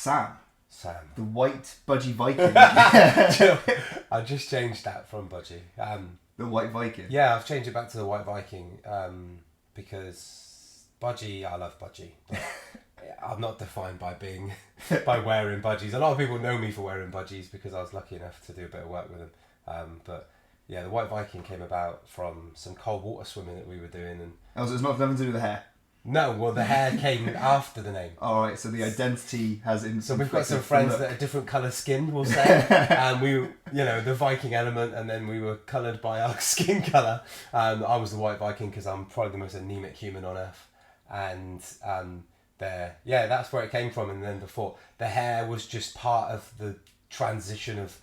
Sam. Sam. The white budgie Viking. I just changed that from Budgie. The white Viking. Yeah, I've changed it back to the White Viking because Budgie, I love Budgie. But I'm not defined by by wearing budgies. A lot of people know me for wearing budgies because I was lucky enough to do a bit of work with them. But yeah, the White Viking came about from some cold water swimming that we were doing. And so it's nothing to do with the hair? No, well, the hair came after the name. All right, so the identity has... So we've got some friends that are different colour skinned, we'll say. And we, the Viking element, and then we were coloured by our skin colour. I was the White Viking because I'm probably the most anemic human on earth. And that's where it came from. And then before, the hair was just part of the transition of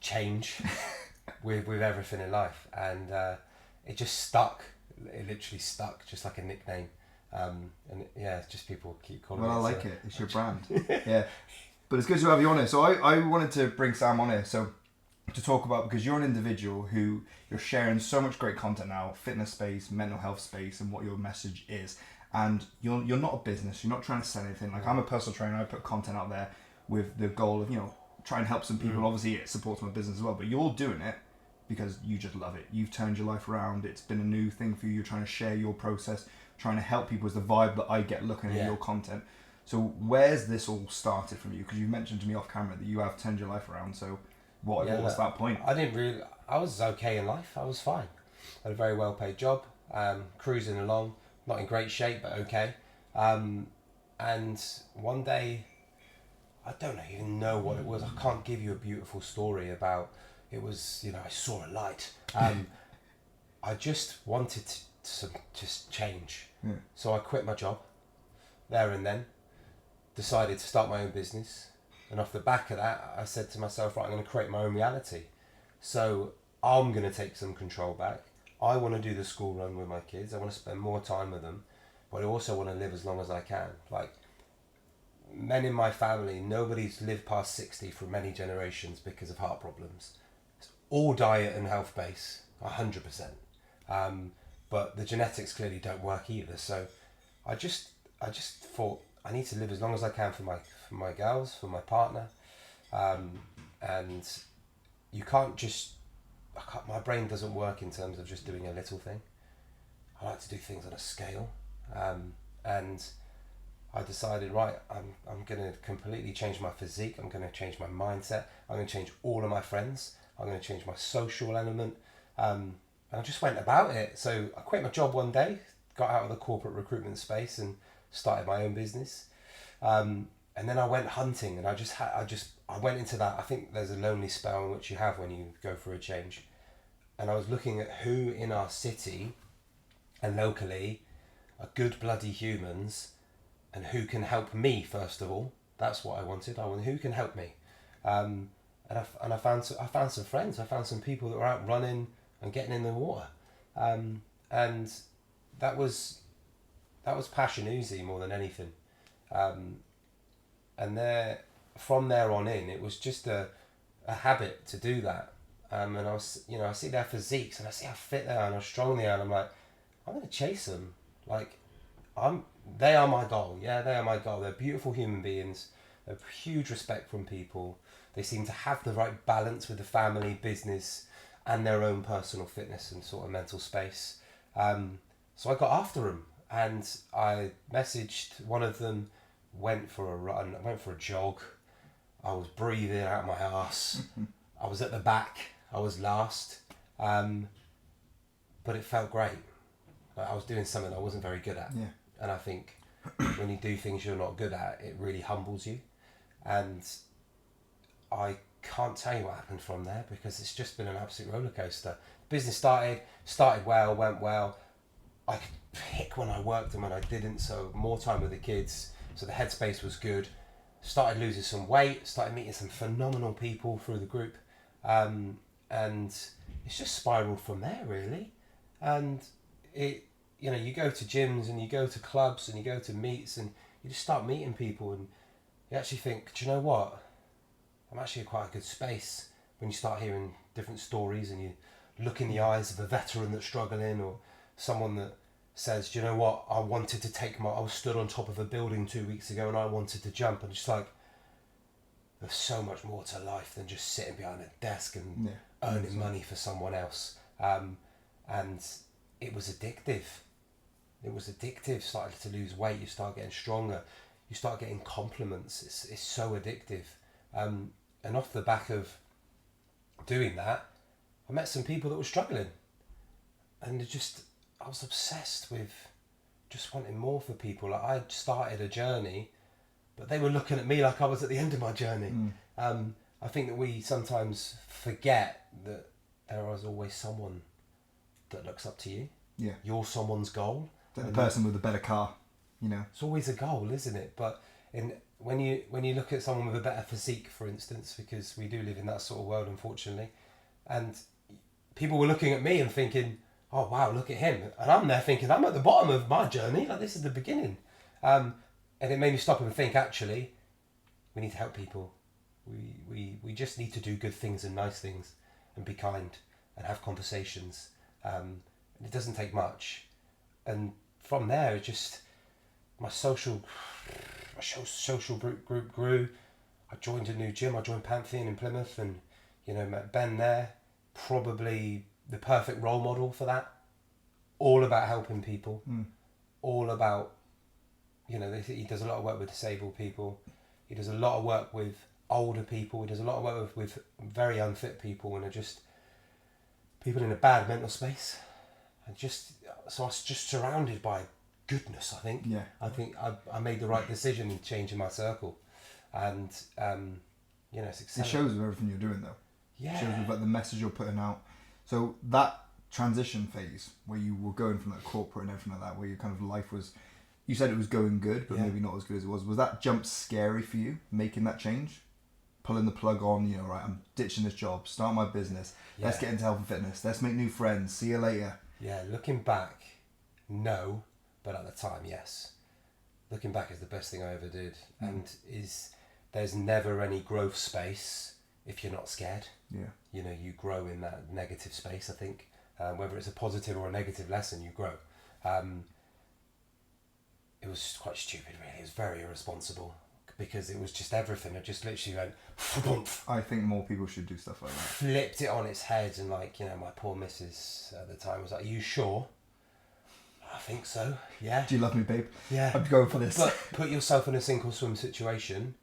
change with everything in life. And it just stuck. It literally stuck, just like a nickname. Just people keep calling it. Well, I like so. it. It's your brand. Yeah. But it's good to have you on here. So I wanted to bring Sam on here to talk about, because you're an individual who you're sharing so much great content now, fitness space, mental health space, and what your message is. And you're not a business. You're not trying to sell anything. Like, I'm a personal trainer. I put content out there with the goal of, try and help some people. Obviously, it supports my business as well. But you're doing it because you just love it. You've turned your life around. It's been a new thing for you. You're trying to share your process, trying to help people is the vibe that I get looking at your content. So where's this all started from you? Because you mentioned to me off camera that you have turned your life around. So what was that point? I was okay in life. I was fine. I had a very well paid job, cruising along, not in great shape, but okay. And one day, I don't even know what it was. I can't give you a beautiful story about. It was, I saw a light. I just wanted to just change. Yeah. So I quit my job there and then, decided to start my own business. And off the back of that, I said to myself, right, I'm going to create my own reality. So I'm going to take some control back. I want to do the school run with my kids. I want to spend more time with them. But I also want to live as long as I can. Like, men in my family, nobody's lived past 60 for many generations because of heart problems. All diet and health base, 100%. But the genetics clearly don't work either. So I just thought I need to live as long as I can for my girls, for my partner. And you can't just... my brain doesn't work in terms of just doing a little thing. I like to do things on a scale. And I decided, right, I'm going to completely change my physique. I'm going to change my mindset. I'm going to change all of my friends. I'm going to change my social element. And I just went about it. So I quit my job one day, got out of the corporate recruitment space and started my own business. And then I went hunting, and I went into that. I think there's a lonely spell in which you have when you go for a change. And I was looking at who in our city and locally are good bloody humans, and who can help me first of all. That's what I wanted. I wanted who can help me. And I found some friends. I found some people that were out running and getting in the water, and that was passion oozy more than anything. And from there on in, it was just a habit to do that. And I was, I see their physiques and I see how fit they are and how strong they are, and I'm like, I'm gonna chase them. Like, they are my goal. Yeah, they are my goal. They're beautiful human beings. They have huge respect from people. They seem to have the right balance with the family, business, and their own personal fitness and sort of mental space. So I got after them, and I messaged one of them, went for a run, I went for a jog. I was breathing out my arse. I was at the back. I was last. But it felt great. Like, I was doing something I wasn't very good at. Yeah. And I think when you do things you're not good at, it really humbles you. And I can't tell you what happened from there, because it's just been an absolute roller coaster. Business started well, went well. I could pick when I worked and when I didn't, so more time with the kids. So the headspace was good. Started losing some weight, started meeting some phenomenal people through the group. And it's just spiraled from there, really. And it, you go to gyms and you go to clubs and you go to meets and you just start meeting people, and you actually think, do you know what? I'm actually in quite a good space when you start hearing different stories and you look in the eyes of a veteran that's struggling, or someone that says, do you know what? I was stood on top of a building 2 weeks ago and I wanted to jump, and just like, there's so much more to life than just sitting behind a desk and Yeah. earning money for someone else. And it was addictive. It was addictive. Started to lose weight. You start getting stronger. You start getting compliments. It's so addictive. And off the back of doing that, I met some people that were struggling, and I was obsessed with just wanting more for people. Like, I'd started a journey, but they were looking at me like I was at the end of my journey. I think that we sometimes forget that there is always someone that looks up to you. Yeah. You're someone's goal. Like the person with a better car, you know. It's always a goal, isn't it? But when you look at someone with a better physique, for instance, because we do live in that sort of world, unfortunately, and people were looking at me and thinking, oh wow, look at him, and I'm there thinking I'm at the bottom of my journey, like this is the beginning, and it made me stop and think, actually we need to help people. We just need to do good things and nice things and be kind and have conversations. It doesn't take much, and from there it just my social group grew. I joined a new gym. I joined Pantheon in Plymouth, and met Ben there. Probably the perfect role model for that. All about helping people. All about, he does a lot of work with disabled people. He does a lot of work with older people. He does a lot of work with very unfit people, and are just people in a bad mental space. So I was just surrounded by goodness, I think. Yeah. I think I made the right decision in changing my circle, and it's It shows with everything you're doing, though. Yeah. It shows with like the message you're putting out. So that transition phase where you were going from that corporate and everything like that, where your kind of life was, you said it was going good, but maybe not as good as it was. Was that jump scary for you, making that change? Pulling the plug on, right, I'm ditching this job, start my business, let's get into health and fitness, let's make new friends, see you later. Yeah, looking back, no, but at the time, yes. Looking back is the best thing I ever did, and there's never any growth space if you're not scared. Yeah. You grow in that negative space, I think. Whether it's a positive or a negative lesson, you grow. It was quite stupid, really. It was very irresponsible, because it was just everything. It just literally went... I think more people should do stuff like that. Flipped it on its head, and my poor missus at the time was like, are you sure? I think so, yeah. Do you love me, babe? Yeah. I'm going for this. But put yourself in a sink or swim situation,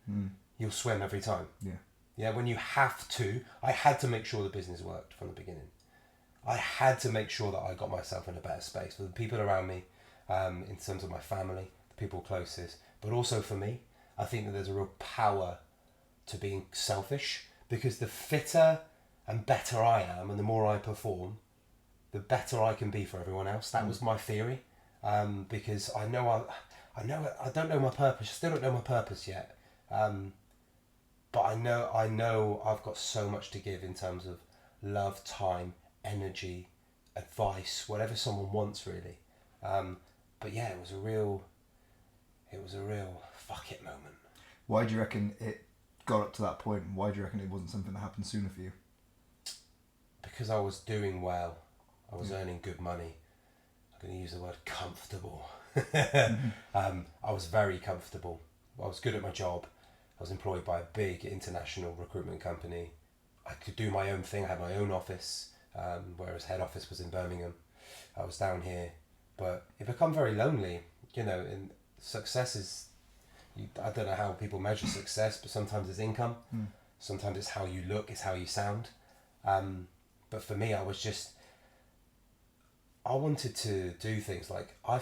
you'll swim every time. Yeah. Yeah, when you have to. I had to make sure the business worked from the beginning. I had to make sure that I got myself in a better space for the people around me, in terms of my family, the people closest, but also for me. I think that there's a real power to being selfish, because the fitter and better I am, and the more I perform, the better I can be for everyone else. That was my theory, because I don't know my purpose. I still don't know my purpose yet, but I know I've got so much to give in terms of love, time, energy, advice, whatever someone wants, really. But yeah, it was a real fuck it moment. Why do you reckon it got up to that point? Why do you reckon it wasn't something that happened sooner for you? Because I was doing well. I was earning good money. I'm going to use the word comfortable. I was very comfortable. I was good at my job. I was employed by a big international recruitment company. I could do my own thing. I had my own office, whereas head office was in Birmingham. I was down here. But it became very lonely, and success is... I don't know how people measure success, but sometimes it's income. Sometimes it's how you look, it's how you sound. But for me, I wanted to do things like a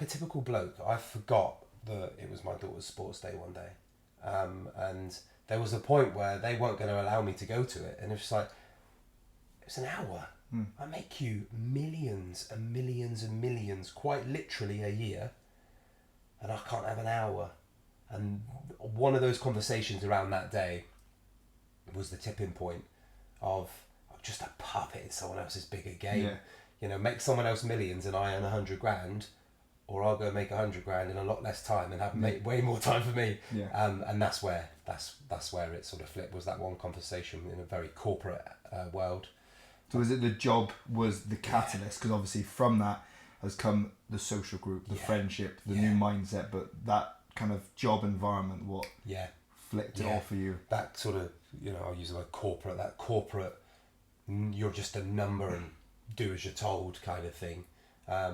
typical bloke. I forgot that it was my daughter's sports day one day, and there was a point where they weren't going to allow me to go to it, and it was like, it's an hour. I make you millions and millions and millions, quite literally a year, and I can't have an hour. And one of those conversations around that day was the tipping point of just a puppet in someone else's bigger game. Yeah. Make someone else millions and I earn 100 grand, or I'll go make 100 grand in a lot less time and have way more time for me. Yeah. And that's where it sort of flipped, was that one conversation in a very corporate world. So is it the job was the catalyst? Because obviously from that has come the social group, the friendship, the new mindset, but that kind of job environment, flicked it all for you. That sort of, I'll use the word corporate, you're just a number and do as you're told kind of thing. I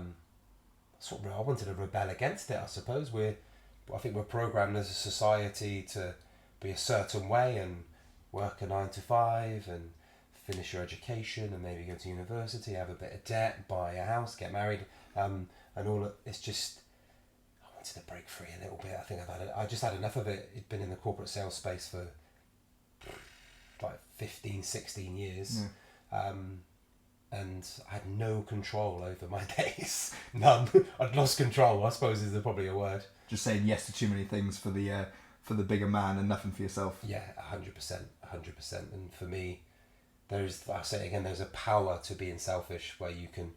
wanted to rebel against it, I suppose. I think we're programmed as a society to be a certain way and work a 9 to 5 and finish your education and maybe go to university, have a bit of debt, buy a house, get married, and all. It's just, I wanted to break free a little bit. I think I just had enough of it. It'd been in the corporate sales space for like 15, 16 years. And I had no control over my days. None. I'd lost control, I suppose is probably a word. Just saying yes to too many things for the bigger man and nothing for yourself. Yeah, 100%. And for me, I'll say it again, there's a power to being selfish where you can,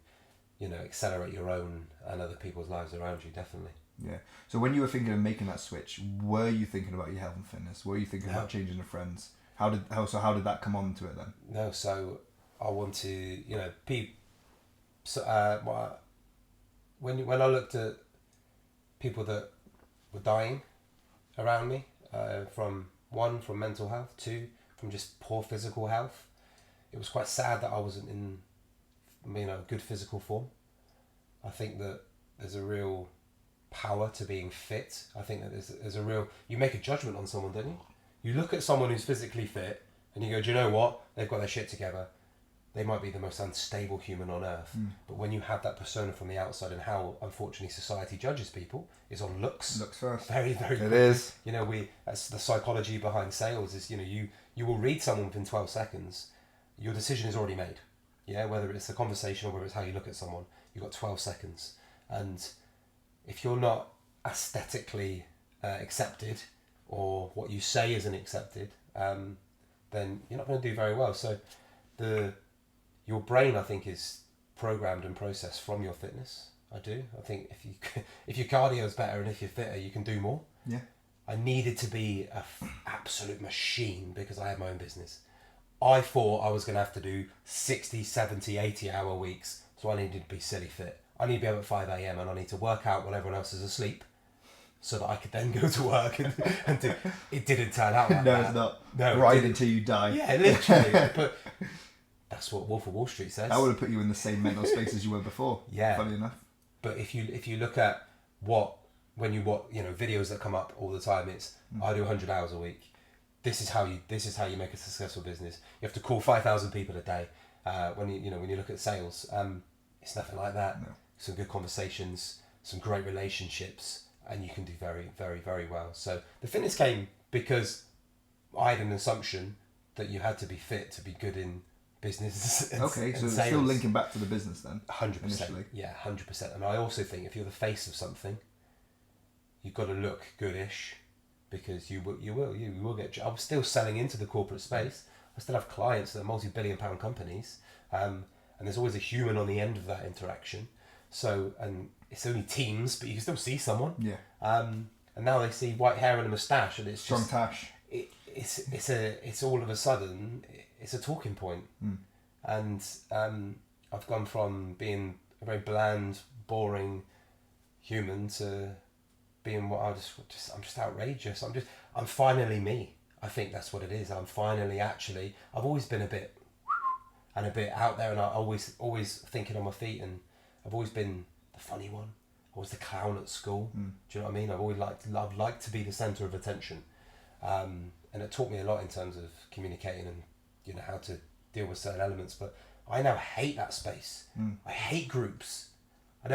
accelerate your own and other people's lives around you, definitely. Yeah. So when you were thinking of making that switch, were you thinking about your health and fitness? Were you thinking about changing the friends? How did that come on to it then? No, so I want to, when I looked at people that were dying around me, from mental health, 2, from just poor physical health, it was quite sad that I wasn't in, good physical form. I think that there's a real power to being fit. I think that there's a real, you make a judgment on someone, don't you? You look at someone who's physically fit and you go, do you know what? They've got their shit together. They might be the most unstable human on earth. But when you have that persona from the outside, and how unfortunately society judges people is on looks. Looks first. Very, very. It is. That's the psychology behind sales is, you will read someone within 12 seconds. Your decision is already made. Yeah, whether it's a conversation or whether it's how you look at someone, you've got 12 seconds. And if you're not aesthetically accepted, or what you say isn't accepted, then you're not going to do very well. So your brain, I think, is programmed and processed from your fitness. I do. I think if your cardio is better and if you're fitter, you can do more. Yeah. I needed to be an absolute machine because I had my own business. I thought I was going to have to do 60, 70, 80 hour weeks. So I needed to be silly fit. I need to be up at 5 a.m. and I need to work out when everyone else is asleep so that I could then go to work and do. It didn't turn out like that. No, it's not. No, Ride until you die. Yeah, literally. But that's what Wolf of Wall Street says. That would have put you in the same mental space as you were before. Yeah. Funny enough. But if you look at videos that come up all the time, it's I do 100 hours a week. This is how you make a successful business. You have to call 5,000 people a day. When you look at sales, it's nothing like that. No. Some good conversations, some great relationships, and you can do very, very, very well. So the fitness came because I had an assumption that you had to be fit to be good in business. Okay, so it's sales. still linking back to the business then. 100%. Initially. Yeah, 100%. And I also think if you're the face of something, you've got to look goodish, because you will get. I'm still selling into the corporate space. I still have clients that are multi-billion-pound companies, and there's always a human on the end of that interaction. So, and it's only Teams, but you can still see someone. Yeah. And now they see white hair and a moustache, and it's Strong just tash. It's all of a sudden it's a talking point. And I've gone from being a very bland, boring human to being what I'm just outrageous. I'm finally me. I think that's what it is. I'm finally actually. I've always been a bit out there, and I always thinking on my feet, and I've always been the funny one. I was the clown at school. Do you know what I mean? I've always liked to be the centre of attention, and it taught me a lot in terms of communicating and how to deal with certain elements. But I now hate that space. I hate groups. I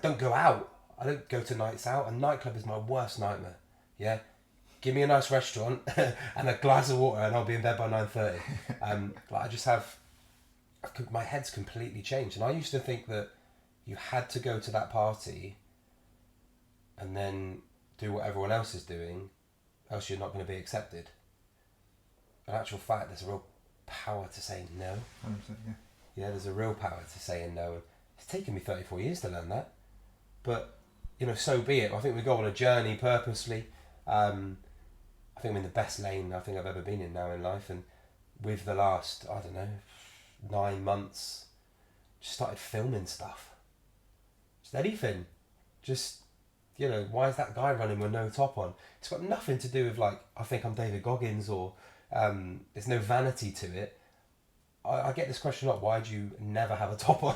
don't go out. I don't go to nights out. A nightclub is my worst nightmare. Yeah, give me a nice restaurant and a glass of water, and I'll be in bed by 9:30. But I just have my head's completely changed, and I used to think that you had to go to that party and then do what everyone else is doing, else you're not going to be accepted. In actual fact, there's a real power to saying no. 100%, yeah. Yeah, there's a real power to saying no. And it's taken me 34 years to learn that. But, so be it. I think we go on a journey purposely. I think I'm in the best lane I think I've ever been in now in life. And with the last, 9 months, just started filming stuff. Just anything. Just why is that guy running with no top on? It's got nothing to do with like, I think I'm David Goggins, or there's no vanity to it. I get this question a lot, why do you never have a top on?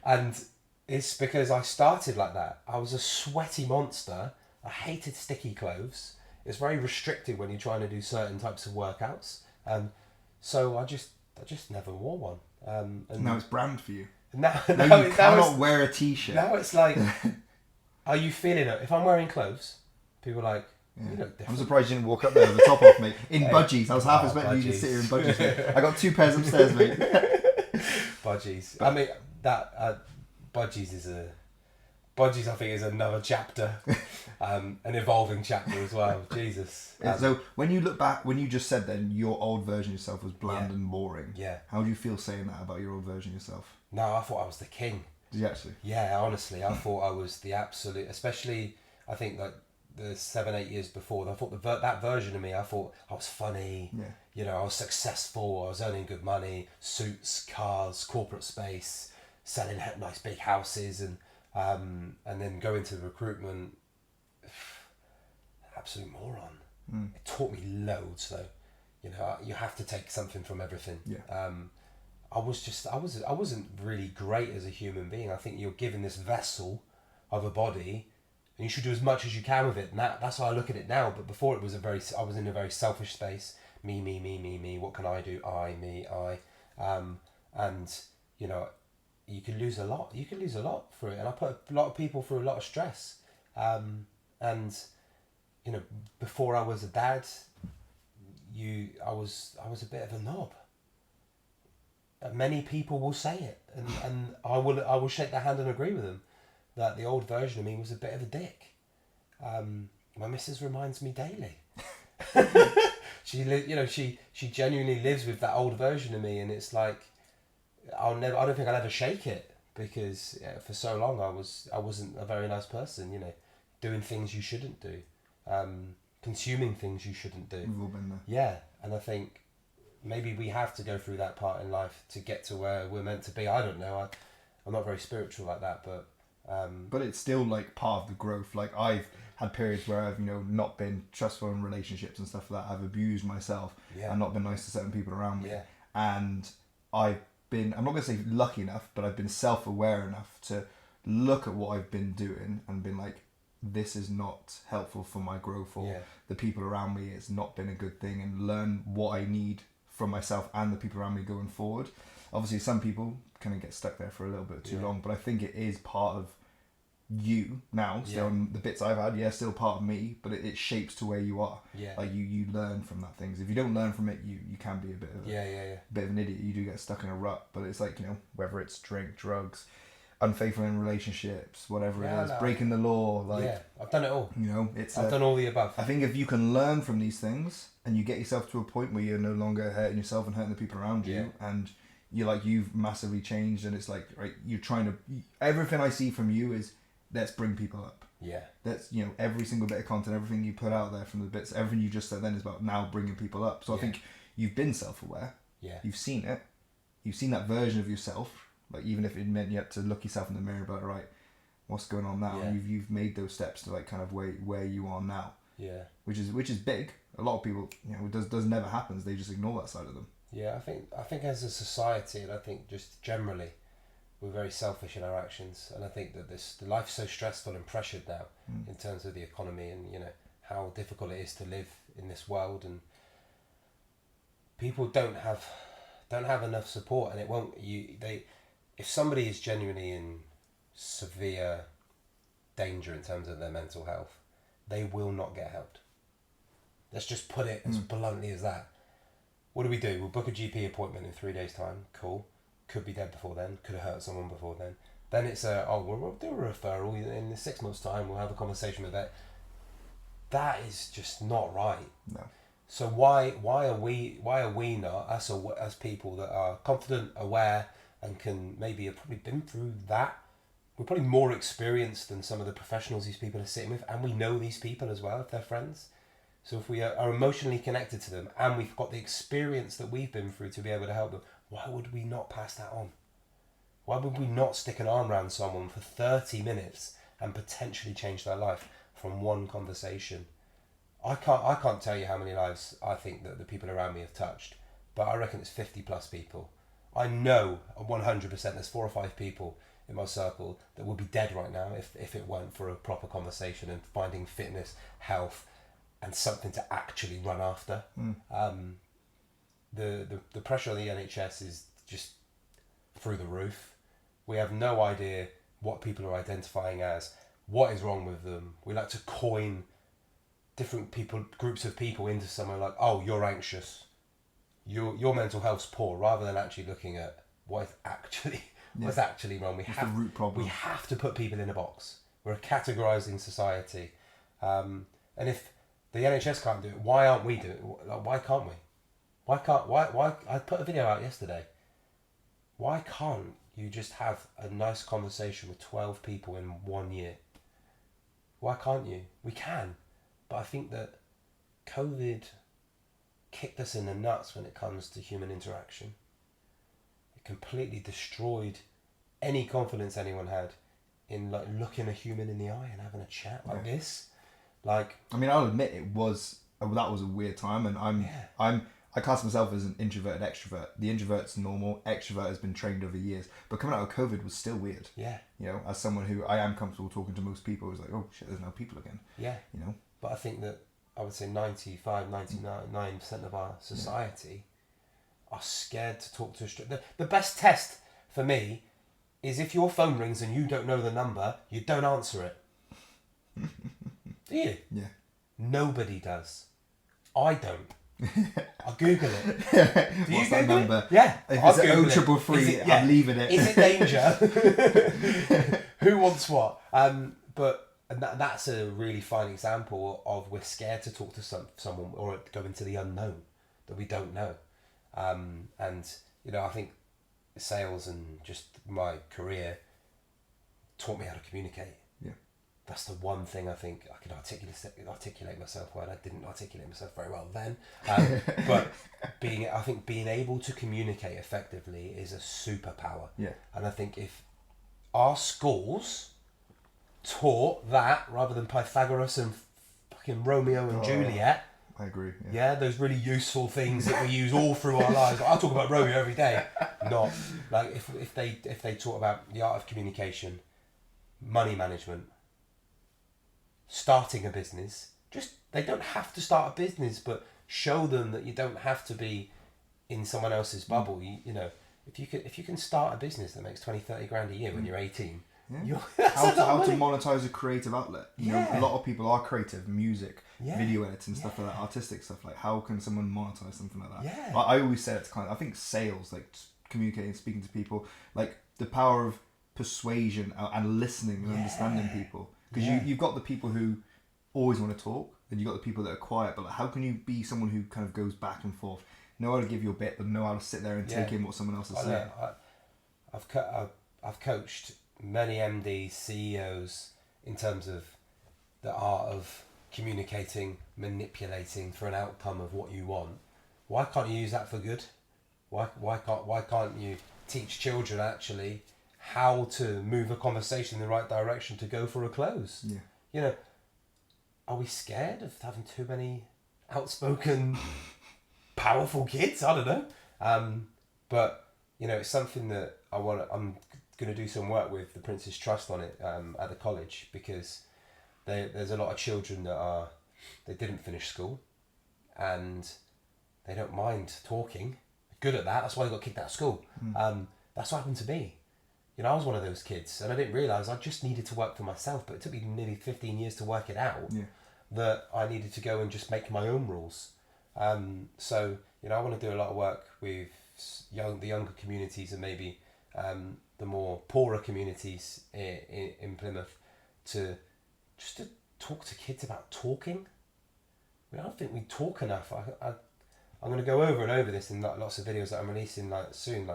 And it's because I started like that. I was a sweaty monster. I hated sticky clothes. It's very restricted when you're trying to do certain types of workouts. So I just never wore one. And now it's brand for you. Now You now cannot wear a t-shirt. now it's like, are you feeling it? If I'm wearing clothes, people are like, Yeah. you look different. I'm surprised you didn't walk up there with the top off, mate. In budgies. I was half expecting you to budgies. sit here in budgies, mate. I got 2 pairs upstairs, mate. Budgies. I mean, that budgies is budgies. I think is another chapter, an evolving chapter as well. Jesus. So when you look back, when you just said then your old version of yourself was bland Yeah. and boring. Yeah. How do you feel saying that about your old version of yourself? No, I thought I was the king. Did you actually? Yeah, honestly, I thought I was the absolute. Especially, I think like the 7-8 years before, I thought that version of me. I thought I was funny. Yeah. I was successful. I was earning good money, suits, cars, corporate space, selling nice big houses, and then go into recruitment. Absolute moron. It taught me loads though. You have to take something from everything. Yeah. I wasn't really great as a human being. I think you're given this vessel of a body, and you should do as much as you can with it. And that's how I look at it now. But before I was in a very selfish space. Me, me, me, me, me. What can I do? I, me, I. And you can lose a lot. You can lose a lot through it. And I put a lot of people through a lot of stress. And before I was a dad, I was a bit of a knob. Many people will say it, and I will shake their hand and agree with them that the old version of me was a bit of a dick. My missus reminds me daily. She genuinely lives with that old version of me, and it's like I don't think I'll ever shake it, because for so long I wasn't a very nice person. Doing things you shouldn't do, consuming things you shouldn't do. We've all been there. Yeah, and I think maybe we have to go through that part in life to get to where we're meant to be. I don't know. I'm not very spiritual like that, but it's still like part of the growth. Like I've had periods where I've not been trustful in relationships and stuff like that. I've abused myself and not been nice to certain people around me. Yeah. And I'm not going to say lucky enough, but I've been self-aware enough to look at what I've been doing and been like, this is not helpful for my growth, or the people around me. It's not been a good thing, and learn what I need from myself and the people around me going forward. Obviously, some people kind of get stuck there for a little bit too long, but I think it is part of you now. Still, and the bits I've had, still part of me, but it shapes to where you are. Yeah. Like you learn from that things. If you don't learn from it, you can be a bit of bit of an idiot. You do get stuck in a rut. But it's like whether it's drink, drugs, unfaithful in relationships, whatever it is, breaking the law. I've done it all. I've done all the above. I think if you can learn from these things and you get yourself to a point where you're no longer hurting yourself and hurting the people around you, and you've massively changed, and it's like, right, you're trying to. Everything I see from you is, let's bring people up. Yeah. That's every single bit of content, everything you put out there from the bits, everything you just said then is about now bringing people up. So I think you've been self-aware. Yeah. You've seen it. You've seen that version of yourself. Like, even if it meant you had to look yourself in the mirror, but right, what's going on now? Yeah. And you've made those steps to like kind of where you are now. Yeah. Which is big. A lot of people, it does never happens. They just ignore that side of them. Yeah, I think as a society, and I think just generally, we're very selfish in our actions, and I think that the life's so stressful and pressured now in terms of the economy, and how difficult it is to live in this world, and people don't have enough support, and it won't if somebody is genuinely in severe danger in terms of their mental health, they will not get helped. Let's just put it as bluntly as that. What do? We'll book a GP appointment in 3 days' time. Cool. Could be dead before then. Could have hurt someone before then. Then it's we'll do a referral in 6 months' time. We'll have a conversation with that. That is just not right. No. So why are we not, us as people that are confident, aware, and can maybe have probably been through that? We're probably more experienced than some of the professionals these people are sitting with, and we know these people as well if they're friends. So if we are emotionally connected to them, and we've got the experience that we've been through to be able to help them, why would we not pass that on? Why would we not stick an arm around someone for 30 minutes and potentially change their life from one conversation. I can't tell you how many lives I think that the people around me have touched, but I reckon it's 50 plus people. I know 100% there's 4 or 5 people in my circle that would be dead right now if it weren't for a proper conversation and finding fitness, health, and something to actually run after. The pressure on the NHS is just through the roof. We have no idea what people are identifying as, what is wrong with them. We like to coin different groups of people into somewhere like, oh, you're anxious, your mental health's poor, rather than actually looking at what is actually what's actually wrong. It's the root problem. We have to put people in a box. We're a categorising society, and if the NHS can't do it, why aren't we doing it? Like, why can't we? Why? I put a video out yesterday. Why can't you just have a nice conversation with 12 people in 1 year? Why can't you? We can. But I think that COVID kicked us in the nuts when it comes to human interaction. It completely destroyed any confidence anyone had in like looking a human in the eye and having a chat like this. Like, I mean, I'll admit that was a weird time, and I class myself as an introverted extrovert. The introvert's normal, extrovert has been trained over years, but coming out of COVID was still weird. Yeah. You know, as someone who I am comfortable talking to most people, it was like, oh shit, there's no people again. Yeah. You know. But I think that I would say 99% of our society are scared to talk to a stranger. The best test for me is if your phone rings and you don't know the number, you don't answer it. Do you? Yeah. Nobody does. I don't. I'll Google it. Do you What's Google that number? It? Yeah. If I'll it's Google 0333, I'm leaving it. Is it danger? Who wants what? And that's a really fine example of we're scared to talk to someone or go into the unknown that we don't know. And, you know, I think sales and just my career taught me how to communicate. Yeah. That's the one thing I think I could articulate myself well. I didn't articulate myself very well then. But I think being able to communicate effectively is a superpower. Yeah. And I think if our schools taught that rather than Pythagoras and fucking Romeo and Juliet. I agree. Yeah, those really useful things that we use all through our lives. I talk about Romeo every day. Not like if they taught about the art of communication, money management, starting a business. Just they don't have to start a business, but show them that you don't have to be in someone else's bubble. You know, if you can start a business that makes 20-30 grand a year when you're 18. Yeah. How to monetize a creative outlet. You know, a lot of people are creative, music, video editing, stuff like that, artistic stuff. Like, how can someone monetize something like that? Yeah. I always say it to clients. I think sales, like communicating, speaking to people, like the power of persuasion and listening and understanding people. Because you've got the people who always want to talk, and you've got the people that are quiet. But like, how can you be someone who kind of goes back and forth, know how to give you a bit, but know how to sit there and take in what someone else is saying? I've coached many MDs, CEOs in terms of the art of communicating, manipulating for an outcome of what you want. Why can't you use that for good? Why can't you teach children actually how to move a conversation in the right direction to go for a close? Yeah. You know, are we scared of having too many outspoken, powerful kids? I don't know. But you know, it's something that I'm going to do some work with the Prince's Trust on it at the college, because there's a lot of children that they didn't finish school and they don't mind talking. Good at that. That's why they got kicked out of school. That's what happened to me. You know, I was one of those kids, and I didn't realise I just needed to work for myself, but it took me nearly 15 years to work it out, that I needed to go and just make my own rules. So, you know, I want to do a lot of work with the younger communities and maybe the more poorer communities in Plymouth to talk to kids about talking. I don't think we talk enough. I'm going to go over and over this in lots of videos that I'm releasing soon.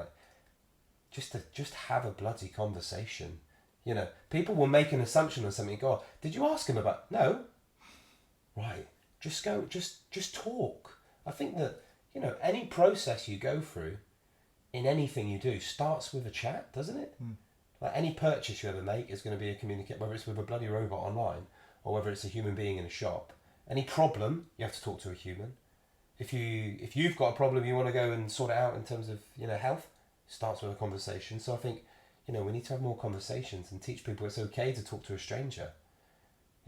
Just have a bloody conversation. You know, people will make an assumption on something. Go, did you ask him about? No. Right. Just go. Just talk. I think that, you know, any process you go through in anything you do starts with a chat, doesn't it? Like any purchase you ever make is going to be a communicate, whether it's with a bloody robot online or whether it's a human being in a shop. Any problem, you have to talk to a human. If you've got a problem, you want to go and sort it out in terms of health, starts with a conversation. So I think we need to have more conversations and teach people it's okay to talk to a stranger.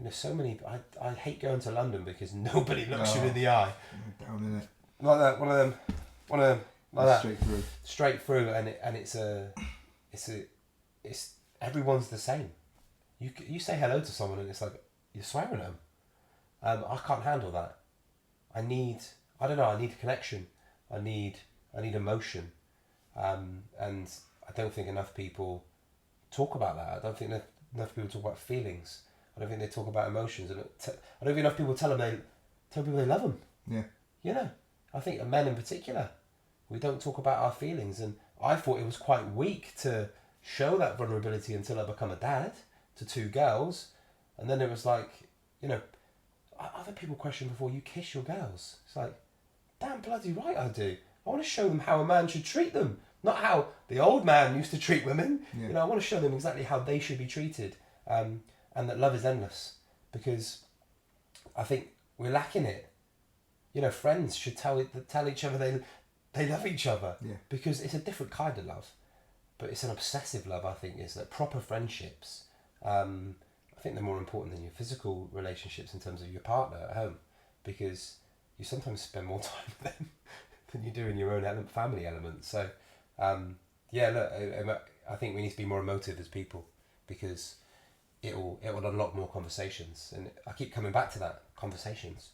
So many. I hate going to London because nobody looks you in the eye. Down in it. Like that. One of them. Like that. Straight through. Straight through, and it's everyone's the same. You say hello to someone and it's like you're swearing at them. I can't handle that. I need connection. I need emotion, and I don't think enough people talk about that. I don't think enough people talk about feelings. I don't think they talk about emotions, and I don't think enough people tell people they love them. Yeah. I think men in particular, we don't talk about our feelings, and I thought it was quite weak to show that vulnerability until I become a dad to 2 girls, and then it was like, other people question before you kiss your girls. It's like, damn bloody right I do. I want to show them how a man should treat them, not how the old man used to treat women. Yeah. I want to show them exactly how they should be treated, and that love is endless, because I think we're lacking it. Friends should tell each other they love each other, because it's a different kind of love, but it's an obsessive love. I think is that proper friendships. I think they're more important than your physical relationships in terms of your partner at home, because you sometimes spend more time with them than you do in your own family element. So, look, I think we need to be more emotive as people, because it will unlock more conversations, and I keep coming back to that, conversations,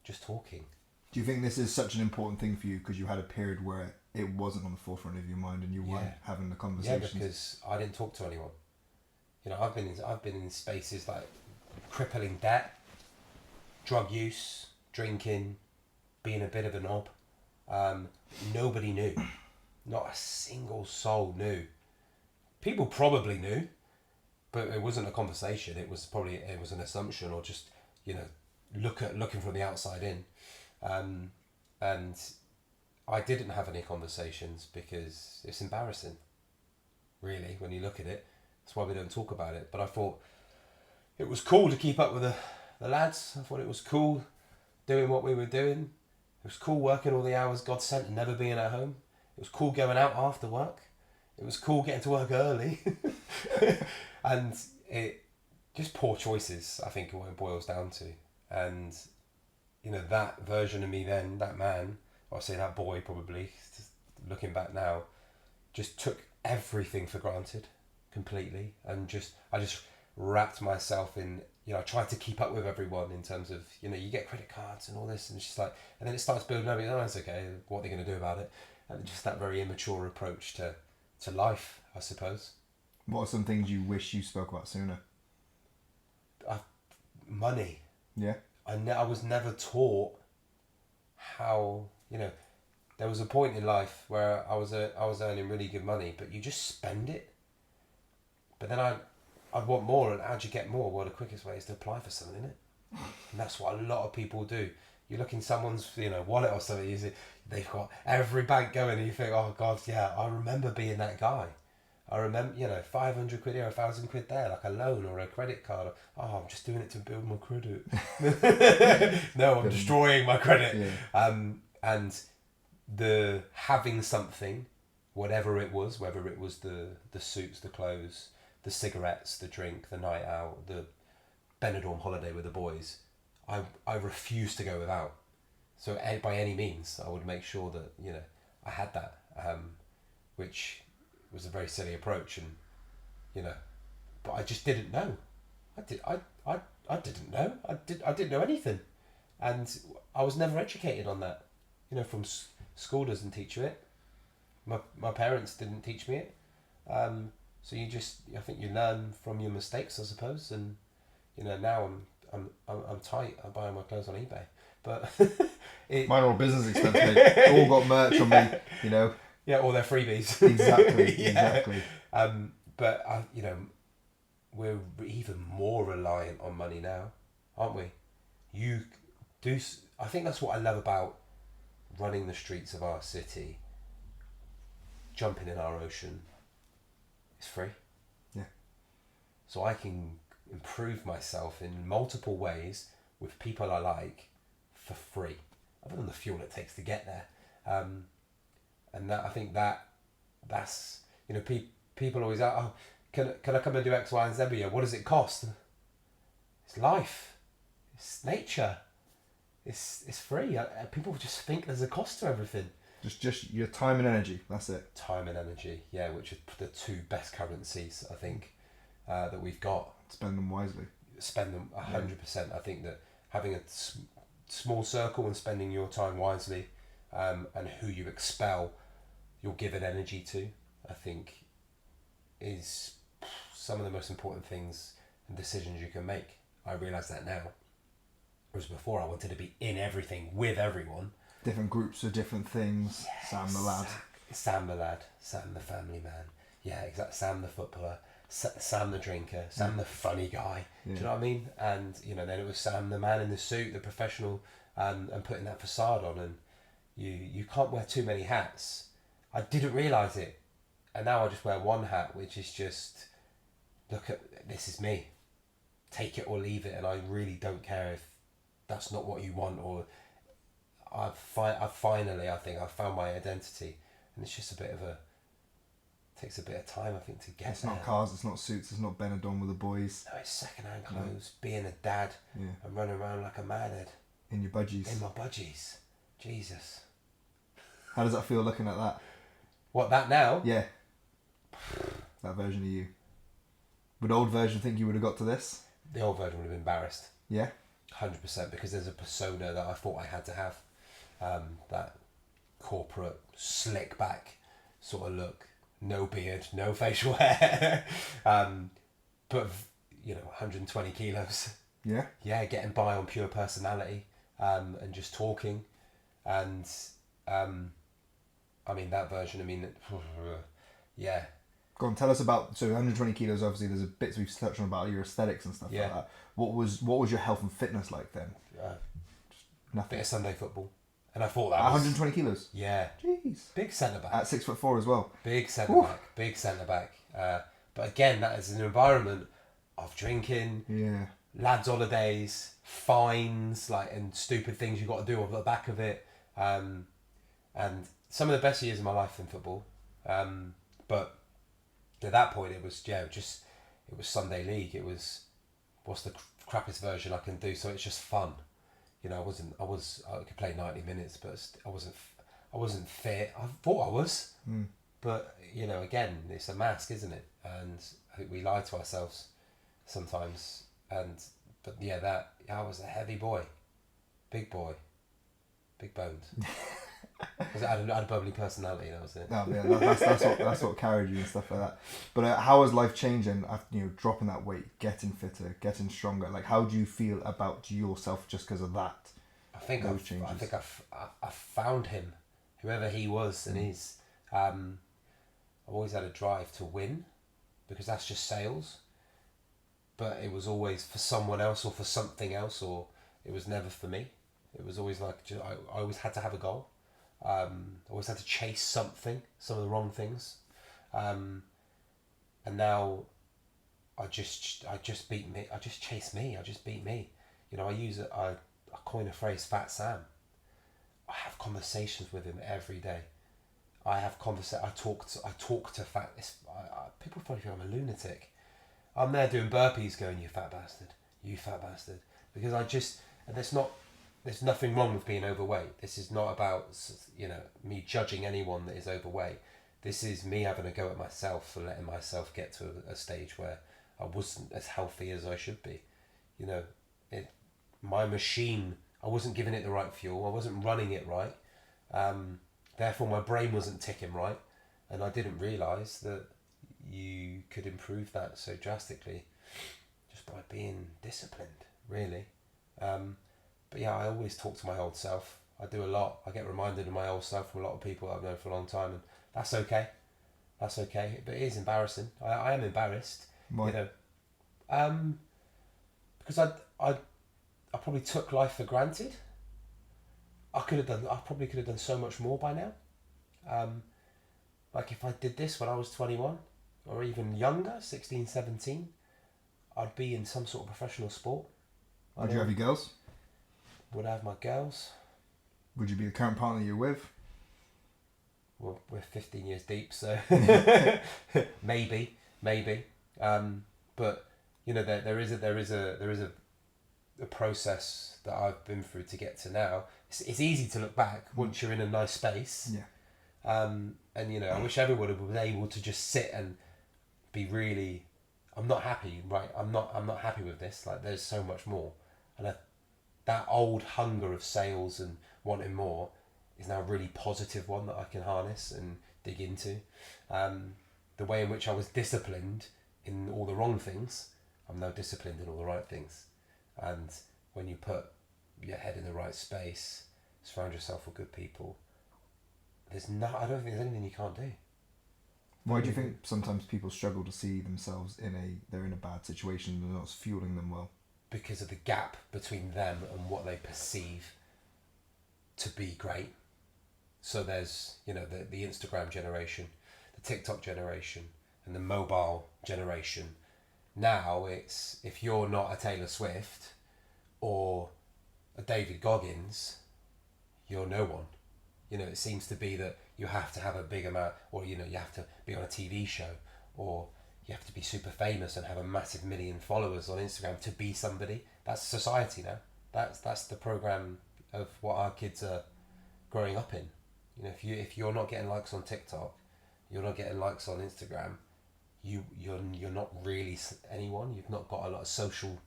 just talking. Do you think this is such an important thing for you because you had a period where it wasn't on the forefront of your mind and you weren't having the conversations? Yeah, because I didn't talk to anyone. I've been in spaces like crippling debt, drug use, drinking, being a bit of a knob. Nobody knew. Not a single soul knew. People probably knew, but it wasn't a conversation. It was an assumption, or just looking from the outside in. And I didn't have any conversations because it's embarrassing, really, when you look at it. That's why we don't talk about it. But I thought it was cool to keep up with the lads. I thought it was cool doing what we were doing. It was cool working all the hours God sent and never being at home. It was cool going out after work. It was cool getting to work early. And it just poor choices, I think, what it boils down to. And that version of me then, that man, or I say that boy probably, just looking back now, just took everything for granted completely, and I just wrapped myself in, I tried to keep up with everyone in terms of, you get credit cards and all this, and it's just like, and then it starts building up, it's okay, what are they going to do about it? And just that very immature approach to life, I suppose. What are some things you wish you spoke about sooner? Money. Yeah. I was never taught how, there was a point in life where I was earning really good money, but you just spend it. But then I'd want more, and how'd you get more? Well, the quickest way is to apply for something, isn't it? And that's what a lot of people do. You look in someone's wallet or something, they've got every bank going, and you think, oh God, yeah, I remember being that guy. I remember, 500 quid here, 1,000 quid there, like a loan or a credit card. Oh, I'm just doing it to build my credit. No, I'm destroying my credit. Yeah. And the having something, whatever it was, whether it was the suits, the clothes, the cigarettes, the drink, the night out, the Benidorm holiday with the boys, I refused to go without. So by any means, I would make sure that, I had that, which was a very silly approach, and but I just didn't know. I didn't know. I didn't know anything, and I was never educated on that. From school doesn't teach you it. My parents didn't teach me it. So I think you learn from your mistakes, I suppose, and now I'm tight. I buy my clothes on eBay, but mine are all business expenses. Mate. All got merch on me, Yeah, all their freebies. Exactly, yeah. Exactly. But we're even more reliant on money now, aren't we? I think that's what I love about running the streets of our city. Jumping in our ocean is free. so I can improve myself in multiple ways with people I like for free, other than the fuel it takes to get there. And that, I think that's, you know, people always ask, oh, can I come and do X, Y, and Z? But yeah, what does it cost? It's life, it's nature, it's free. People just think there's a cost to everything. Just your time and energy. That's it. Time and energy, yeah, which are the two best currencies I think that we've got. Spend them wisely. Spend them 100%. I think that having a small circle and spending your time wisely, and who you expel your given energy to, I think, is some of the most important things and decisions you can make. I realise that now. Whereas before I wanted to be in everything with everyone. Different groups of different things. Yes, Sam the lad. Sam the lad. Sam the family man. Yeah, exactly. Sam the footballer. Sam the drinker. Sam the funny guy. Yeah. Do you know what I mean? And, you know, then it was Sam the man in the suit, the professional, and putting that facade on. And you can't wear too many hats. I didn't realise it. And now I just wear one hat, which is just, look at, this is me. Take it or leave it. And I really don't care if that's not what you want, or I finally, I think I've found my identity. And it's just takes a bit of time, I think, to get It's there. not cars, it's not suits, it's not Benidorm with the boys. No, it's second-hand clothes, being a dad, and running around like a madhead. In your budgies. In my budgies. Jesus. How does that feel looking at that? What, that now? Yeah. That version of you. Would the old version think you would have got to this? The old version would have been embarrassed. Yeah? 100%, because there's a persona that I thought I had to have. That corporate, slick back sort of look. No beard, no facial hair. But, you know, 120 kilos. Yeah? Yeah, getting by on pure personality, and just talking. And, I mean, that version, I mean, yeah. Go on, tell us about, so 120 kilos, obviously there's a bits we've touched on about your aesthetics and stuff like that. What was your health and fitness like then? Nothing. Bit of Sunday football. And I thought that at was... 120 kilos? Yeah. Jeez. Big centre-back. At 6'4" as well? Big centre-back. Big centre-back. But again, that is an environment of drinking, lads' holidays, fines, like, and stupid things you've got to do off the back of it. And some of the best years of my life in football. But at that point, it was, it was Sunday league. It was, what's the crappiest version I can do? So it's just fun. You know, I could play 90 minutes, but I wasn't fit. I thought I was, but you know, again, it's a mask, isn't it? And I think we lie to ourselves sometimes. But yeah, I was a heavy boy, big boned. Because I had a bubbly personality, that was it. Oh, yeah, that's what carried you and stuff like that. But how has life changing after, you know, dropping that weight, getting fitter, getting stronger? Like, how do you feel about yourself just because of that? I think I found him, whoever he was and is. I've always had a drive to win, because that's just sales. But it was always for someone else or for something else, or it was never for me. It was always like, I always had to have a goal. I always had to chase some of the wrong things, and now I just beat me. I just chase me. I just beat me. You know, I coin a phrase, Fat Sam. I have conversations with him every day. I talk to fat. People probably think I'm a lunatic. I'm there doing burpees, going, "You fat bastard, you fat bastard," because there's nothing wrong with being overweight. This is not about, you know, me judging anyone that is overweight. This is me having a go at myself for letting myself get to a stage where I wasn't as healthy as I should be. You know, my machine, I wasn't giving it the right fuel. I wasn't running it right. Therefore, my brain wasn't ticking right. And I didn't realise that you could improve that so drastically just by being disciplined, really. But yeah, I always talk to my old self. I do a lot. I get reminded of my old self from a lot of people I've known for a long time, and that's okay. That's okay. But it is embarrassing. I am embarrassed. Why? You know, because I probably took life for granted. I probably could have done so much more by now. Like if I did this when I was 21, or even younger, 16, 17, I'd be in some sort of professional sport. Would you have your girls? Would I have my girls? Would you be the current partner you're with? Well, we're 15 years deep, so maybe. But you know, there is a process that I've been through to get to now. It's easy to look back once you're in a nice space. Yeah. And you know, I wish everyone was able to just sit and be really. I'm not happy, right? I'm not happy with this. Like, there's so much more, and that old hunger of sales and wanting more is now a really positive one that I can harness and dig into. The way in which I was disciplined in all the wrong things, I'm now disciplined in all the right things. And when you put your head in the right space, surround yourself with good people, I don't think there's anything you can't do. Why do you think sometimes people struggle to see themselves they're in a bad situation and they're not fueling them well? Because of the gap between them and what they perceive to be great. So there's, you know, the Instagram generation, the TikTok generation, and the mobile generation. Now it's, if you're not a Taylor Swift or a David Goggins, you're no one. You know, it seems to be that you have to have a big amount, or, you know, you have to be on a TV show, or you have to be super famous and have a massive million followers on Instagram to be somebody. That's society now. That's the program of what our kids are growing up in. You know, if you're not getting likes on TikTok, you're not getting likes on Instagram, you're not really anyone. You've not got a lot of social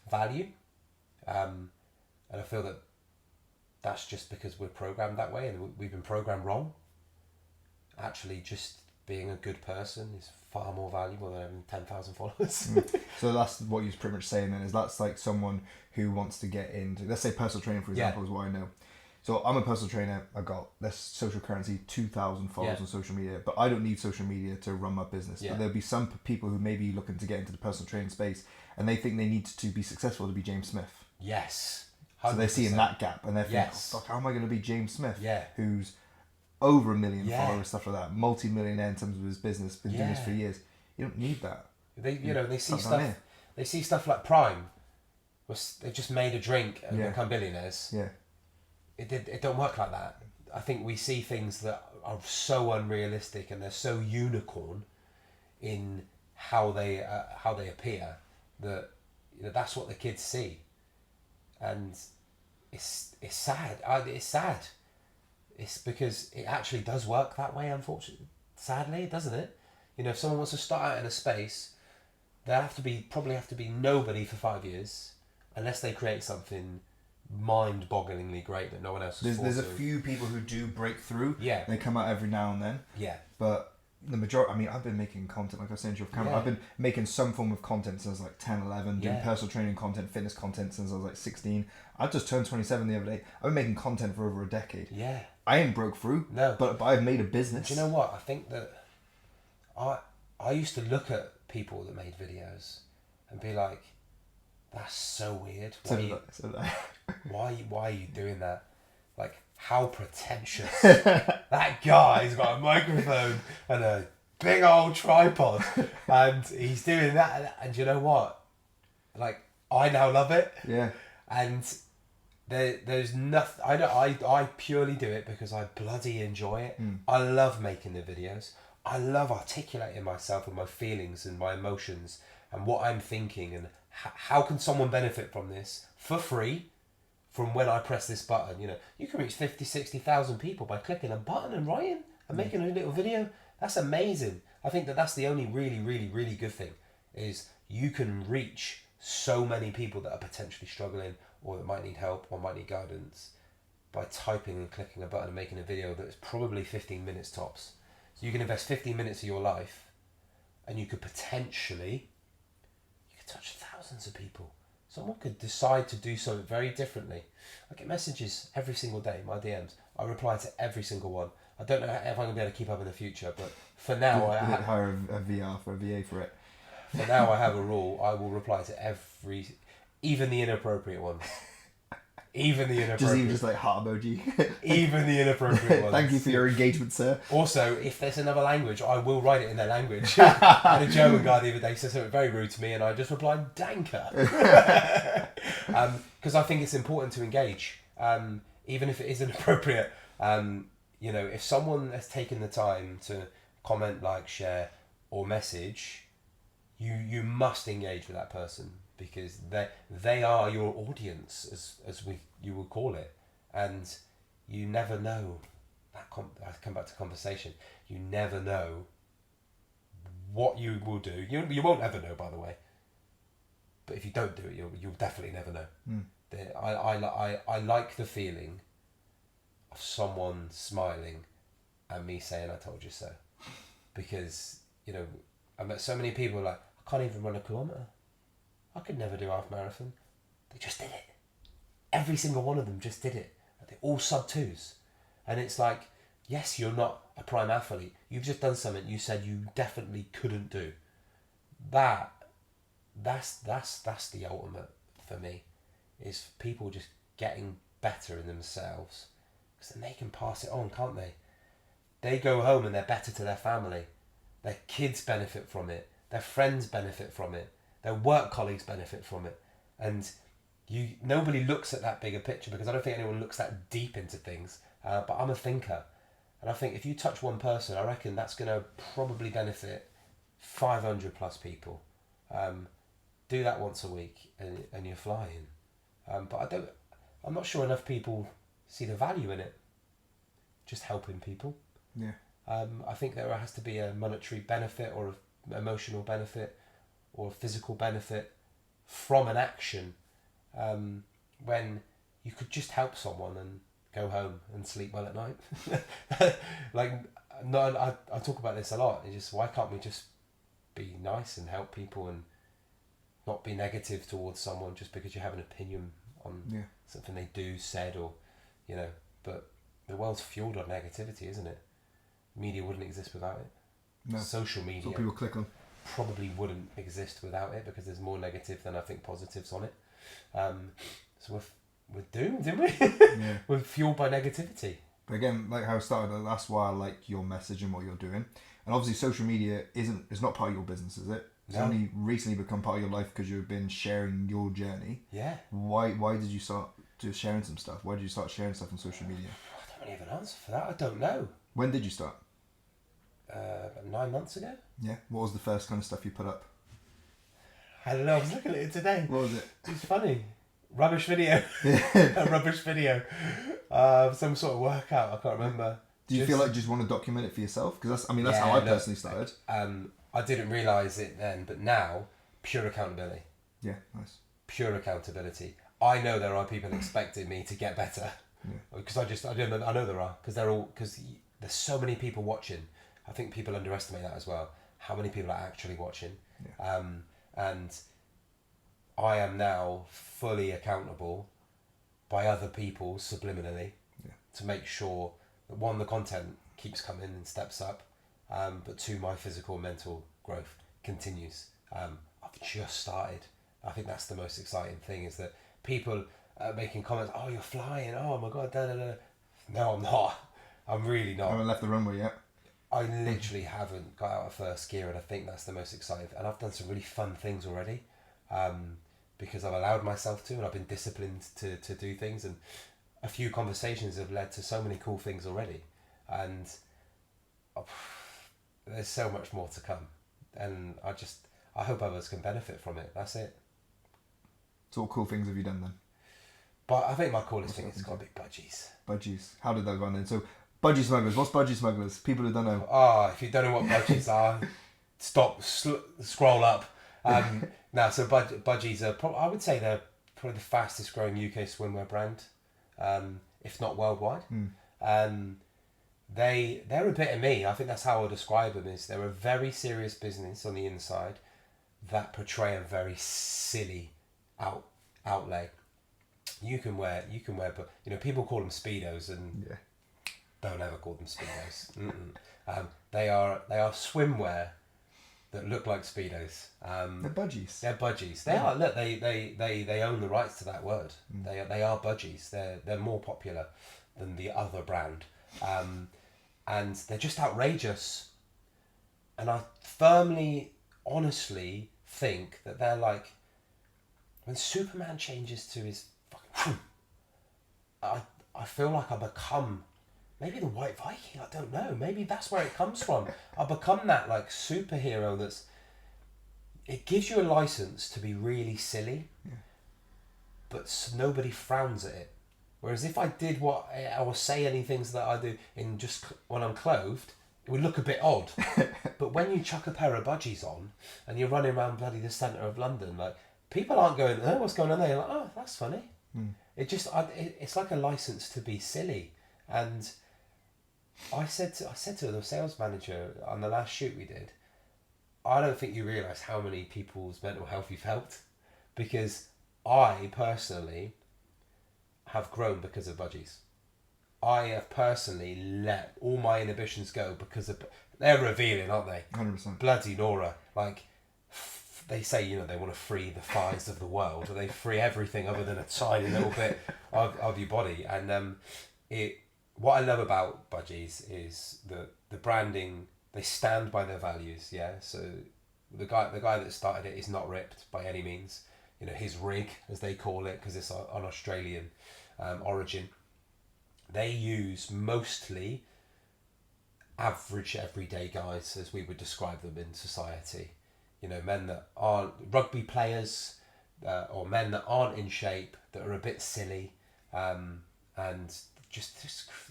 value, and I feel that that's just because we're programmed that way, and we've been programmed wrong. Actually, just being a good person is far more valuable than having 10,000 followers. So that's what you're pretty much saying then, is that's like someone who wants to get into, let's say personal training, for example, is what I know. So I'm a personal trainer, I've got this social currency, 2,000 followers on social media, but I don't need social media to run my business. But there'll be some people who may be looking to get into the personal training space and they think they need to be successful to be James Smith. Yes. 100%. So they're seeing that gap and they're thinking, oh, fuck, how am I going to be James Smith? Who's over 1 million followers, stuff like that, multi-millionaire in terms of his business, been doing this for years. You don't need that. They see stuff like Prime, they just made a drink and become billionaires. Yeah. It don't work like that. I think we see things that are so unrealistic and they're so unicorn in how they appear that, you know, that's what the kids see, and it's sad. It's sad. It's because it actually does work that way. Unfortunately, sadly, doesn't it? You know, if someone wants to start out in a space, they probably have to be nobody for 5 years, unless they create something mind-bogglingly great that no one else has. There's a few people who do break through. Yeah. They come out every now and then. Yeah. But the majority, I mean, I've been making content, like I was saying to you off camera, I've been making some form of content since like 10, 11, doing personal training content, fitness content since I was like 16. I just turned 27 the other day. I've been making content for over a decade. Yeah. I ain't broke through. No. But I've made a business. Do you know what? I think that I used to look at people that made videos and be like, that's so weird. Why are you doing that? Like, how pretentious. That guy's got a microphone and a big old tripod and he's doing that, and you know what? Like, I now love it. Yeah. And there's nothing. I purely do it because I bloody enjoy it. I love making the videos. I love articulating myself and my feelings and my emotions and what I'm thinking, and how can someone benefit from this for free from when I press this button. You know, you can reach 50, 60,000 people by clicking a button and writing and making a little video. That's amazing. I think that's the only really, really, really good thing, is you can reach so many people that are potentially struggling or that might need help or might need guidance by typing and clicking a button and making a video that's probably 15 minutes tops. So you can invest 15 minutes of your life and you could potentially, touch thousands of people. Someone could decide to do something very differently. I get messages every single day, my DMs. I reply to every single one. I don't know if I'm going to be able to keep up in the future, but for now I have... hire a VR for a VA for it. For now I have a rule. I will reply to even the inappropriate ones. Even the Just inappropriate. even just like heart emoji. Even the inappropriate ones. Thank you for your engagement, sir. Also, if there's another language, I will write it in their language. I had a German guy the other day said something very rude to me, and I just replied, "Danke," because I think it's important to engage, even if it is inappropriate. You know, if someone has taken the time to comment, like, share, or message, you must engage with that person, because they are your audience, as you would call it, and you never know. I come back to conversation. You never know what you will do. You won't ever know, by the way. But if you don't do it, you'll definitely never know. I like the feeling of someone smiling and me saying, "I told you so," because, you know, I met so many people like, I can't even run a kilometre. I could never do half marathon. They just did it. Every single one of them just did it. They're all sub-2s. And it's like, yes, you're not a prime athlete. You've just done something you said you definitely couldn't do. That's the ultimate for me, is people just getting better in themselves, because then they can pass it on, can't they? They go home and they're better to their family. Their kids benefit from it. Their friends benefit from it. Their work colleagues benefit from it. And nobody looks at that bigger picture, because I don't think anyone looks that deep into things. But I'm a thinker. And I think if you touch one person, I reckon that's going to probably benefit 500 plus people. Do that once a week and you're flying. But I'm not sure enough people see the value in it. Just helping people. Yeah. I think there has to be a monetary benefit, or an emotional benefit, or a physical benefit from an action, when you could just help someone and go home and sleep well at night. Like, no, I talk about this a lot. It's just, why can't we just be nice and help people, and not be negative towards someone just because you have an opinion on something they do, said, or, you know. But the world's fueled on negativity, isn't it? Media wouldn't exist without it. No. Social media. That's what people click on. Probably wouldn't exist without it, because there's more negative than I think positives on it. So we're doomed, didn't we? Yeah. We're fueled by negativity. But again, like how I started, that's why I like your message and what you're doing. And obviously social media is not part of your business, is it? It's only recently become part of your life because you've been sharing your journey. Yeah. Why did you start just sharing some stuff? Why did you start sharing stuff on social media? I don't really have an answer for that. I don't know. When did you start? About 9 months ago. Yeah. What was the first kind of stuff you put up? I don't know. I was looking at it today. What was it? It's funny. Rubbish video. A rubbish video. Some sort of workout. I can't remember. Do you feel like you just want to document it for yourself? Because that's how I personally started. I didn't realise it then, but now, pure accountability. Yeah, nice. Pure accountability. I know there are people expecting me to get better. Yeah. Because I know there are, because there's so many people watching. I think people underestimate that as well. How many people are actually watching? Yeah. And I am now fully accountable by other people subliminally to make sure that, one, the content keeps coming and steps up, but two, my physical and mental growth continues. I've just started. I think that's the most exciting thing, is that people are making comments, "Oh, you're flying, oh my god, da da da." No, I'm not. I'm really not. I haven't left the runway yet. I literally haven't got out of first gear, and I think that's the most exciting. And I've done some really fun things already, because I've allowed myself to, and I've been disciplined to do things, and a few conversations have led to so many cool things already, and there's so much more to come, and I hope others can benefit from it. That's it. So what cool things have you done then? But I think my coolest thing is got to be budgies. Budgies. How did that go on then? So budgie smugglers. What's budgie smugglers? People who don't know. Oh, if you don't know what budgies are, scroll up. Now, so budgies are I would say they're probably the fastest growing UK swimwear brand, if not worldwide. They're a bit of me. I think that's how I describe them. Is they're a very serious business on the inside that portray a very silly outlay. You can wear, but people call them Speedos, and don't ever call them Speedos. They are swimwear that look like Speedos. They're budgies. They're budgies. They are. Look, they own the rights to that word. They are budgies. They're more popular than the other brand, and they're just outrageous. And I firmly, honestly think that they're like when Superman changes to his fucking. I feel like I become maybe the White Viking. I don't know. Maybe that's where it comes from. I become that like superhero that's. It gives you a license to be really silly, but nobody frowns at it. Whereas if I did what I or say any things that I do in just when I'm clothed, it would look a bit odd. But when you chuck a pair of budgies on and you're running around bloody the centre of London, like people aren't going, "Oh, what's going on there?" You're like, "Oh, that's funny." It just it's like a license to be silly. And I said to the sales manager on the last shoot we did, I don't think you realise how many people's mental health you've helped, because I personally have grown because of budgies. I have personally let all my inhibitions go because of they're revealing, aren't they? 100%. Bloody Nora, like they say, they want to free the thighs of the world, or they free everything other than a tiny little bit of your body. And what I love about budgies is the branding. They stand by their values, yeah. So the guy that started it is not ripped by any means. His rig, as they call it, because it's an Australian origin. They use mostly average everyday guys, as we would describe them in society. Men that aren't rugby players, or men that aren't in shape, that are a bit silly, and just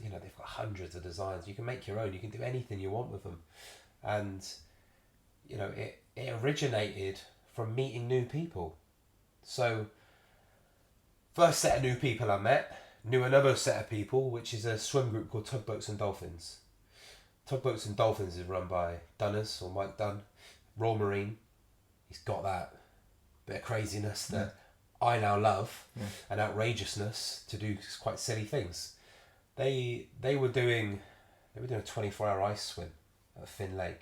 they've got hundreds of designs. You can make your own. You can do anything you want with them, and it originated from meeting new people. So first set of new people I met knew another set of people, which is a swim group called Tugboats and Dolphins. Tugboats and Dolphins is run by Dunners, or Mike Dunn, Royal Marine. He's got that bit of craziness that I now love, and outrageousness to do quite silly things. They were doing a 24-hour ice swim at Finn Lake,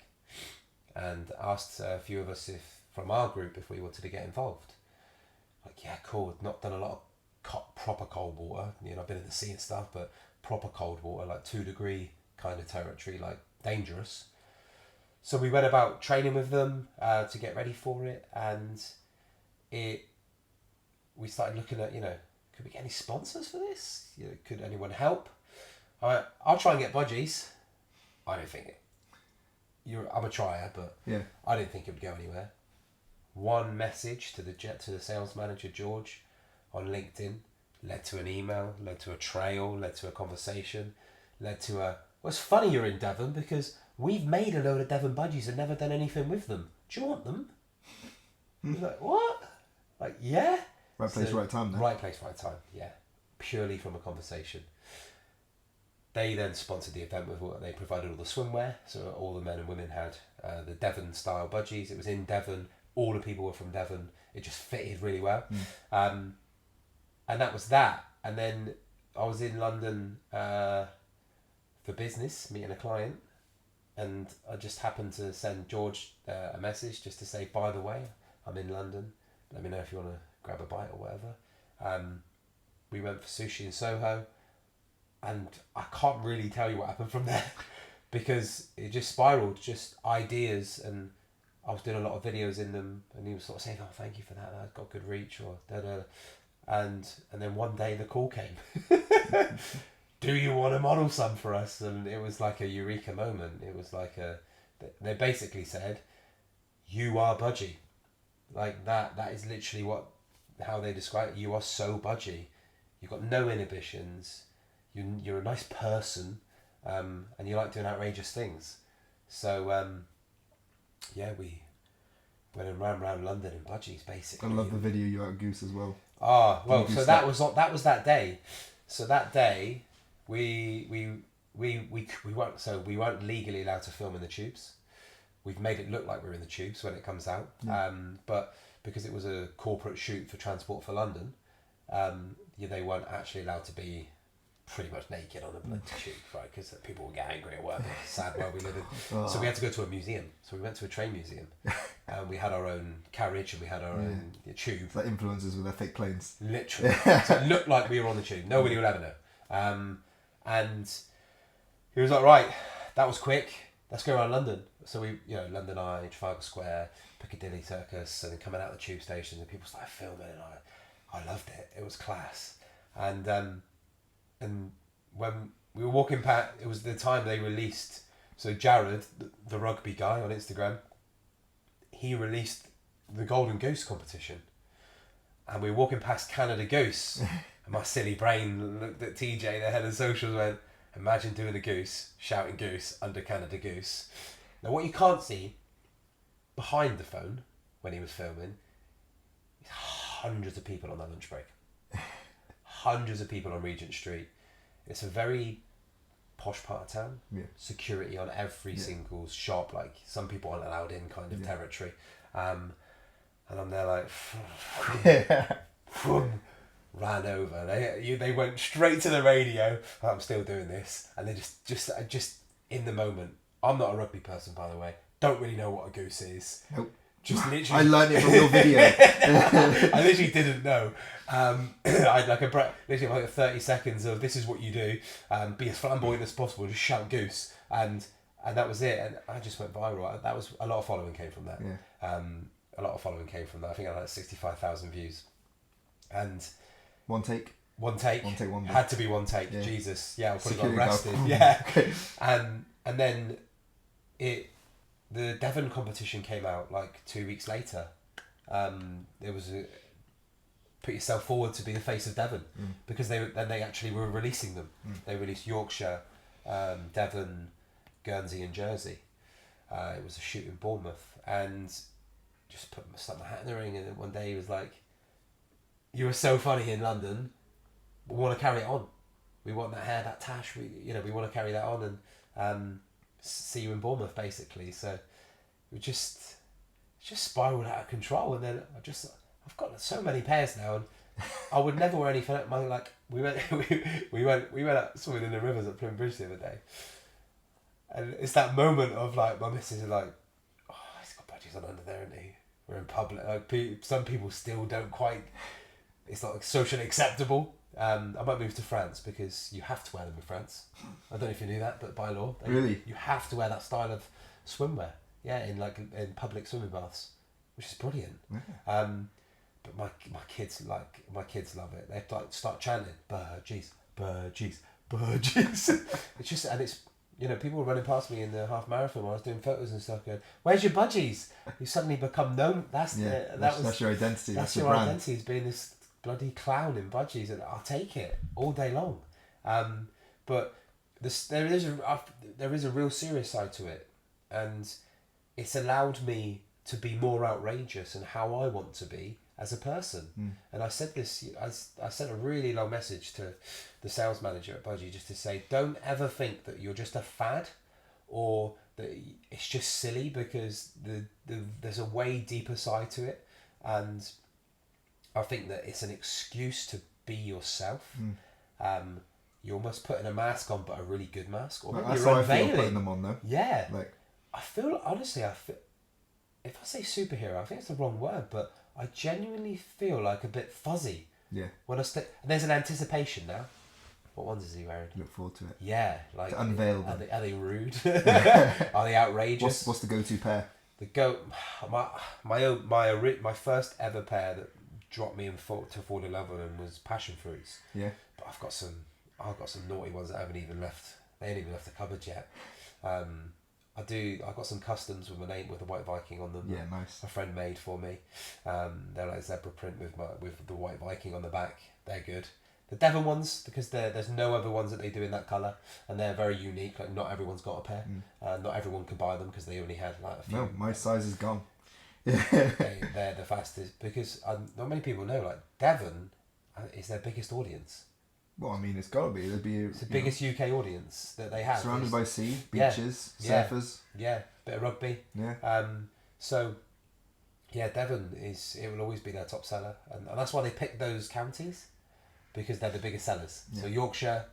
and asked a few of us from our group if we wanted to get involved. Like, yeah, cool. Not done a lot of proper cold water. I've been in the sea and stuff, but proper cold water, like 2 degree kind of territory, like dangerous. So we went about training with them to get ready for it, and we started looking at, could we get any sponsors for this? Could anyone help? I'll try and get budgies. I don't think I'm a trier, but I didn't think it would go anywhere. One message to the sales manager, George, on LinkedIn led to an email, led to a trail, led to a conversation, led to a... Well, it's funny you're in Devon, because we've made a load of Devon budgies and never done anything with them. Do you want them? He's like, what? Like, yeah. Right place, right time, then. Right place, right time, yeah. Purely from a conversation. They then sponsored the event with what they provided all the swimwear, so all the men and women had the Devon style budgies. It was in Devon. All the people were from Devon. It just fitted really well, and that was that. And then I was in London for business, meeting a client, and I just happened to send George a message just to say, by the way, I'm in London. Let me know if you want to grab a bite or whatever. We went for sushi in Soho. And I can't really tell you what happened from there, because it just spiraled, just ideas, and I was doing a lot of videos in them, and he was sort of saying, "Oh, thank you for that. I've got good reach," or da da. And then one day the call came. Do you want to model some for us? And it was like a eureka moment. It was like they basically said, "You are budgie," like that. That is literally how they describe it. You are so budgie. You've got no inhibitions. You're a nice person, and you like doing outrageous things. So, we went and ran around London in budgies, basically. I love the video you at Goose as well. So that was that day. So that day, we weren't legally allowed to film in the tubes. We've made it look like we're in the tubes when it comes out, but because it was a corporate shoot for Transport for London, they weren't actually allowed to be pretty much naked on the bloody tube, right? Because people would get angry at work. Sad world we live in. So we had to go to a museum. So we went to a train museum. We had our own carriage and we had our own tube. It's like influencers with their fake planes. Literally. So it looked like we were on the tube. Nobody will ever know. And he was like, right, that was quick. Let's go around London. So we, London Eye, Trafalgar Square, Piccadilly Circus, and then coming out the tube station, and people started filming, and I loved it. It was class. And when we were walking past, it was the time they released. So Jared, the rugby guy on Instagram, he released the Golden Goose competition, and we were walking past Canada Goose, and my silly brain looked at TJ, the head of socials, and went, imagine doing a goose, shouting goose under Canada Goose. Now what you can't see behind the phone when he was filming is hundreds of people on their lunch break. Hundreds of people on Regent Street. It's a very posh part of town. Yeah. Security on every single shop. Like some people aren't allowed in kind of territory. And I'm there like, ran over. They went straight to the radio. I'm still doing this, and they just in the moment. I'm not a rugby person, by the way. Don't really know what a goose is. Nope. Just literally. I learned it from your video. I literally didn't know. I had literally like 30 seconds of this is what you do. Be as flamboyant as possible. Just shout goose, and that was it. And I just went viral. That was a lot of following came from that. Yeah. A lot of following came from that. I think I had like 65,000 views, and One take. One take. Had to be one take. Yeah. Jesus. Yeah, I probably Security got arrested. guard. Yeah. And then the Devon competition came out like 2 weeks later. It was put yourself forward to be the face of Devon because they actually were releasing them. They released Yorkshire, Devon, Guernsey, and Jersey. It was a shoot in Bournemouth, and just stuck my hat in the ring. And then one day he was like, "You were so funny in London. We want to carry it on. We want that hair, that tash. We want to carry that on and see you in Bournemouth, basically." So it just spiraled out of control, and then I've got so many pairs now, and I would never wear anything. We went out swimming in the rivers at Plym Bridge the other day, and it's that moment of like my missus is like, "Oh, he's got budgies on under there, isn't he? We're in public." Like some people still don't quite. It's not socially acceptable. I might move to France because you have to wear them in France. I don't know if you knew that, but by law, Really? you have to wear that style of swimwear. Yeah, in public swimming baths, which is brilliant. Yeah. But my kids love it. They like start chanting "Burgies, Burgies, Burgies." It's people were running past me in the half marathon while I was doing photos and stuff, going, "Where's your budgies?" You suddenly become known. That's your identity. That's your your brand. identity, is being this bloody clown in budgies, and I'll take it all day long. But there is a real serious side to it, and it's allowed me to be more outrageous in how I want to be as a person. And I said this. I sent a really long message to the sales manager at Budgie just to say, don't ever think that you're just a fad, or that it's just silly, because there's a way deeper side to it, and I think that it's an excuse to be yourself. You're almost putting a mask on, but a really good mask. Or maybe That's you're how I feel unveiling. putting them on, though. Yeah. Like, I feel, honestly, if I say superhero, I think it's the wrong word, but I genuinely feel like a bit fuzzy. yeah, When there's an anticipation now. What ones is he wearing? look forward to it. Yeah. Like, To unveil them. Are they rude? Are they outrageous? What's the go-to pair? My first ever pair that dropped me to fall in love with them was passion fruits. Yeah. But I've got some naughty ones that haven't even left. They ain't even left the cupboard yet. I've got some customs with my name with a white Viking on them. Yeah, nice. A friend made for me. They're like zebra print with the white Viking on the back. They're good. The Devon ones, because there's no other ones that they do in that colour, and they're very unique. Like not everyone's got a pair. Not everyone can buy them because they only had like a few. No, my size is gone. They're the fastest, because not many people know, like Devon is their biggest audience. Well, I mean, it's got to be. It's the biggest UK audience that they have. Surrounded by sea, Yeah. beaches, Yeah. surfers. Yeah, bit of rugby. Yeah. So, yeah, Devon it will always be their top seller, and that's why they pick those counties, because they're the biggest sellers. Yeah. So Yorkshire,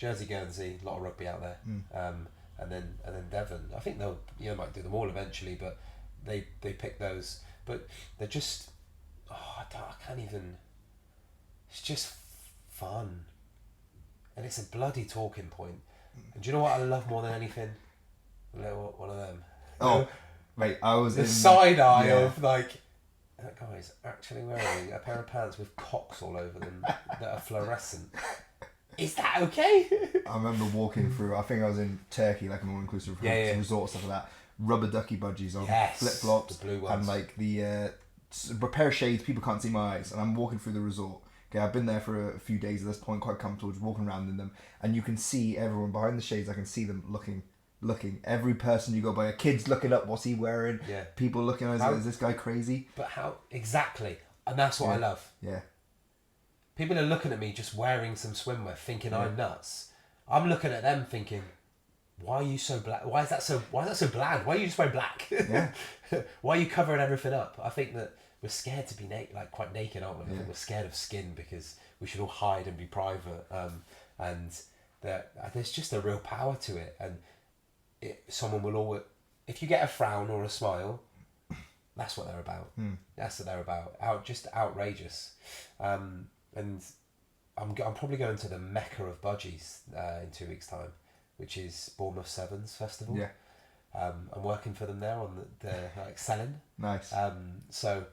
Jersey, Guernsey, a lot of rugby out there, and then Devon. I think they'll might do them all eventually, but they pick those. But they're just I can't even. It's just fun, and it's a bloody talking point. And do you know what I love more than anything? A little one of them. Oh, mate, I was the in side eye of like. That guy's actually wearing a pair of pants with cocks all over them that are fluorescent. Is that okay? I remember walking through, I think I was in Turkey, like an all-inclusive resort, stuff like that. Rubber ducky budgies on, flip-flops, the blue ones. and like the a pair of shades, people can't see my eyes, and I'm walking through the resort. Okay, I've been there for a few days at this point, quite comfortable, just walking around in them, and you can see everyone behind the shades. I can see them looking. Every person you go by, kids looking up, what's he wearing? Yeah. People looking, is this guy crazy? But how exactly? And that's what I love. Yeah. People are looking at me just wearing some swimwear, thinking I'm nuts. I'm looking at them thinking, why are you so black? Why is that so bland? Why are you just wearing black? Yeah. Why are you covering everything up? I think that we're scared to be quite naked, aren't we? I think we're scared of skin because we should all hide and be private. And there's just a real power to it. And someone will always, if you get a frown or a smile, that's what they're about. That's what they're about. Just outrageous. And I'm probably going to the Mecca of budgies in 2 weeks' time, which is Bournemouth Sevens Festival. Yeah. I'm working for them there on the selling. Nice. So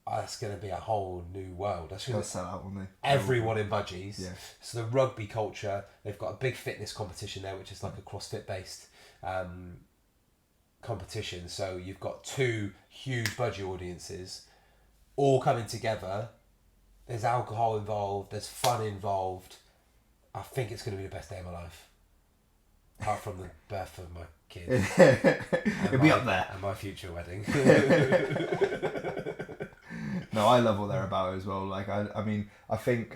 that's going to be a whole new world. That's going to sell out, won't they? Everyone in budgies. Yeah. So the rugby culture, they've got a big fitness competition there, which is like a CrossFit based competition. So you've got 2 huge budgie audiences all coming together. There's alcohol involved, there's fun involved. I think it's going to be the best day of my life, apart from the birth of my kids. It'll be up there. And my future wedding. No, I love what they're about as well. Like, I mean, I think,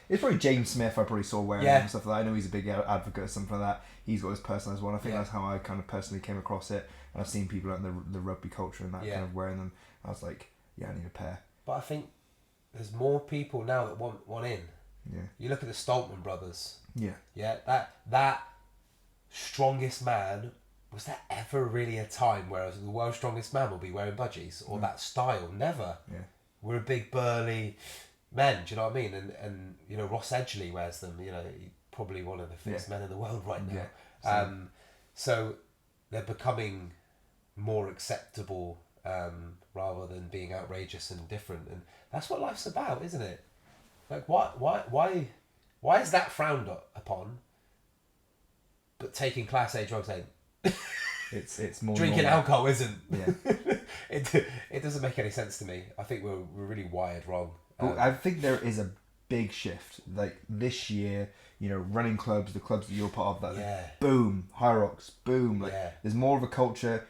it's probably James Smith I probably saw wearing them and stuff like that. I know he's a big advocate or something like that. He's got his personalised one. I think that's how I kind of personally came across it. And I've seen people out in the rugby culture and that kind of wearing them. I was like, I need a pair. But I think there's more people now that want in. Yeah. You look at the Stoltman brothers. Yeah. Yeah. That strongest man, was there ever really a time where the world's strongest man will be wearing budgies or that style? Never. Yeah. We're a big burly men, do you know what I mean? And Ross Edgley wears them, he's probably one of the fittest men in the world right now. Yeah. So they're becoming more acceptable rather than being outrageous and different, and that's what life's about, isn't it? Like, why is that frowned upon, but taking Class A drugs ain't? It's more drinking normal. Alcohol isn't. Yeah. It doesn't make any sense to me. I think we're really wired wrong. I think there is a big shift. Like this year, running clubs, the clubs that you're part of, boom, High Rocks, boom. Like there's more of a culture.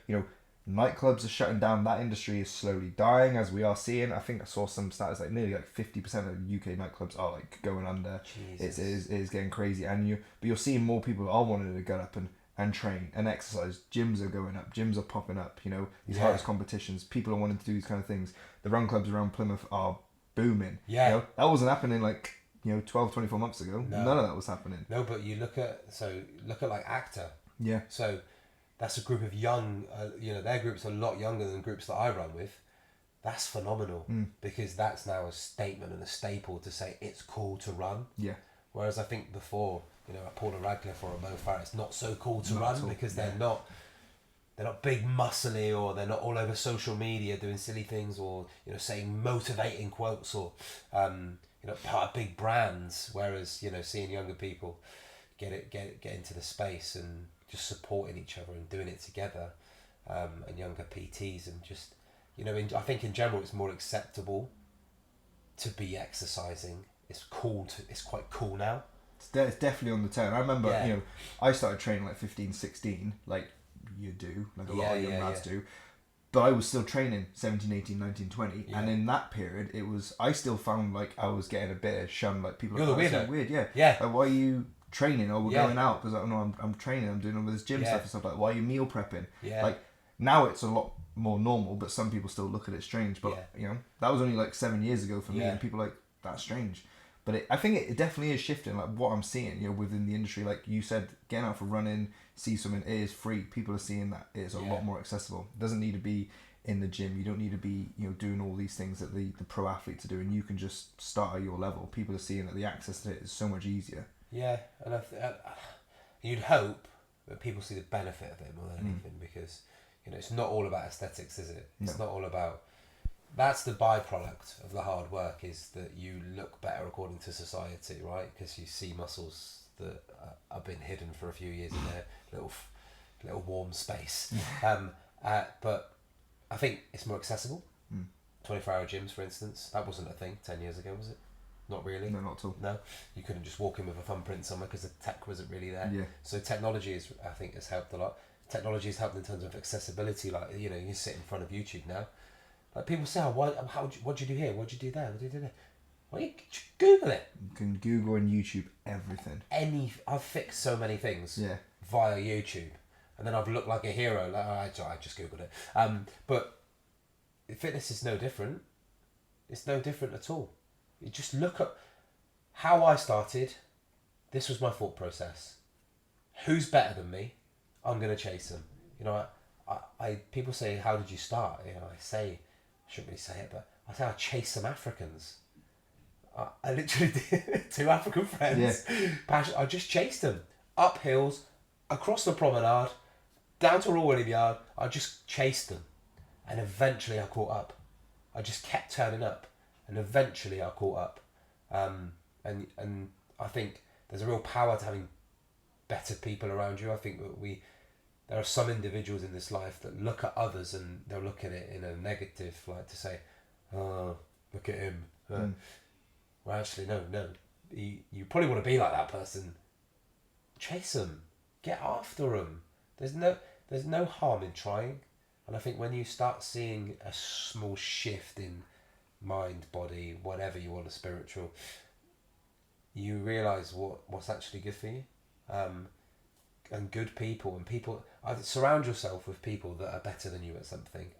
Nightclubs are shutting down. That industry is slowly dying, as we are seeing. I think I saw some stats like nearly 50% of UK nightclubs are going under. It is getting crazy, but you're seeing more people that are wanting to get up and train and exercise. Gyms are going up. Gyms are popping up. These hardest competitions. People are wanting to do these kind of things. The run clubs around Plymouth are booming. Yeah, that wasn't happening 12, 24 months ago. No. None of that was happening. No, but you look at like Actor. Yeah. So that's a group of young, their group's a lot younger than groups that I run with. That's phenomenal because that's now a statement and a staple to say it's cool to run. Yeah. Whereas I think before, a Paula Radcliffe or a Mo Farah, it's not so cool to run because they're not big muscly, or they're not all over social media doing silly things, or saying motivating quotes, or part of big brands. Whereas seeing younger people get into the space and just supporting each other and doing it together, and younger PTs, and just I think in general it's more acceptable to be exercising. It's quite cool now. It's definitely on the turn. I remember I started training 15, 16, like you do, like a lot of young lads do, but I was still training 17, 18, 19, 20, and in that period I still found I was getting a bit of shun, people You're are the weirdo. Weird, yeah. Like, why are you training? Or we're going out because I'm training, I'm doing all this gym stuff and stuff like that. Why are you meal prepping? Now it's a lot more normal, but some people still look at it strange. But that was only 7 years ago for me, and people that's strange. But I think it definitely is shifting. Like what I'm seeing, within the industry, like you said, getting out for running, see something, it is free. People are seeing that it is a lot more accessible. It doesn't need to be in the gym. You don't need to be, doing all these things that the pro athletes are doing. You can just start at your level. People are seeing that the access to it is so much easier. Yeah, and you'd hope that people see the benefit of it more than anything, because it's not all about aesthetics, is it? It's not all about. That's the byproduct of the hard work, is that you look better according to society, right? Because you see muscles that have been hidden for a few years in their little warm space. But I think it's more accessible. 24-hour gyms, for instance, that wasn't a thing 10 years ago, was it? Not really. No, not at all. No, you couldn't just walk in with a thumbprint somewhere because the tech wasn't really there. Yeah. So technology I think has helped a lot. Technology has helped in terms of accessibility. Like you sit in front of YouTube now. Like people say, what do you do here? What do you do there? What do you do there? Well, you Google it. You can Google and YouTube everything. I've fixed so many things Yeah. via YouTube, and then I've looked like a hero. Like I just Googled it. But fitness is no different. It's no different at all. You just look at how I started. This was my thought process. Who's better than me? I'm gonna chase them. I people say, how did you start? I shouldn't really say it, but I say I chased some Africans. I literally did. 2 African friends. Yeah. I just chased them up hills, across the promenade, down to Royal William Yard. I just chased them, and eventually I caught up. I just kept turning up, and eventually I caught up. And I think there's a real power to having better people around you. I think that there are some individuals in this life that look at others and they'll look at it in a negative, like to say, oh, look at him. Well, actually, no. You probably want to be like that person. Chase them. Get after them. There's no harm in trying. And I think when you start seeing a small shift in mind, body, whatever you want, a spiritual, you realise what's actually good for you. And good people, surround yourself with people that are better than you at something.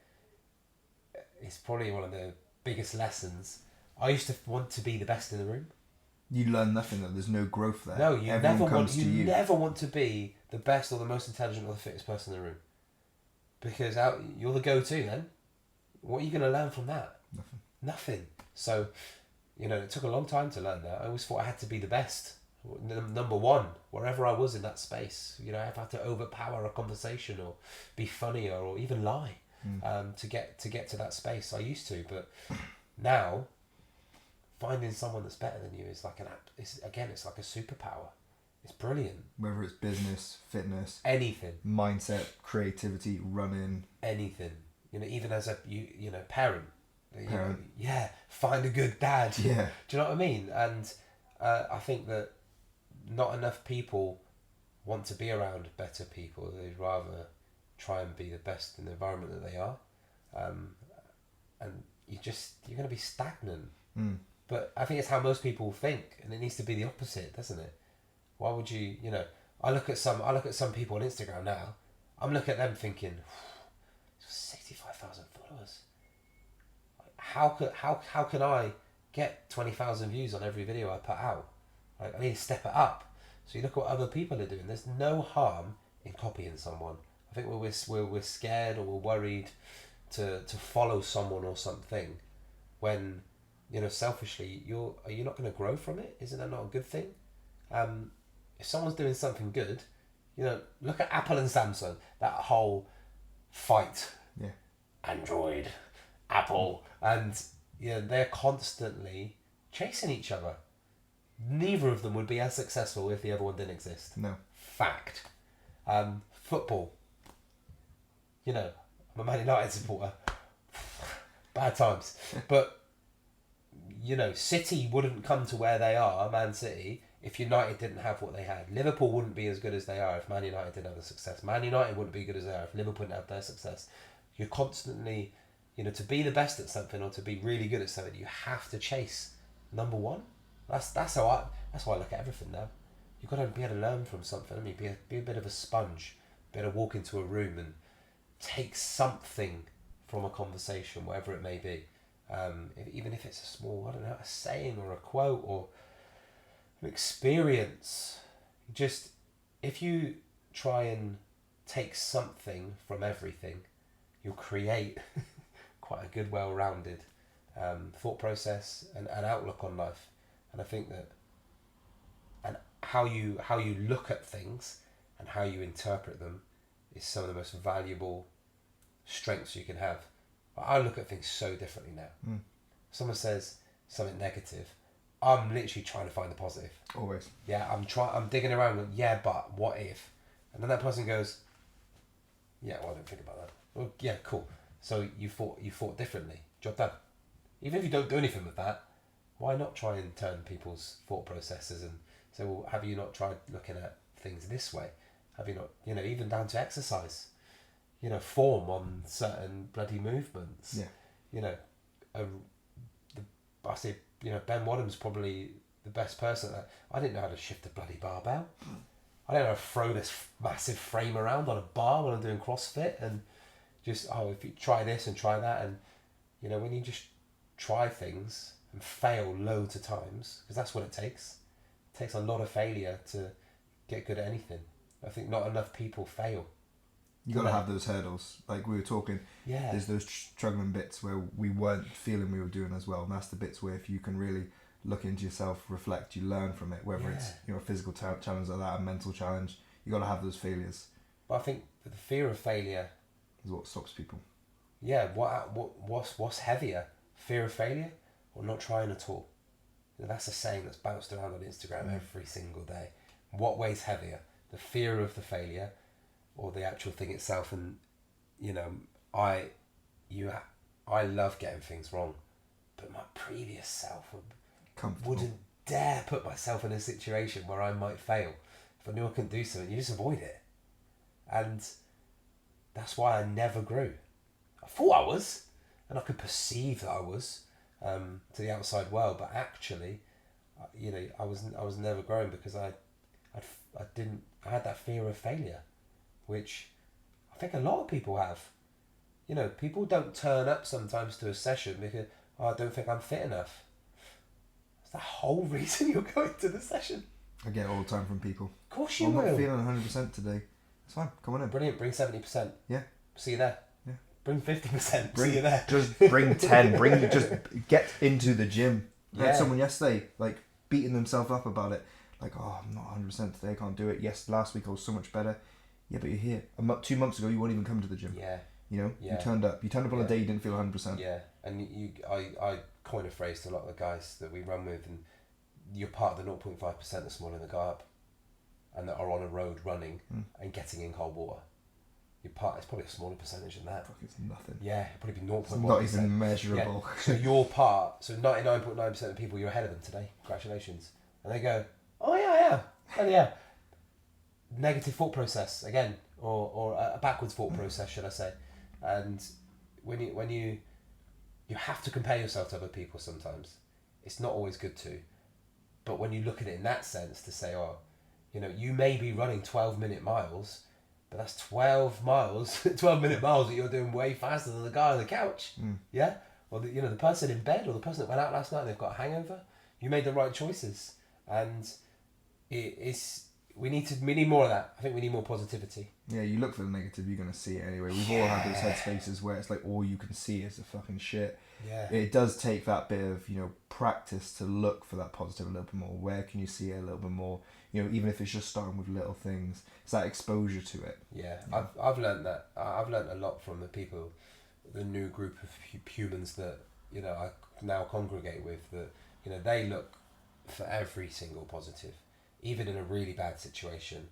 It's probably one of the biggest lessons. I used to want to be the best in the room. You learn nothing though. There's no growth there. No, you never want to be the best or the most intelligent or the fittest person in the room, because you're the go-to then. What are you going to learn from that? Nothing. So, it took a long time to learn that. I always thought I had to be the best. Number one, wherever I was in that space, if I had to overpower a conversation or be funnier or even lie to get to that space, I used to. But now, finding someone that's better than you is like it's like a superpower. It's brilliant. Whether it's business, fitness, anything, mindset, creativity, running, anything. Even as a parent. Find a good dad. Yeah. Do you know what I mean? And I think that not enough people want to be around better people. They'd rather try and be the best in the environment that they are, and you're going to be stagnant. But I think it's how most people think, and it needs to be the opposite, doesn't it? Why would you? I look at some people on Instagram now. I'm looking at them thinking, 65,000 followers. How can I get 20,000 views on every video I put out? I need to step it up. So you look at what other people are doing. There's no harm in copying someone. I think we're scared or we're worried to follow someone or something when selfishly are you not going to grow from it? Isn't that not a good thing? If someone's doing something good, look at Apple and Samsung. That whole fight. Yeah. Android, Apple, and they're constantly chasing each other. Neither of them would be as successful if the other one didn't exist. No. Fact. Football. I'm a Man United supporter. Bad times. But, City wouldn't come to where they are, Man City, if United didn't have what they had. Liverpool wouldn't be as good as they are if Man United didn't have the success. Man United wouldn't be good as they are if Liverpool didn't have their success. You're constantly, to be the best at something or to be really good at something, you have to chase number one. That's how I look at everything now. You've got to be able to learn from something. I mean, be a bit of a sponge. Be able to walk into a room and take something from a conversation, whatever it may be. Even if it's a small, a saying or a quote or Experience. Just, if you try and take something from everything, you'll create quite a good, well-rounded thought process and outlook on life. And I think that, and how you look at things and how you interpret them is some of the most valuable strengths you can have. I look at things so differently now. Someone says something negative, I'm literally trying to find the positive. Always. Yeah, I'm digging around going, yeah, but what if? And then that person goes, yeah, well, I didn't think about that. Well, yeah, cool. So you thought differently. Job done. Even if you don't do anything with that, why not try and turn people's thought processes and say, well, have you not tried looking at things this way? Have you not, even down to exercise, form on certain bloody movements. Yeah. I say, Ben Wadham's probably the best person. I didn't know how to shift a bloody barbell. I don't know how to throw this massive frame around on a bar when I'm doing CrossFit and just, if you try this and try that. And, when you just try things and fail loads of times, because that's what it takes. It takes a lot of failure to get good at anything. I think not enough people fail. You got to have those hurdles. Like we were talking, there's those struggling bits where we weren't feeling we were doing as well. And that's the bits where if you can really look into yourself, reflect, you learn from it, whether it's a physical challenge like that, a mental challenge. You got to have those failures. But I think the fear of failure is what stops people. Yeah, what's heavier? Fear of failure or not trying at all? That's a saying that's bounced around on Instagram every single day. What weighs heavier? The fear of the failure or the actual thing itself? And I love getting things wrong, but my previous self wouldn't dare put myself in a situation where I might fail. If I knew I couldn't do something, you just avoid it. And that's why I never grew. I thought I was, and I could perceive that I was to the outside world, but actually, I was never growing because I had that fear of failure, which I think a lot of people have. People don't turn up sometimes to a session because I don't think I'm fit enough. That's the whole reason you're going to the session. I get it all the time from people. Of course you will. I'm not feeling 100% today. It's fine. Come on in. Brilliant. Bring 70%. Yeah. See you there. Yeah. Bring 50%. See you there. Just bring 10. Just get into the gym. I had someone yesterday beating themselves up about it. Like, I'm not 100% today. I can't do it. Yes, last week I was so much better. Yeah, but you're here. 2 months ago, you wouldn't even come to the gym. Yeah. You turned up. You turned up on a day you didn't feel 100%. Yeah, and I coin a phrase to a lot of the guys that we run with, and you're part of the 0.5% that's smaller than the guy up, and that are on a road running and getting in cold water. It's probably a smaller percentage than that. Fuck, it's nothing. Yeah, it'd probably be 0.1%. It's not even measurable. Yeah. So you're part. So 99.9% of people, you're ahead of them today. Congratulations. And they go, oh yeah, I am. And yeah, negative thought process again, or a backwards thought process, should I say? And when you have to compare yourself to other people sometimes. It's not always good to, but when you look at it in that sense, to say, you may be running 12-minute miles, but that's 12 minute miles that you're doing way faster than the guy on the couch. Yeah, or the person in bed, or the person that went out last night and they've got a hangover. You made the right choices, and we need more of that. I think we need more positivity. Yeah, you look for the negative, you're going to see it anyway. We've all had those headspaces where it's like all you can see is the fucking shit. Yeah. It does take that bit of, practice to look for that positive a little bit more. Where can you see it a little bit more? Even if it's just starting with little things. It's that exposure to it. Yeah, I've learned that. I've learned a lot from the new group of humans that, I now congregate with, that, they look for every single positive. Even in a really bad situation,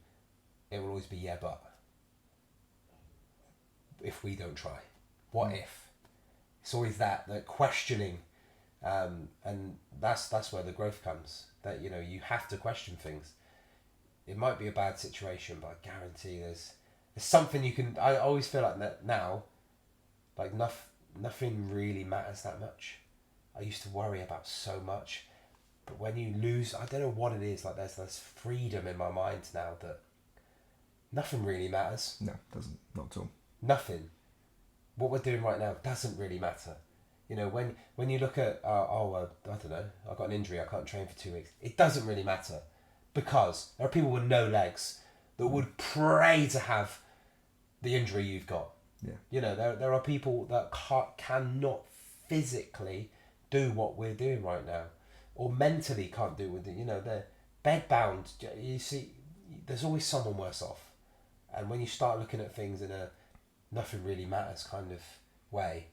it will always be yeah, but if we don't try, what if? It's always that questioning, and that's where the growth comes. That you have to question things. It might be a bad situation, but I guarantee there's something you can. I always feel like that now, like nothing really matters that much. I used to worry about so much. But when you lose, I don't know what it is, like there's this freedom in my mind now that nothing really matters. No, it doesn't. Not at all. Nothing. What we're doing right now doesn't really matter. You know, when you look at, I don't know, I got an injury, I can't train for 2 weeks. It doesn't really matter, because there are people with no legs that would pray to have the injury you've got. Yeah. You know, there are people that cannot physically do what we're doing right now, or mentally can't do with it. You know, they're bedbound. You see, there's always someone worse off. And when you start looking at things in a nothing really matters kind of way,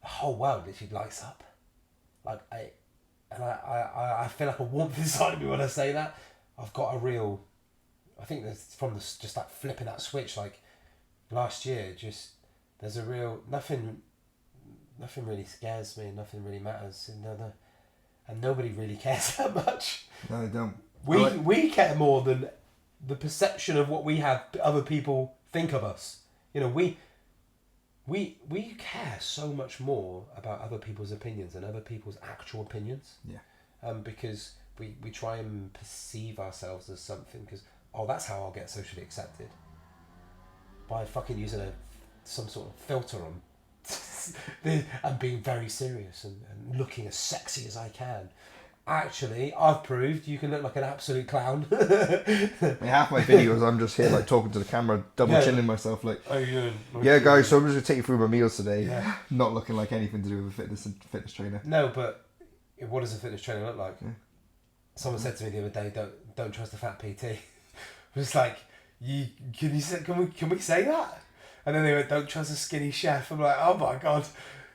the whole world literally lights up. Like I feel like a warmth inside of me when I say that. I've got a real, I think there's from just that flipping that switch, like last year, just there's a real nothing really scares me, nothing really matters, and nobody really cares that much. No, they don't. We care more than the perception of what we have other people think of us. You know, we care so much more about other people's opinions and other people's actual opinions. Yeah. Because we try and perceive ourselves as something, because that's how I'll get socially accepted, by fucking using some sort of filter on and being very serious and looking as sexy as I can. Actually, I've proved you can look like an absolute clown. Half my videos, I'm just here like talking to the camera, double chinning myself, like, yeah, guys. So I'm just gonna take you through my meals today. Yeah. Not looking like anything to do with a fitness trainer. No, but what does a fitness trainer look like? Yeah. Someone said to me the other day, "Don't trust the fat PT." I was like, can we say that? And then they went, "Don't trust a skinny chef." I'm like, oh my god,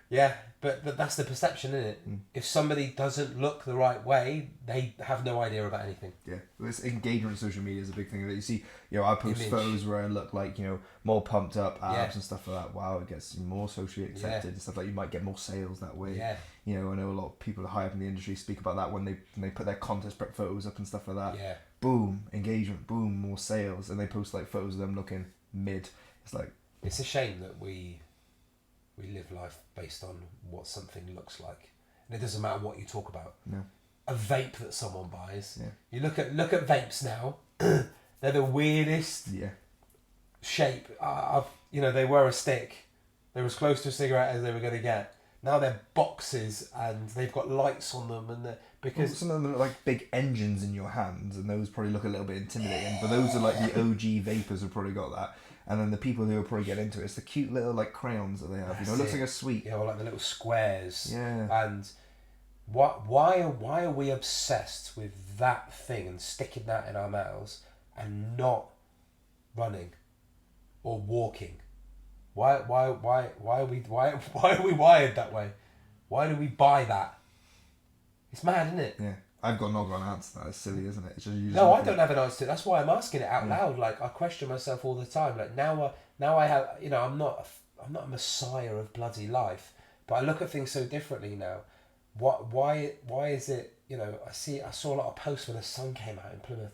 yeah. But that's the perception, isn't it? If somebody doesn't look the right way, they have no idea about anything. Yeah, this engagement on social media is a big thing that you see. You know, I post photos where I look like, you know, more pumped up abs and stuff like that. Wow, it gets more socially accepted and stuff like. You might get more sales that way. Yeah. You know, I know a lot of people high up in the industry speak about that when they put their contest prep photos up and stuff like that. Yeah. Boom, engagement. Boom, more sales, and they post like photos of them looking mid. It's like, it's a shame that we live life based on what something looks like, and it doesn't matter what you talk about. No. A vape that someone buys. Yeah. You look at vapes now. They're the weirdest shape. They were a stick. They're as close to a cigarette as they were going to get. Now they're boxes and they've got lights on them, and because some of them look like big engines in your hands, and those probably look a little bit intimidating. But those are like the OG vapors have probably got that. And then the people who will probably get into it, it's the cute little like crayons that they have. You know, it looks like a sweet. Yeah, or like the little squares. Yeah. And why are we obsessed with that thing and sticking that in our mouths and not running or walking? Why are we wired that way? Why do we buy that? It's mad, isn't it? Yeah. I've got not got an answer to that. It's silly, isn't it? It's just no, I don't have an answer to it. That's why I'm asking it out loud. Like, I question myself all the time. Like, now I have, you know, I'm not a messiah of bloody life, but I look at things so differently now. Why is it, you know, I saw a lot of posts when the sun came out in Plymouth.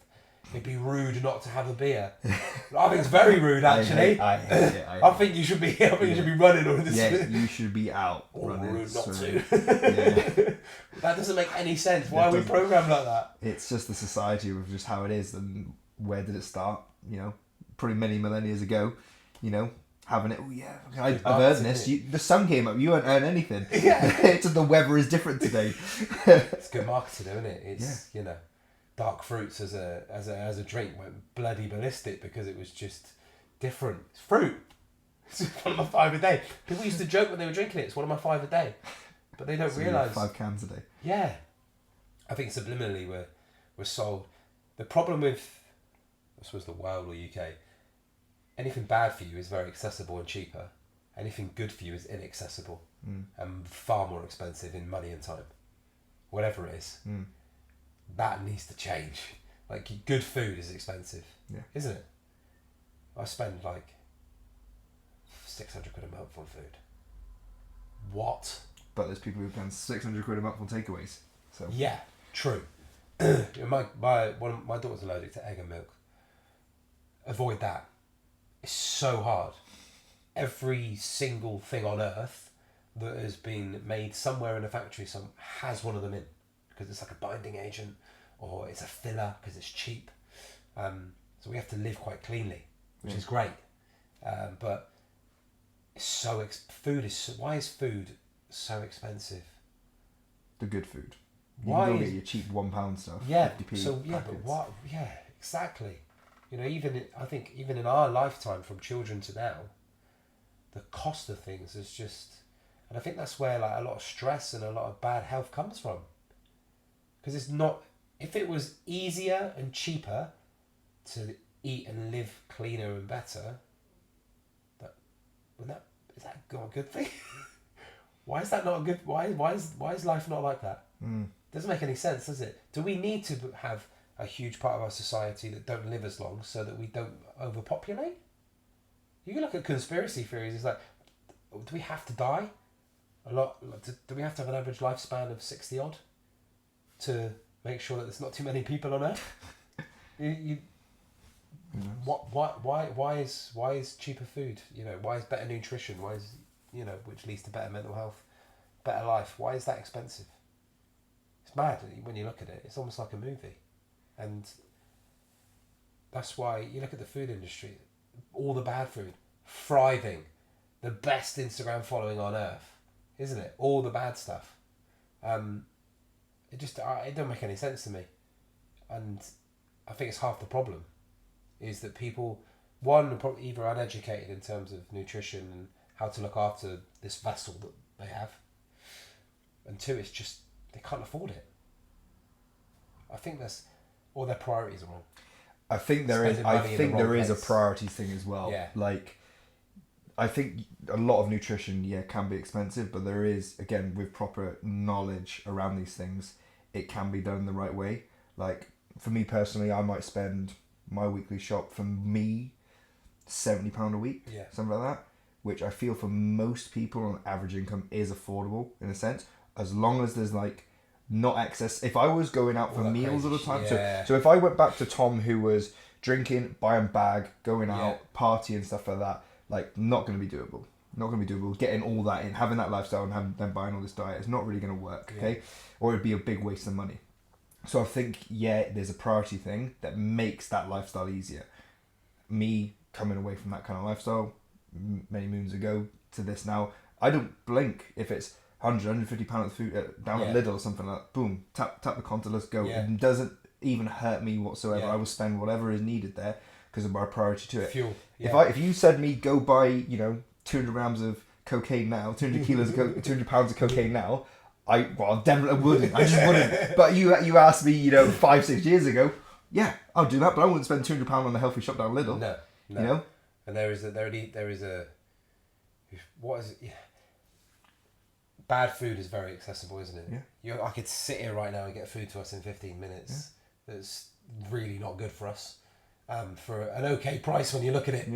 It'd be rude not to have a beer. I think it's very rude, actually. I hate it. I think you should be. You should be running or this. Yeah, you should be out running. Rude not to. Yeah. That doesn't make any sense. Why are we programmed like that? It's just the society of just how it is, and where did it start? You know, pretty many millennia ago. You know, having it. Oh yeah, I've earned this. The sun came up. You won't earn anything. Yeah. It's just the weather is different today. It's good marketing, isn't it? It's you know. Dark fruits as a drink went bloody ballistic because it was just different. It's fruit. It's one of my 5 a day. People used to joke when they were drinking it. It's one of my 5 a day, but they don't realise. 5 cans a day. Yeah, I think subliminally we're sold. The problem with, I suppose, the world or UK, anything bad for you is very accessible and cheaper. Anything good for you is inaccessible and far more expensive in money and time. Whatever it is. That needs to change. Like, good food is expensive, isn't it? I spend like 600 quid a month on food. What? But there's people who spend 600 quid a month on takeaways. So yeah, true. my daughter's allergic to egg and milk. Avoid that. It's so hard. Every single thing on earth that has been made somewhere in a factory has one of them in. Because it's like a binding agent, or it's a filler because it's cheap. So we have to live quite cleanly, which is great. But it's why is food so expensive? The good food. You Why can go is- get your cheap £1 stuff. Yeah. 50p So yeah, but packets. what? Yeah, exactly. You know, I think even in our lifetime, from children to now, the cost of things is just, and I think that's where like a lot of stress and a lot of bad health comes from. Because it's not. If it was easier and cheaper to eat and live cleaner and better, is that not a good thing? Why is that not a good? Why is life not like that? Doesn't make any sense, does it? Do we need to have a huge part of our society that don't live as long so that we don't overpopulate? You can look at conspiracy theories. It's like, do we have to die a lot? Do we have to have an average lifespan of 60 odd to make sure that there's not too many people on Earth? Why is cheaper food? You know, why is better nutrition? Why is, you know, which leads to better mental health, better life? Why is that expensive? It's mad when you look at it. It's almost like a movie, and that's why you look at the food industry. All the bad food, thriving, the best Instagram following on earth, isn't it? All the bad stuff. It don't make any sense to me, and I think it's half the problem. Is that people, one, are probably either uneducated in terms of nutrition and how to look after this vessel that they have, and two, it's just they can't afford it. I think all their priorities are wrong. I think there is. I think there is a priority thing as well. Yeah. Like, I think a lot of nutrition, can be expensive, but there is, again, with proper knowledge around these things, it can be done the right way. Like, for me personally, I might spend my weekly shop, for me, £70 a week, something like that, which I feel for most people on average income is affordable in a sense, as long as there's like not excess. If I was going out for meals all the time, so if I went back to Tom, who was drinking, buying bag, going out, partying, stuff like that, like, not going to be doable. Not going to be doable. Getting all that in, having that lifestyle and then buying all this diet is not really going to work, okay? Or it'd be a big waste of money. So I think, there's a priority thing that makes that lifestyle easier. Me coming away from that kind of lifestyle many moons ago to this now, I don't blink if it's £150 of food down at Lidl or something like that. Boom, tap the counter, let's go. It doesn't even hurt me whatsoever. I will spend whatever is needed there because of my priority to it. Fuel. If you said me go buy 200 grams of cocaine now, 200 kilos of 200 pounds of cocaine now, I definitely wouldn't. I just wouldn't. But you asked me 5-6 years ago, I'll do that, but I wouldn't spend £200 on a healthy shop down Lidl. No. You know. And there is a what is it? Yeah. Bad food is very accessible, isn't it? Yeah. I could sit here right now and get food to us in 15 minutes. That's really not good for us. For an okay price when you look at it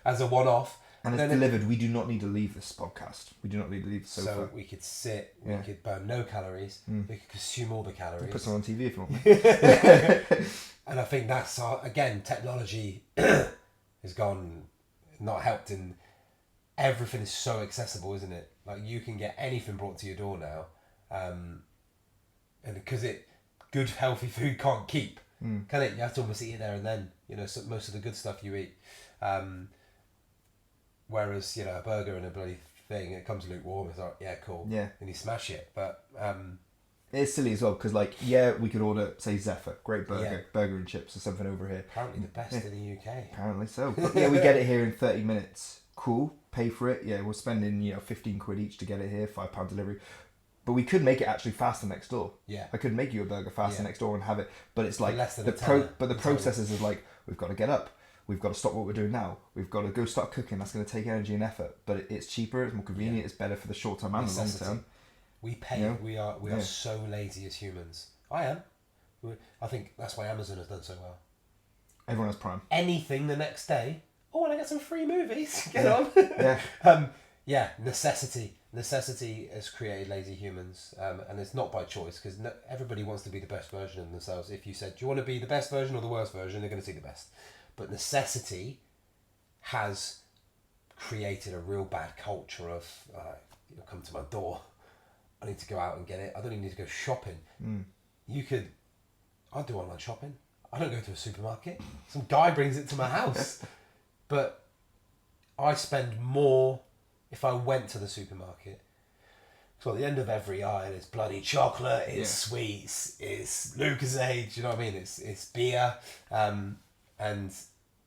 as a one-off. And it's delivered. We do not need to leave this podcast. We do not need to leave the sofa. So we could sit, we could burn no calories, we could consume all the calories. Put some on TV if you want. And I think that's, again, technology has not helped, and everything is so accessible, isn't it? Like, you can get anything brought to your door now. And because good, healthy food can't keep, can it? You have to almost eat it there and then, so most of the good stuff you eat. Whereas, a burger and a bloody thing, it comes lukewarm, it's like, yeah, cool. Yeah. And you smash it. But it's silly as well, because we could order, say, Zephyr, great burger, burger and chips or something over here. Apparently the best in the UK. Apparently so. But we get it here in 30 minutes. Cool, pay for it. Yeah, we're spending, 15 quid each to get it here, £5 delivery. But we could make it actually faster next door. Yeah. I could make you a burger faster next door and have it, but it's like less than the processes is like, we've got to get up. We've got to stop what we're doing now. We've got to go start cooking. That's going to take energy and effort, but it's cheaper. It's more convenient. It's better for the short term and the long term. We pay. We are so lazy as humans. I am. I think that's why Amazon has done so well. Everyone has Prime. Anything the next day. Oh, and I get some free movies. Get on. Necessity. Necessity has created lazy humans, and it's not by choice, because everybody wants to be the best version of themselves. If you said, do you want to be the best version or the worst version, they're going to see the best. But necessity has created a real bad culture of, come to my door, I need to go out and get it. I don't even need to go shopping. I do online shopping. I don't go to a supermarket. Some guy brings it to my house. But I spend more if I went to the supermarket. So at the end of every aisle is bloody chocolate, it's sweets, it's Lucozade, you know what I mean? It's beer, and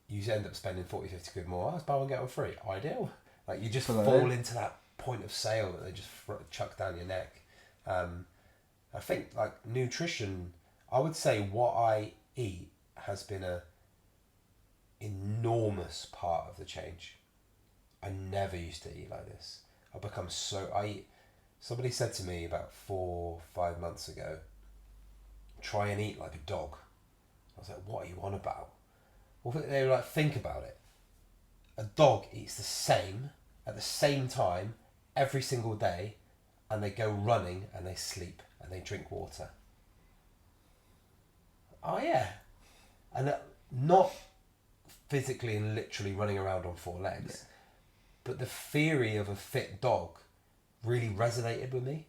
you end up spending 40, 50 quid more. Oh, let's buy one, get one free. Ideal. Like you just fall into that point of sale that they just chuck down your neck. I think like nutrition, I would say what I eat has been a enormous part of the change. I never used to eat like this. I've become somebody said to me about 4 5 months ago, try and eat like a dog. I was like, what are you on about? Well, they were like, think about it. A dog eats the same at the same time every single day, and they go running and they sleep and they drink water. Oh yeah. And not physically and literally running around on 4 legs, but the theory of a fit dog really resonated with me.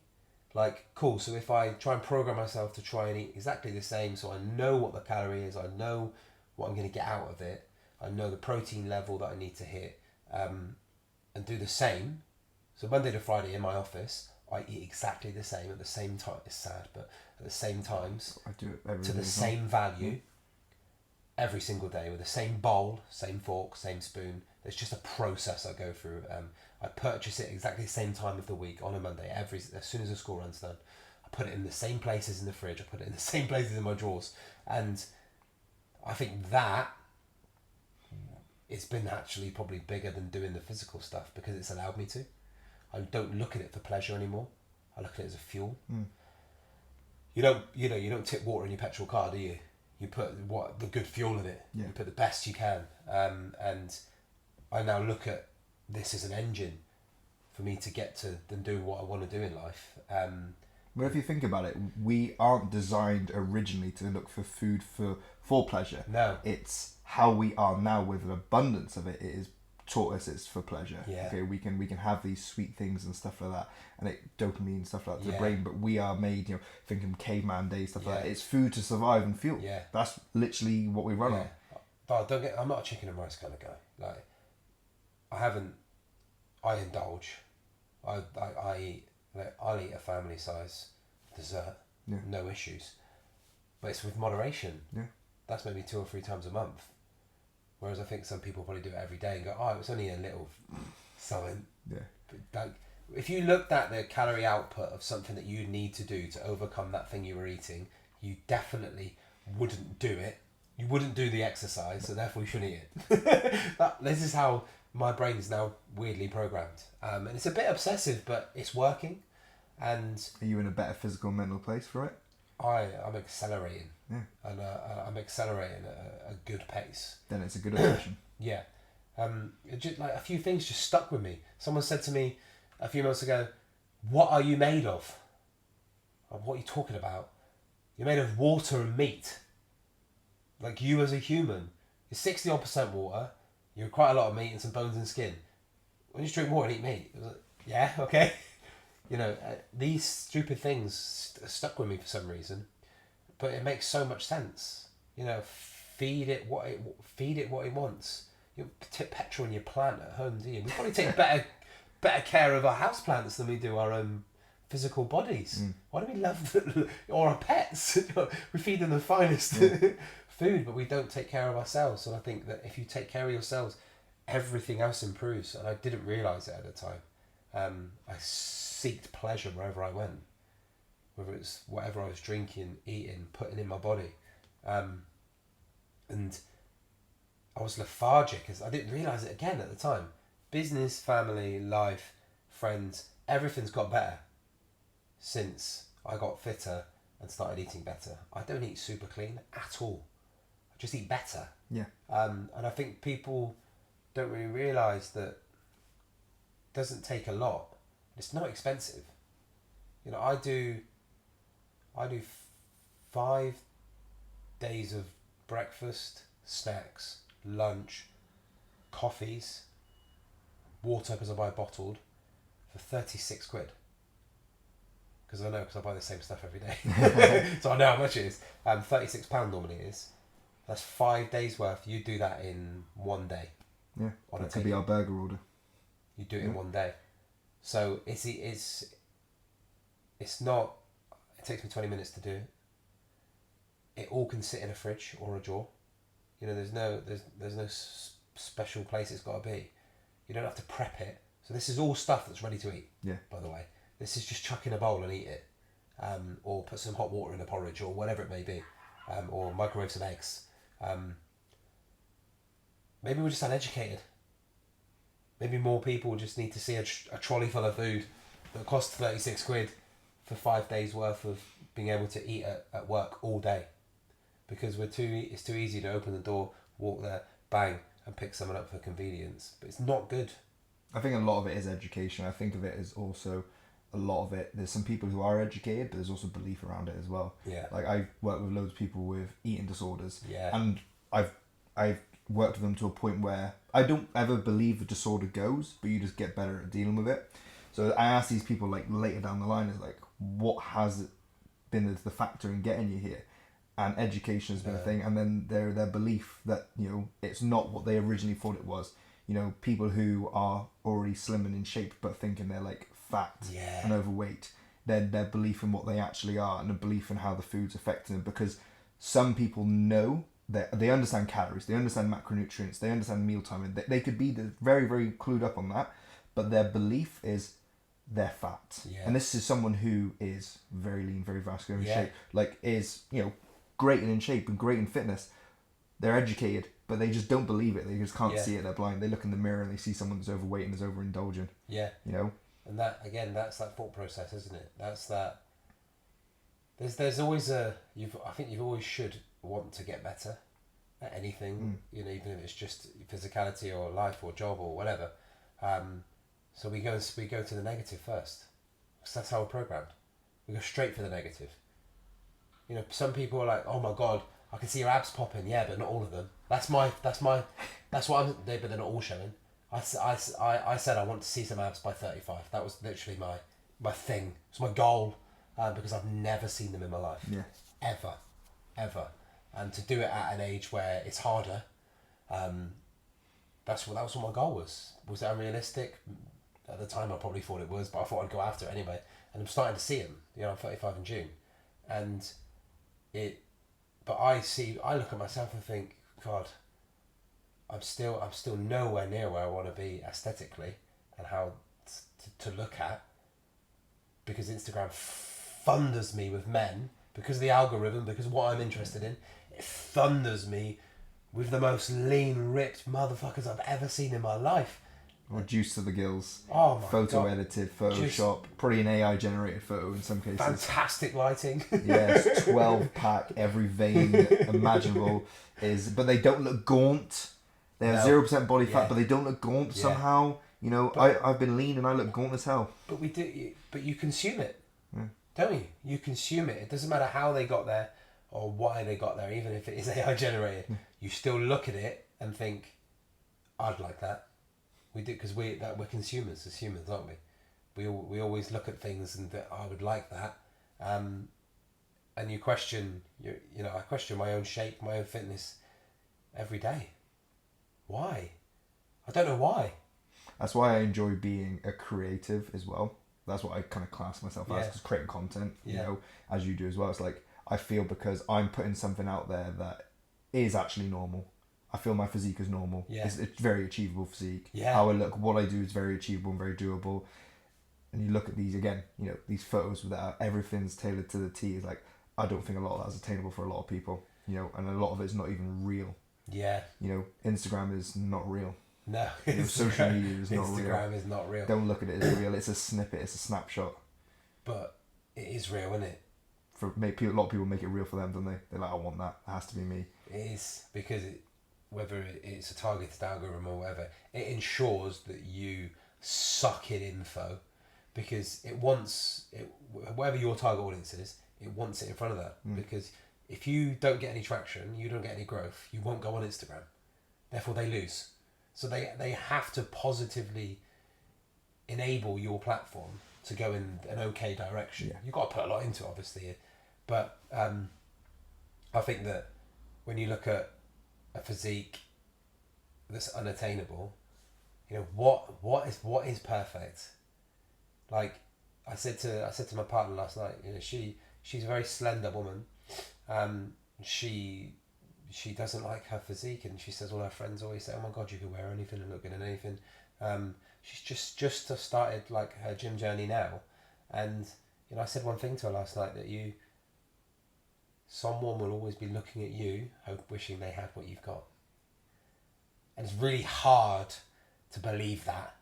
Like, cool, so if I try and program myself to try and eat exactly the same, so I know what the calorie is, I know what I'm going to get out of it, I know the protein level that I need to hit, and do the same. So Monday to Friday in my office, I eat exactly the same at the same time. It's sad, but at the same times, I do it every to day the same value, every single day with the same bowl, same fork, same spoon. It's just a process I go through. I purchase it exactly the same time of the week on a Monday. As soon as the school run's done, I put it in the same places in the fridge. I put it in the same places in my drawers, and I think that it's been actually probably bigger than doing the physical stuff because it's allowed me to. I don't look at it for pleasure anymore. I look at it as a fuel. You don't tip water in your petrol car, do you? You put the good fuel in it. Yeah. You put the best you can. And I now look at this as an engine for me to get to and do what I want to do in life. Well, if you think about it, we aren't designed originally to look for food for pleasure. No. It's how we are now with an abundance of it. It is taught us it's for pleasure. Yeah. Okay, we can have these sweet things and stuff like that, and it dopamine and stuff like that to the brain. But we are made, thinking caveman days, stuff like that. It's food to survive and fuel. Yeah. That's literally what we run on. But I'm not a chicken and rice kind of guy. Like, I indulge. I eat. Like, I'll eat a family size dessert, no issues. But it's with moderation. Yeah. That's maybe 2 or 3 times a month. Whereas I think some people probably do it every day and go, oh, it was only a little something. Yeah. But like, if you looked at the calorie output of something that you need to do to overcome that thing you were eating, you definitely wouldn't do it. You wouldn't do the exercise, so therefore you shouldn't eat it. This is how my brain is now weirdly programmed. And it's a bit obsessive, but it's working. And Are you in a better physical, mental place for it? I'm accelerating. Yeah. And I'm accelerating at a good pace. Then it's a good obsession. Yeah. Like a few things just stuck with me. Someone said to me a few months ago, what are you made of? What are you talking about? You're made of water and meat. Like, you as a human, you're 60% water, you're quite a lot of meat and some bones and skin. When you just drink water and eat meat, it was like, yeah, okay. These stupid things stuck with me for some reason, but it makes so much sense. Feed it what it wants. You don't tip petrol in your plant at home, do you? We probably take better care of our house plants than we do our own physical bodies. Why do we love or our pets? We feed them the finest food, but we don't take care of ourselves. And I think that if you take care of yourselves, everything else improves. And I didn't realise it at the time. I seeked pleasure wherever I went, whether it's whatever I was drinking, eating, putting in my body. And I was lethargic, as I didn't realise it again at the time. Business, family, life, friends, everything's got better since I got fitter and started eating better. I don't eat super clean at all. I just eat better. Yeah. And I think people don't really realise that it doesn't take a lot. It's not expensive. I do 5 days of breakfast, snacks, lunch, coffees, water because I buy bottled for 36 quid. Because I buy the same stuff every day. So I know how much it is. £36 normally it is. That's 5 days worth. You do that in one day. Yeah. That could be our burger order. You do it in one day. So it's it's not. It takes me 20 minutes to do it. It all can sit in a fridge or a drawer. You know, there's no special place it's got to be. You don't have to prep it. So this is all stuff that's ready to eat. Yeah. By the way, this is just chuck in a bowl and eat it, or put some hot water in a porridge or whatever it may be, or microwave some eggs. Maybe we're just uneducated. Maybe more people just need to see a trolley full of food that costs 36 quid for 5 days worth of being able to eat at work all day. Because it's too easy to open the door, walk there, bang, and pick someone up for convenience. But it's not good. I think a lot of it is education. I think of it as also a lot of it. There's some people who are educated, but there's also belief around it as well. Yeah. Like I've worked with loads of people with eating disorders. Yeah. And I've worked with them to a point where I don't ever believe the disorder goes, but you just get better at dealing with it. So I ask these people like later down the line is like, what has been the factor in getting you here? And education has been a thing, and then their belief that, you know, it's not what they originally thought it was. You know, people who are already slim and in shape but thinking they're like fat and overweight, their belief in what they actually are and the belief in how the food's affecting them. Because some people know that they understand calories, they understand macronutrients, they understand meal timing. They could be very, very clued up on that, but their belief is they're fat. Yeah. And this is someone who is very lean, very vascular in shape, like is, you know, great and in shape and great in fitness. They're educated, but they just don't believe it. They just can't see it. They're blind. They look in the mirror and they see someone that's overweight and is overindulgent. Yeah. You know? And that, again, that's that thought process, isn't it? That's that. There's always I think you always should want to get better at anything, you know, even if it's just physicality or life or job or whatever. So we go to the negative first, because that's how we're programmed. We go straight for the negative. You know, some people are like, oh my God, I can see your abs popping. Yeah, but not all of them. That's what I'm, but they're not all showing. I said I want to see some abs by 35. That was literally my thing. It's my goal, because I've never seen them in my life. Yeah. Ever. And to do it at an age where it's harder, that was what my goal was. Was it unrealistic? At the time I probably thought it was, but I thought I'd go after it anyway. And I'm starting to see them. You know, I'm 35 in June. And I look at myself and think, God, I'm still nowhere near where I want to be aesthetically and how to look at, because Instagram thunders me with men, because of the algorithm, because of what I'm interested in. It thunders me with the most lean, ripped motherfuckers I've ever seen in my life. Or juice to the gills. Oh my Photo God. edited, Photoshop, probably an AI generated photo in some cases. Fantastic lighting. Yes, 12 pack, every vein imaginable but they don't look gaunt. They have 0% body fat, but they don't look gaunt somehow. You know, I've been lean and I look gaunt as hell. But you consume it, don't you? You consume it. It doesn't matter how they got there or why they got there, even if it is AI generated. You still look at it and think, I'd like that. We do, because we're consumers as humans, aren't we? We always look at things and that I would like that, and you question I question my own shape, my own fitness every day. Why? I don't know why. That's why I enjoy being a creative as well. That's what I kind of class myself as, because creating content, you know, as you do as well. It's like I feel because I'm putting something out there that is actually normal. I feel my physique is normal. Yeah. It's very achievable physique. Yeah. How I look, what I do is very achievable and very doable. And you look at these again, you know, these photos that everything's tailored to the T. Is like, I don't think a lot of that is attainable for a lot of people, you know, and a lot of it's not even real. Yeah. You know, Instagram is not real. No. You know, social media is not real. Instagram is not real. Don't look at it as real. It's a snippet. It's a snapshot. But it is real, isn't it? A lot of people make it real for them, don't they? They're like, I want that. It has to be me. It is, because whether it's a targeted algorithm or whatever, it ensures that you suck in info, because it wants it, whatever your target audience is, it wants it in front of that. Because if you don't get any traction, you don't get any growth, you won't go on Instagram. Therefore, they lose. So they have to positively enable your platform to go in an okay direction. Yeah. You've got to put a lot into it, obviously, but I think that when you look at a physique that's unattainable, you know, what is perfect? Like, I said to my partner last night, you know, she's a very slender woman. She doesn't like her physique, and she says all her friends always say, "Oh my God, you can wear anything and look good in anything." She's just started like her gym journey now, and you know, I said one thing to her last night, that someone will always be looking at you, wishing they had what you've got, and it's really hard to believe that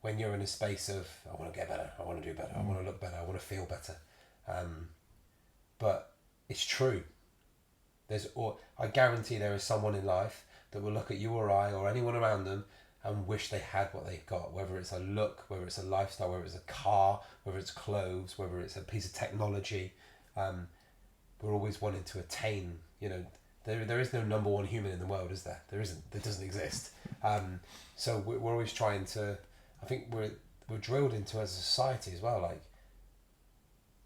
when you're in a space of, I want to get better, I want to do better, I want to look better, I want to feel better, but it's true. I guarantee there is someone in life that will look at you or I or anyone around them and wish they had what they've got, whether it's a look, whether it's a lifestyle, whether it's a car, whether it's clothes, whether it's a piece of technology. We're always wanting to attain, you know, there is no number one human in the world, is there? There isn't. It doesn't exist. So we're always trying to, I think we're drilled into as a society as well, like,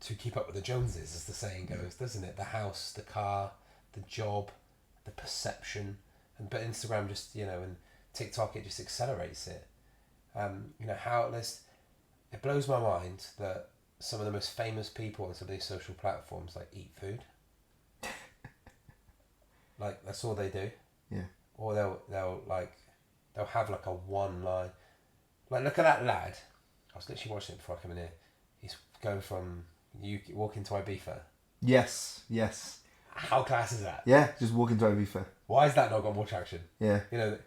to keep up with the Joneses, as the saying goes, doesn't it? The house, the car, the job, the perception, but Instagram just, you know, and TikTok, it just accelerates it. You know, it blows my mind that some of the most famous people on some of these social platforms like eat food. Like, that's all they do. Yeah. Or they'll have like a one line, like, look at that lad. I was literally watching it before I came in here. He's going from walking to Ibiza. Yes. How class is that? Yeah, just walking to Ibiza. Why has that not got more traction? Yeah. You know,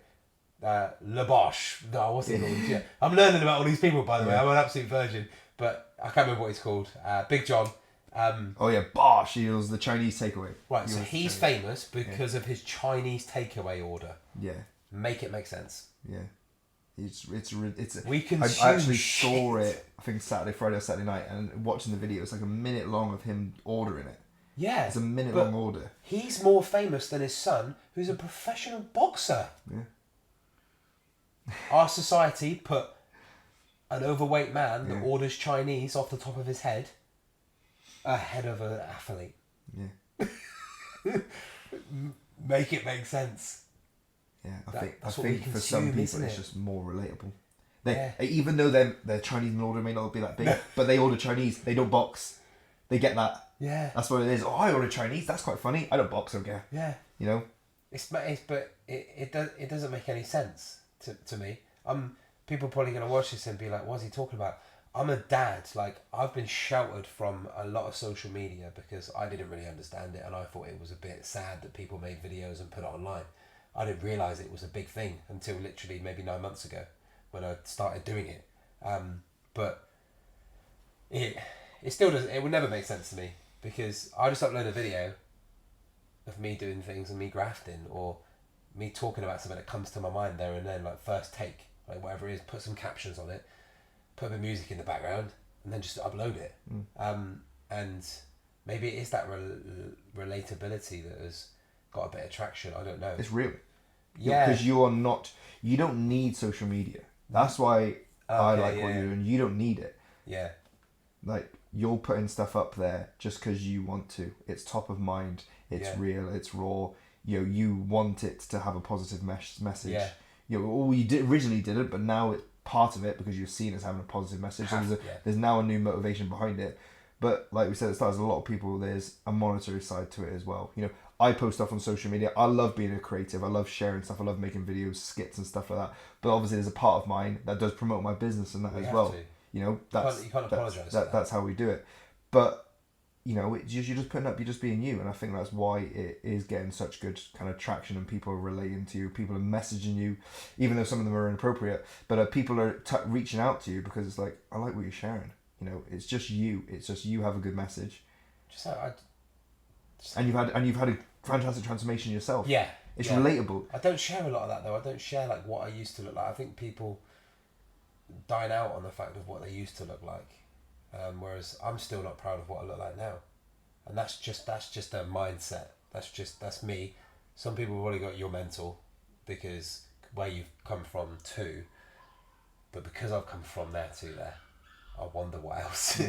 Le Bosch. No, what's he called? Yeah. I'm learning about all these people, by the way. I'm an absolute virgin, but I can't remember what he's called. Big John. Oh yeah, Bosch. He was the Chinese takeaway. Right, so he's famous because of his Chinese takeaway order. Yeah. Make it make sense. Yeah. It's we can. I actually saw it. I think Friday or Saturday night, and watching the video, it's like a minute long of him ordering it. Yeah, it's a minute long order. He's more famous than his son, who's a professional boxer. Yeah. Our society put an overweight man that orders Chinese off the top of his head ahead of an athlete. Yeah. Make it make sense. Yeah, I think for some people it's just more relatable. Even though their Chinese in order may not be that big, but they order Chinese. They don't box. They get that. Yeah. That's what it is. Oh, I order Chinese. That's quite funny. I don't box. I don't care. Yeah. You know. But it doesn't make any sense to me. People are probably gonna watch this and be like, "What's he talking about?" I'm a dad. Like, I've been sheltered from a lot of social media because I didn't really understand it, and I thought it was a bit sad that people made videos and put it online. I didn't realise it was a big thing until literally maybe 9 months ago when I started doing it. But it still doesn't. It would never make sense to me because I just upload a video of me doing things and me grafting, or me talking about something that comes to my mind there and then, like first take, like whatever it is, put some captions on it, put a bit of music in the background, and then just upload it. And maybe it is that relatability that has got a bit of traction. I don't know. It's real. Yeah. Because you don't need social media. That's why I like what you're doing. You don't need it. Yeah. Like, you're putting stuff up there just because you want to. It's top of mind. It's real. It's raw. You want it to have a positive message. Yeah. Originally didn't, but now it's part of it because you're seen as having a positive message. So there's now a new motivation behind it. But like we said at the start, there's a lot of people, there's a monetary side to it as well. I post stuff on social media. I love being a creative. I love sharing stuff. I love making videos, skits and stuff like that. But obviously there's a part of mine that does promote my business and that as well. You can't apologise. That's how we do it. But, you're just putting up, you're just being you. And I think that's why it is getting such good kind of traction and people are relating to you. People are messaging you, even though some of them are inappropriate. But people are reaching out to you because it's like, I like what you're sharing. It's just you. It's just you have a good message. And you've had a fantastic transformation yourself. Yeah. It's relatable. I don't share a lot of that though. I don't share like what I used to look like. I think people dine out on the fact of what they used to look like. Whereas I'm still not proud of what I look like now. And that's just a mindset. That's me. Some people have already got your mental because where you've come from too. But because I've come from there to there, I wonder what else.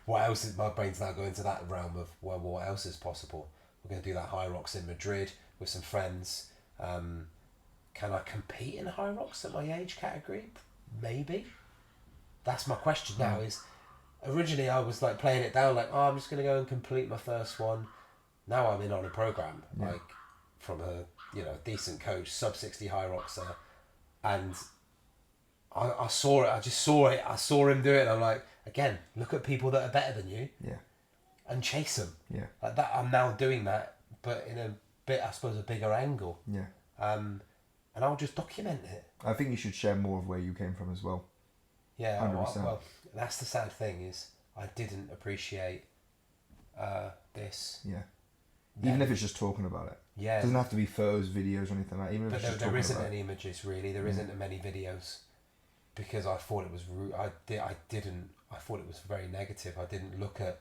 What else is my brain's now going to that realm of what else is possible. We're going to do that High Rocks in Madrid with some friends. Can I compete in High Rocks at my age category? Maybe. That's my question now. Is originally I was like playing it down like, oh, I'm just gonna go and complete my first one. Now I'm in on a program like from a decent coach, sub 60 high roxer, and I saw it. I just saw it. I saw him do it. And I'm like, again, look at people that are better than you, and chase them. Yeah. Like that. I'm now doing that, but in a bit, I suppose, a bigger angle. Yeah. And I'll just document it. I think you should share more of where you came from as well. Yeah. 100%. Well, that's the sad thing is I didn't appreciate this. Yeah. Even if it's just talking about it. Yeah. It doesn't have to be photos, videos, or anything like that. Even if But it's just there talking isn't about any images really. There isn't many videos, because I thought it was I thought it was very negative. I didn't look at.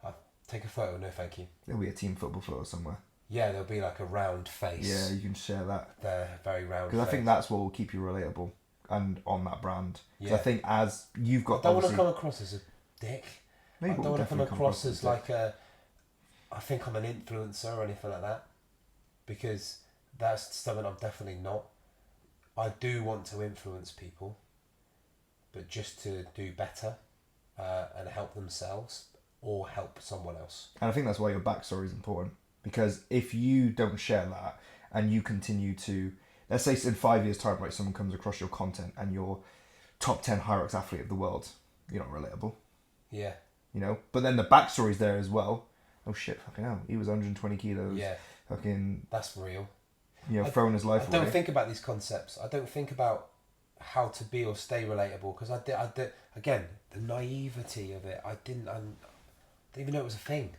I take a photo. No, thank you. There'll be a team football photo somewhere. Yeah, there'll be like a round face. Yeah, you can share that. The very round. Because I think that's what will keep you relatable and on that brand. Because Yeah. I think as you've got, I don't want to come across as a dick. No, you I don't will want to come definitely across as a like a. I think I'm an influencer or anything like that, because that's something I'm definitely not. I do want to influence people, but just to do better, and help themselves or help someone else. And I think that's why your backstory is important. Because if you don't share that and you continue to, let's say in 5 years' time, right, someone comes across your content and you're top 10 Hyrox athlete of the world, you're not relatable. Yeah. You know? But then the backstory's there as well. Oh shit, fucking hell. He was 120 kilos. Yeah. Fucking, That's real. throwing his life away. I don't think about these concepts. I don't think about how to be or stay relatable, because I did again, the naivety of it. I didn't even know it was a thing.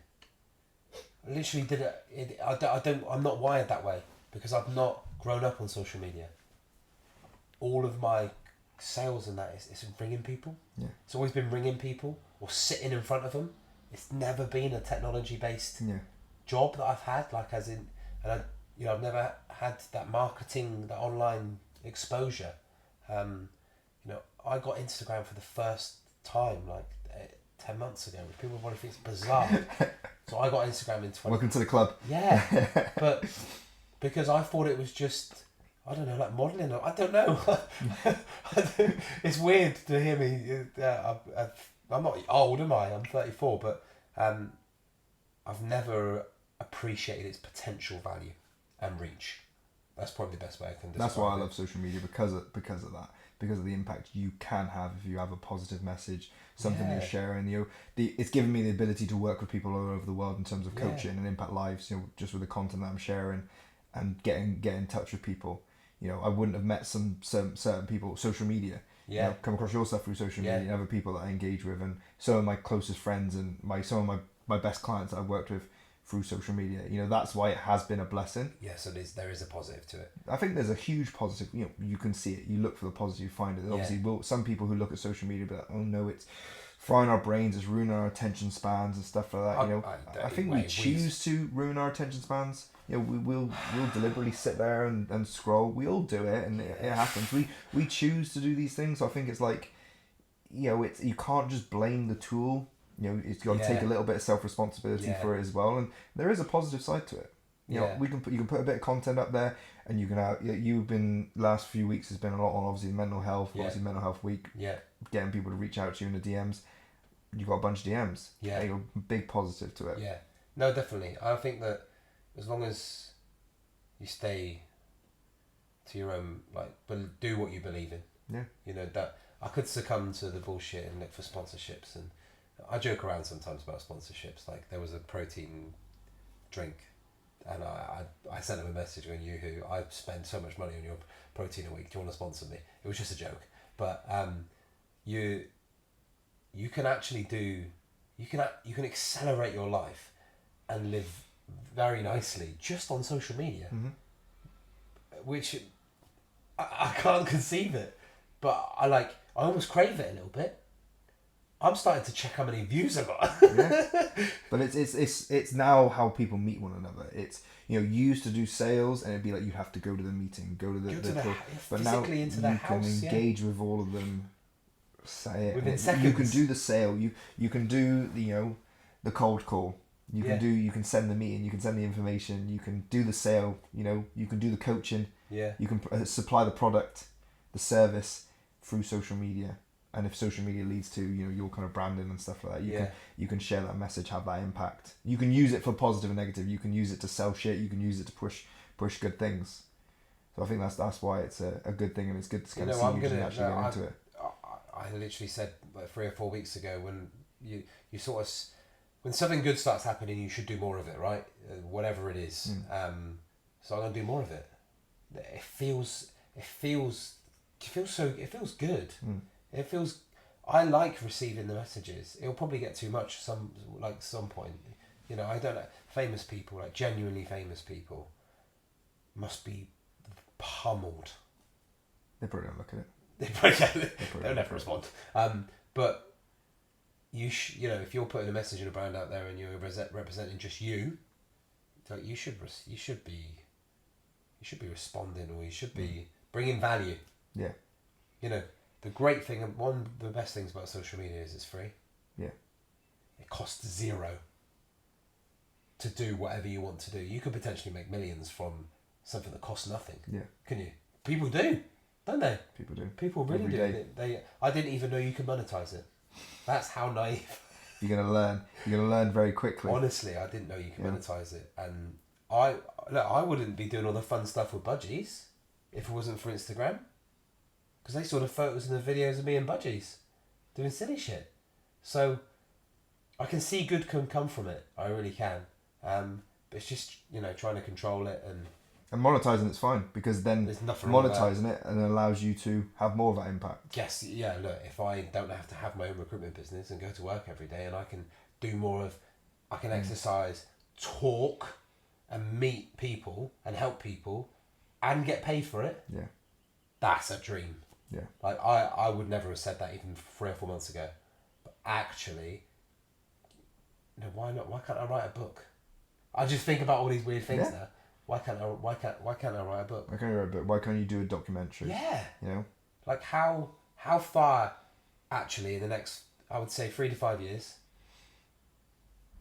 I literally did it. I'm not wired that way because I've not grown up on social media. All of my sales and that is ringing people. Yeah. It's always been ringing people or sitting in front of them. It's never been a technology based job that I've had, like as in, and I've never had that marketing, that online exposure. I got Instagram for the first time like 10 months ago, which people probably think is bizarre. So I got Instagram in 20. Welcome to the club. Yeah, but because I thought it was just, I don't know, like modelling. I don't know. It's weird to hear me. I'm not old, am I? I'm 34, but I've never appreciated its potential value and reach. That's probably the best way I can describe it. That's why I love social media, because of that. Because of the impact you can have if you have a positive message, something you're sharing. It's given me the ability to work with people all over the world in terms of coaching and impact lives. Just with the content that I'm sharing, and get in touch with people. I wouldn't have met some certain people. Social media. Yeah. Come across your stuff through social media. And other people that I engage with, and some of my closest friends and some of my best clients that I've worked with through social media. That's why it has been a blessing. Yeah, so there is a positive to it. I think there's a huge positive. You can see it. You look for the positive, you find it. Obviously, some people who look at social media be like, oh no, it's frying our brains, it's ruining our attention spans and stuff like that. I think we choose to ruin our attention spans. We'll deliberately sit there and scroll. We all do it, and it happens. We choose to do these things. So I think it's like, it's, you can't just blame the tool. It's got to take a little bit of self-responsibility for it as well, and there is a positive side to it. You can put a bit of content up there, and you can you've been, last few weeks has been a lot on obviously mental health, obviously mental health week, getting people to reach out to you in the DMs. You've got a bunch of DMs. Big positive to it. Yeah, no, definitely. I think that as long as you stay to your own, but do what you believe in. That I could succumb to the bullshit and look for sponsorships, and I joke around sometimes about sponsorships. Like there was a protein drink, and I sent him a message going, "Yoo-hoo, I spend so much money on your protein a week. Do you want to sponsor me?" It was just a joke, but you can actually you can accelerate your life and live very nicely just on social media, which I can't conceive it, but I almost crave it a little bit. I'm starting to check how many views I got. But it's now how people meet one another. It's you used to do sales, and it'd be like you have to go to the meeting, go to the but now you can engage with all of them. Say it within seconds. You can do the sale. You can do the cold call. You can send the meeting. You can send the information. You can do the sale. You can do the coaching. Yeah. You can supply the product, the service through social media. and if social media leads to, you know, your kind of branding and stuff like that, you can share that message, have that impact. You can use it for positive and negative. You can use it to sell shit. You can use it to push good things. So I think that's why it's a good thing, and it's good to kind of see you actually get into it. I literally said like 3 or 4 weeks ago, when you sort of, when something good starts happening, you should do more of it, right? Whatever it is. So I'm gonna do more of it. It feels good. It feels. I like receiving the messages. It'll probably get too much some point. You know, I don't know. Famous people, like genuinely famous people, must be pummeled. They probably don't look at it. They'll never respond. But you know, if you're putting a message and a brand out there and you're representing just you, like you should be responding, or you should be bringing value. Yeah. You know, the great thing, one of the best things about social media is it's free. Yeah. It costs zero to do whatever you want to do. You could potentially make millions from something that costs nothing. Yeah. Can you? People do, don't they? People do. People really do. I didn't even know you could monetize it. That's how naive. You're gonna learn. You're gonna learn very quickly. Honestly, I didn't know you could monetize it, and I wouldn't be doing all the fun stuff with Budgies if it wasn't for Instagram, because they saw the photos and the videos of me and Budgies doing silly shit. So I can see good can come from it. I really can. But it's just, you know, trying to control it and monetizing it's fine, because then monetizing it and allows you to have more of that impact. Yes, yeah. Look, if I don't have to have my own recruitment business and go to work every day, and I can do more of, I can exercise, talk, and meet people and help people, and get paid for it. Yeah, that's a dream. Yeah, like I would never have said that even 3 or 4 months ago, but actually, no, why not? Why can't I write a book? I just think about all these weird things now. Why can't I write a book? Why can't you write a book? Why can't you do a documentary? Yeah. You know? Like how far actually in the next, I would say 3 to 5 years,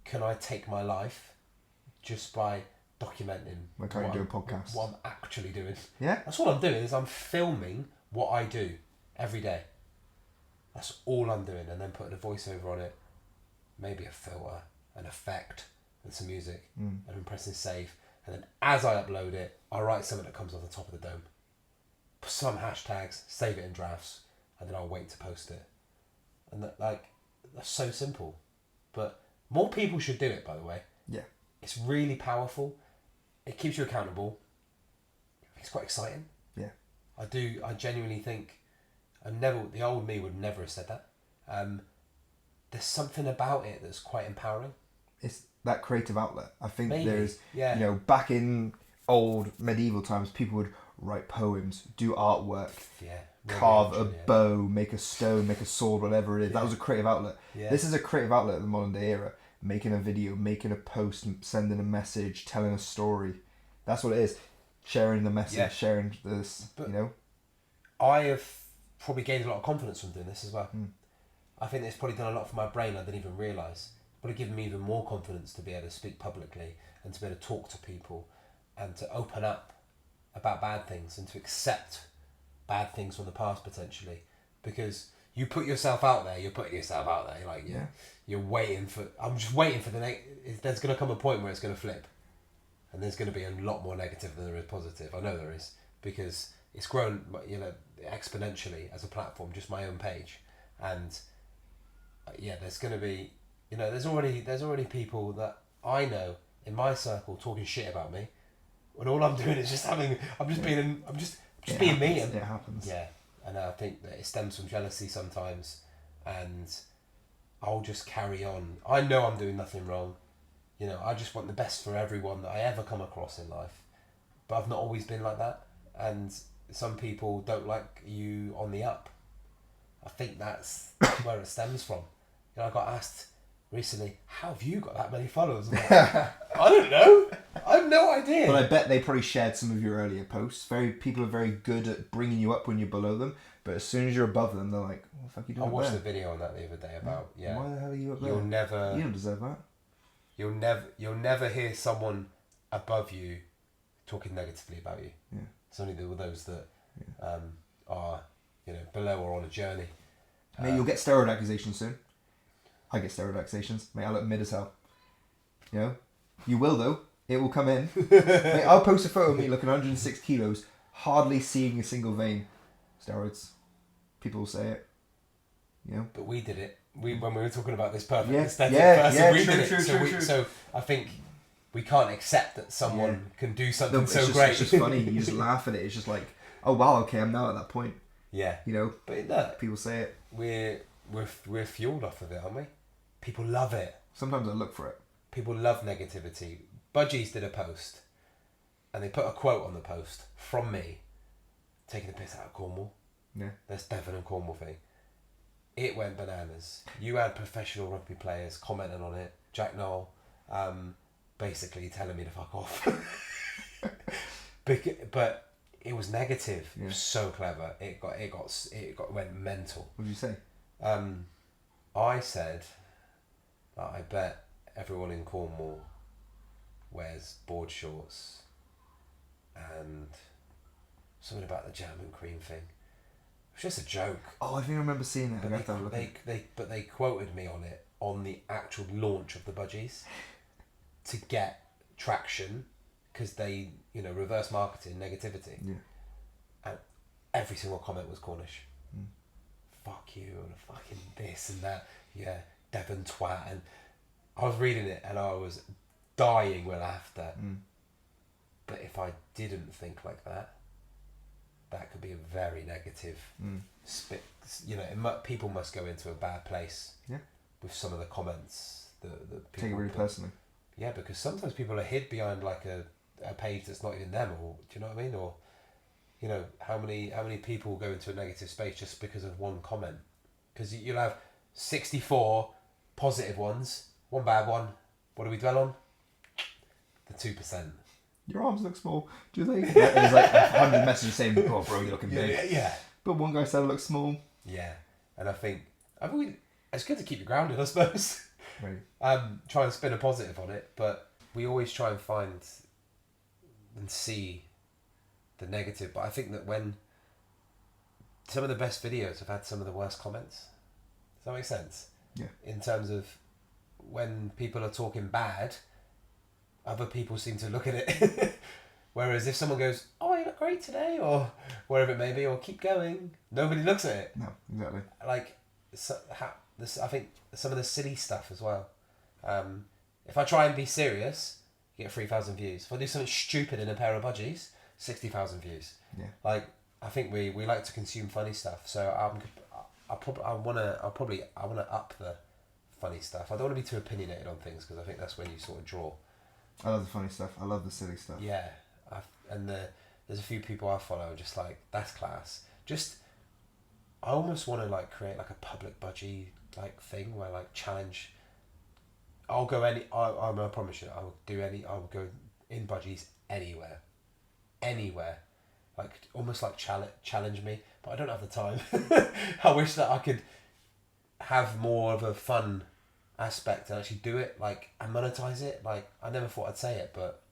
can I take my life just by documenting? Why can't you do a podcast? What I'm actually doing. Yeah. That's all I'm doing, is I'm filming what I do every day. That's all I'm doing, and then putting a voiceover on it, maybe a filter, an effect, and some music, and then pressing save. And then as I upload it, I write something that comes off the top of the dome. Some hashtags, save it in drafts, and then I'll wait to post it. And that's so simple. But more people should do it, by the way. Yeah. It's really powerful. It keeps you accountable. It's quite exciting. Yeah. I genuinely think, the old me would never have said that. There's something about it that's quite empowering. It's that creative outlet. I think Maybe. there's, you know, back in old medieval times, people would write poems, do artwork, carve a bow, make a stone, make a sword, whatever it is. That was a creative outlet. Yeah. This is a creative outlet in the modern day era. Making a video, making a post, sending a message, telling a story. That's what it is. Sharing the message, sharing this, but you know. I have probably gained a lot of confidence from doing this as well. I think it's probably done a lot for my brain I didn't even realise. Probably given me even more confidence to be able to speak publicly and to be able to talk to people and to open up about bad things and to accept bad things from the past potentially, because you put yourself out there, you're putting yourself out there. Like you're waiting for. I'm just waiting for the next. There's going to come a point where it's going to flip, and there's going to be a lot more negative than there is positive. I know there is, because it's grown, you know, exponentially as a platform. Just my own page, and there's going to be. You know, there's already people that I know in my circle talking shit about me, when all I'm doing is just being me. And, it happens. Yeah, and I think that it stems from jealousy sometimes, and I'll just carry on. I know I'm doing nothing wrong. You know, I just want the best for everyone that I ever come across in life, but I've not always been like that, and some people don't like you on the up. I think that's where it stems from. You know, I got asked recently, how have you got that many followers? Like, I don't know. I have no idea. But I bet they probably shared some of your earlier posts. People are very good at bringing you up when you're below them, but as soon as you're above them, they're like, what the fuck are you doing? I watched the video on that the other day about why the hell are you up there? You don't deserve that. You'll never hear someone above you talking negatively about you. Yeah. It's only those that are, you know, below or on a journey. Mate, you'll get steroid accusations soon. I get steroid accusations. Mate, I look mid as hell. You know? You will, though. It will come in. Mate, I'll post a photo of me looking 106 kilos, hardly seeing a single vein. Steroids. People will say it. You know? But we did it. When we were talking about this perfect Yeah, aesthetic yeah, person, yeah, we true, did it. true. So I think we can't accept that someone can do something No, so it's just, great. It's just funny. You just laugh at it. It's just like, oh wow, okay, I'm now at that point. Yeah. You know? But look, People say it. we're fueled off of it, aren't we? People love it. Sometimes I look for it. People love negativity. Budgies did a post, and they put a quote on the post from me, taking the piss out of Cornwall. Yeah. This Devon and Cornwall thing. It went bananas. You had professional rugby players commenting on it. Jack Noel, basically telling me to fuck off. But it was negative. Yeah. It was so clever. It went mental. What did you say? I said that I bet everyone in Cornwall wears board shorts and something about the jam and cream thing. It was just a joke. Oh, I think I remember seeing it. But I have to have a look. they quoted me on it on the actual launch of the budgies to get traction because they, reverse marketing negativity. Yeah. And every single comment was Cornish. Fuck you and fucking this and that. Yeah, Devon twat. And I was reading it and I was dying with laughter. But if I didn't think like that, that could be a very negative spit. People must go into a bad place. Yeah. With some of the comments that people take it really personally. Yeah, because sometimes people are hid behind like a page that's not even them, or do you know what I mean? Or how many people go into a negative space just because of one comment? Because you'll have 64 positive ones, one bad one. What do we dwell on? The 2%. Your arms look small. Do they? There's like 100 messages saying, "Oh, bro, you're looking big." Yeah. But one guy said I look small. Yeah, and I think it's good to keep you grounded, I suppose. Right. Try and spin a positive on it, but we always try and find and see the negative. But I think that when some of the best videos have had some of the worst comments. Does that make sense? Yeah. In terms of when people are talking bad, other people seem to look at it. Whereas if someone goes, "Oh, you look great today," or wherever it may be, or "keep going," nobody looks at it. No, exactly. I think some of the silly stuff as well. If I try and be serious, you get 3,000 views. If I do something stupid in a pair of budgies, 60,000 views. Yeah. Like, I think we like to consume funny stuff. So I want to up the funny stuff. I don't want to be too opinionated on things because I think that's when you sort of draw. I love the funny stuff. I love the silly stuff. Yeah, there's a few people I follow just like, that's class. I almost want to like create like a public budgie like thing where like challenge. I'll go I promise you, I'll go in budgies anywhere, like almost like challenge me, but I don't have the time. I wish that I could have more of a fun aspect and actually do it like and monetize it. Like, I never thought I'd say it, but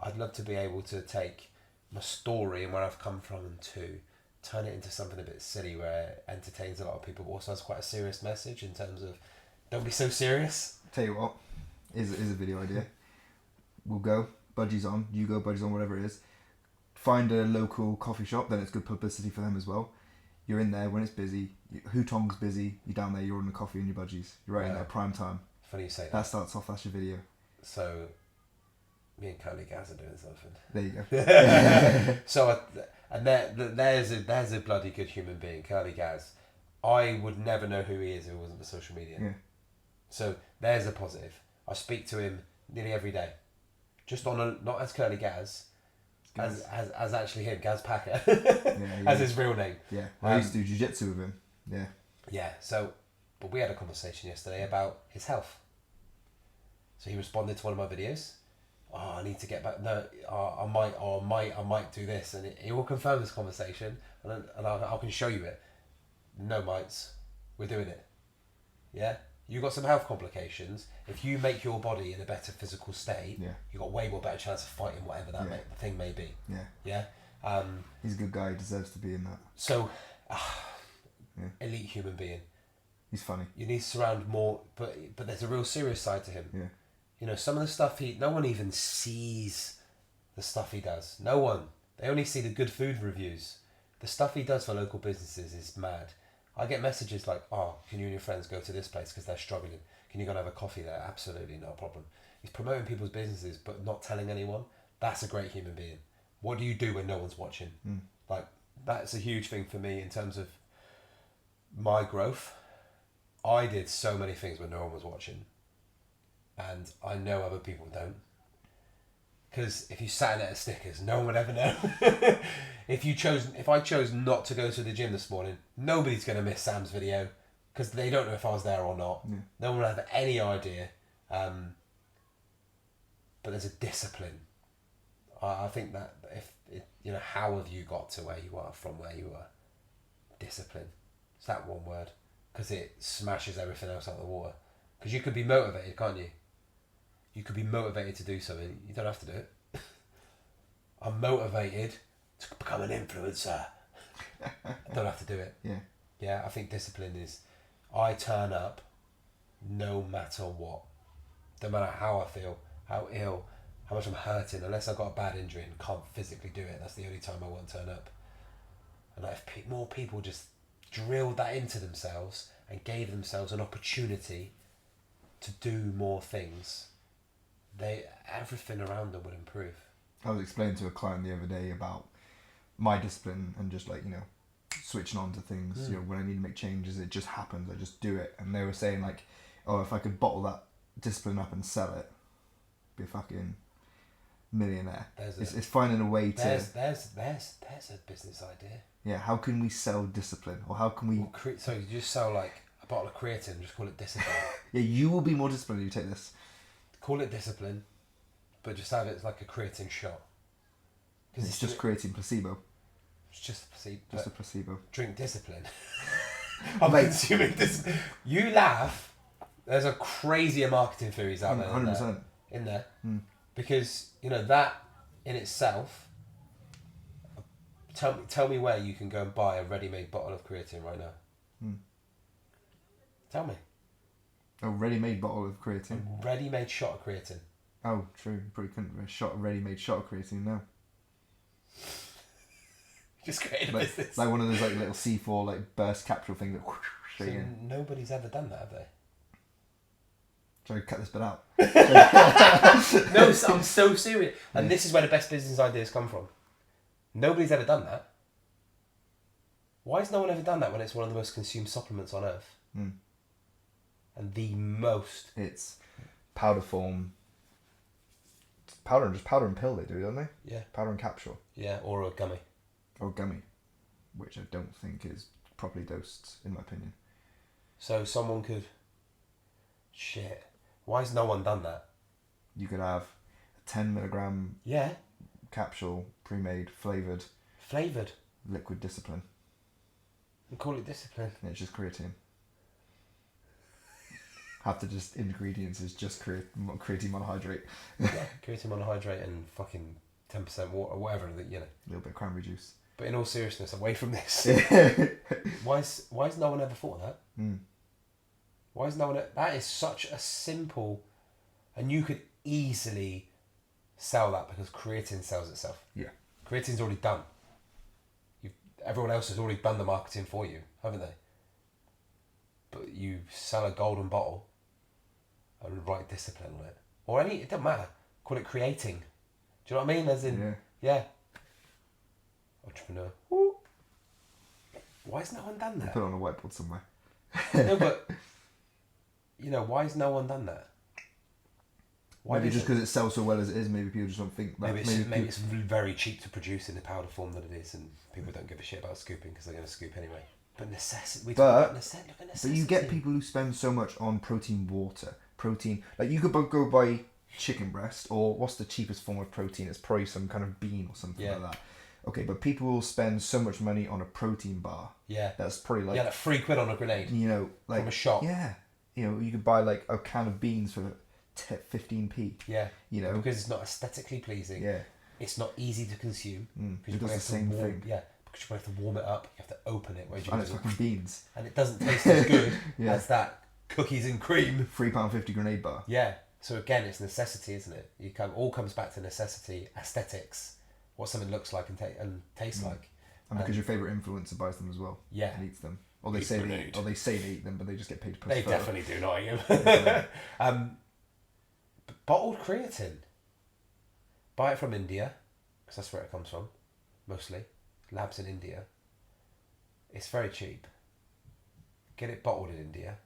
I'd love to be able to take my story and where I've come from and turn it into something a bit silly where it entertains a lot of people but also has quite a serious message in terms of don't be so serious. Tell you what, is a video idea. We'll go, budgies on, you go, budgies on, whatever it is. Find a local coffee shop, then it's good publicity for them as well. You're in there when it's busy. Hutong's busy. You're down there. You're ordering a coffee and your budgies. You're right in there, prime time. Funny you say that. That starts off. That's your video. So, me and Curly Gaz are doing something. There you go. So, there's a bloody good human being, Curly Gaz. I would never know who he is if it wasn't for social media. Yeah. So there's a positive. I speak to him nearly every day, just on not as Curly Gaz. As actually him, Gaz Packer, as his real name. Yeah, I used to do jiu-jitsu with him. Yeah. Yeah. So, but we had a conversation yesterday about his health. So he responded to one of my videos. Oh, I need to get back. No, I might do this, and he will confirm this conversation, and I can show you it. No mites, we're doing it. Yeah. You got some health complications. If you make your body in a better physical state, you got way more better chance of fighting whatever that thing may be. Yeah. Yeah. He's a good guy. He deserves to be in that. So, elite human being. He's funny. You need to surround more, but there's a real serious side to him. Yeah. You know, some of the stuff no one even sees the stuff he does. No one. They only see the good food reviews. The stuff he does for local businesses is mad. I get messages like, oh, can you and your friends go to this place because they're struggling? Can you go and have a coffee there? Absolutely, no problem. He's promoting people's businesses but not telling anyone. That's a great human being. What do you do when no one's watching? Like, that's a huge thing for me in terms of my growth. I did so many things when no one was watching, and I know other people don't. Because if you sat in at stickers, no one would ever know. If I chose not to go to the gym this morning, nobody's going to miss Sam's video because they don't know if I was there or not. Yeah. No one will have any idea. But there's a discipline. I think that how have you got to where you are from where you are? Discipline. It's that one word. Because it smashes everything else out of the water. Because you could be motivated, can't you? You could be motivated to do something. You don't have to do it. I'm motivated to become an influencer. I don't have to do it. Yeah. Yeah, I think discipline is, I turn up no matter what. No matter how I feel, how ill, how much I'm hurting, unless I've got a bad injury and can't physically do it. That's the only time I won't turn up. And if more people just drilled that into themselves and gave themselves an opportunity to do more things, everything around them would improve. I was explaining to a client the other day about my discipline and just like, switching on to things. When I need to make changes, it just happens. I just do it. And they were saying like, oh, if I could bottle that discipline up and sell it, be a fucking millionaire. It's finding a way to. There's a business idea. Yeah, how can we sell discipline, or how can we? So you just sell like a bottle of creatine, just call it discipline. Yeah, you will be more disciplined if you take this. Call it discipline, but just have it like a creatine shot. Because it's just creating placebo. It's just a placebo. Just a placebo. Drink discipline. I'm consuming this. You laugh. There's a crazier marketing theories out there. 100%. In there. Because, that in itself, tell me where you can go and buy a ready-made bottle of creatine right now. Tell me. A ready-made bottle of creatine? A ready-made shot of creatine. Oh, true. You probably couldn't have a ready-made shot of creatine now. Just created a business. Like one of those like little C4 like burst capsule thing that so nobody's ever done that, have they? Try to cut this bit out. No, I'm so serious. And this is where the best business ideas come from. Nobody's ever done that. Why has no one ever done that when it's one of the most consumed supplements on earth? And the most... It's powder form. Powder and pill they do, don't they? Yeah. Powder and capsule. Yeah, or a gummy. Or gummy. Which I don't think is properly dosed, in my opinion. So someone could... Shit. Why has no one done that? You could have a 10 milligram capsule, pre-made, flavoured. Flavoured? Liquid discipline. And call it discipline. And it's just creatine. Half the just ingredients is just creatine monohydrate. Yeah, creatine monohydrate and fucking 10% water or whatever, A little bit of cranberry juice. But in all seriousness, away from this. Why has no one ever thought of that? Why is no one... That is such a simple... And you could easily sell that because creatine sells itself. Yeah. Creatine's already done. Everyone else has already done the marketing for you, haven't they? But you sell a golden bottle and write discipline on it. Or it doesn't matter. Call it creating. Do you know what I mean? As in... Yeah. Entrepreneur. Ooh. Why has no one done that? Put it on a whiteboard somewhere. No, but... why has no one done that? Maybe just because it sells so well as it is, maybe people just don't think that. Maybe it's very cheap to produce in the powder form that it is, and people don't give a shit about scooping because they're going to scoop anyway. But necessity. Look at necessity. But you get people who spend so much on protein water. Protein, like you could go buy chicken breast, or what's the cheapest form of protein? It's probably some kind of bean or something like that. Okay, but people will spend so much money on a protein bar. Yeah. That's probably like... like £3 on a grenade. Like... From a shop. Yeah. You could buy like a can of beans for 15p. Yeah. Because it's not aesthetically pleasing. Yeah. It's not easy to consume. It does the same thing. Yeah. because you have to warm it up. You have to open it. And it's fucking beans. And it doesn't taste as good Yeah. as that cookies and cream. £3.50 grenade bar. Yeah. So again, it's necessity, isn't it? All comes back to necessity, aesthetics, what something looks like and tastes like. And because your favourite influencer buys them as well. Yeah. And eats them. Or they say they eat them, but they just get paid to post They a photo. definitely do, not you. Bottled creatine. Buy it from India, because that's where it comes from, mostly. Labs in India. It's very cheap. Get it bottled in India.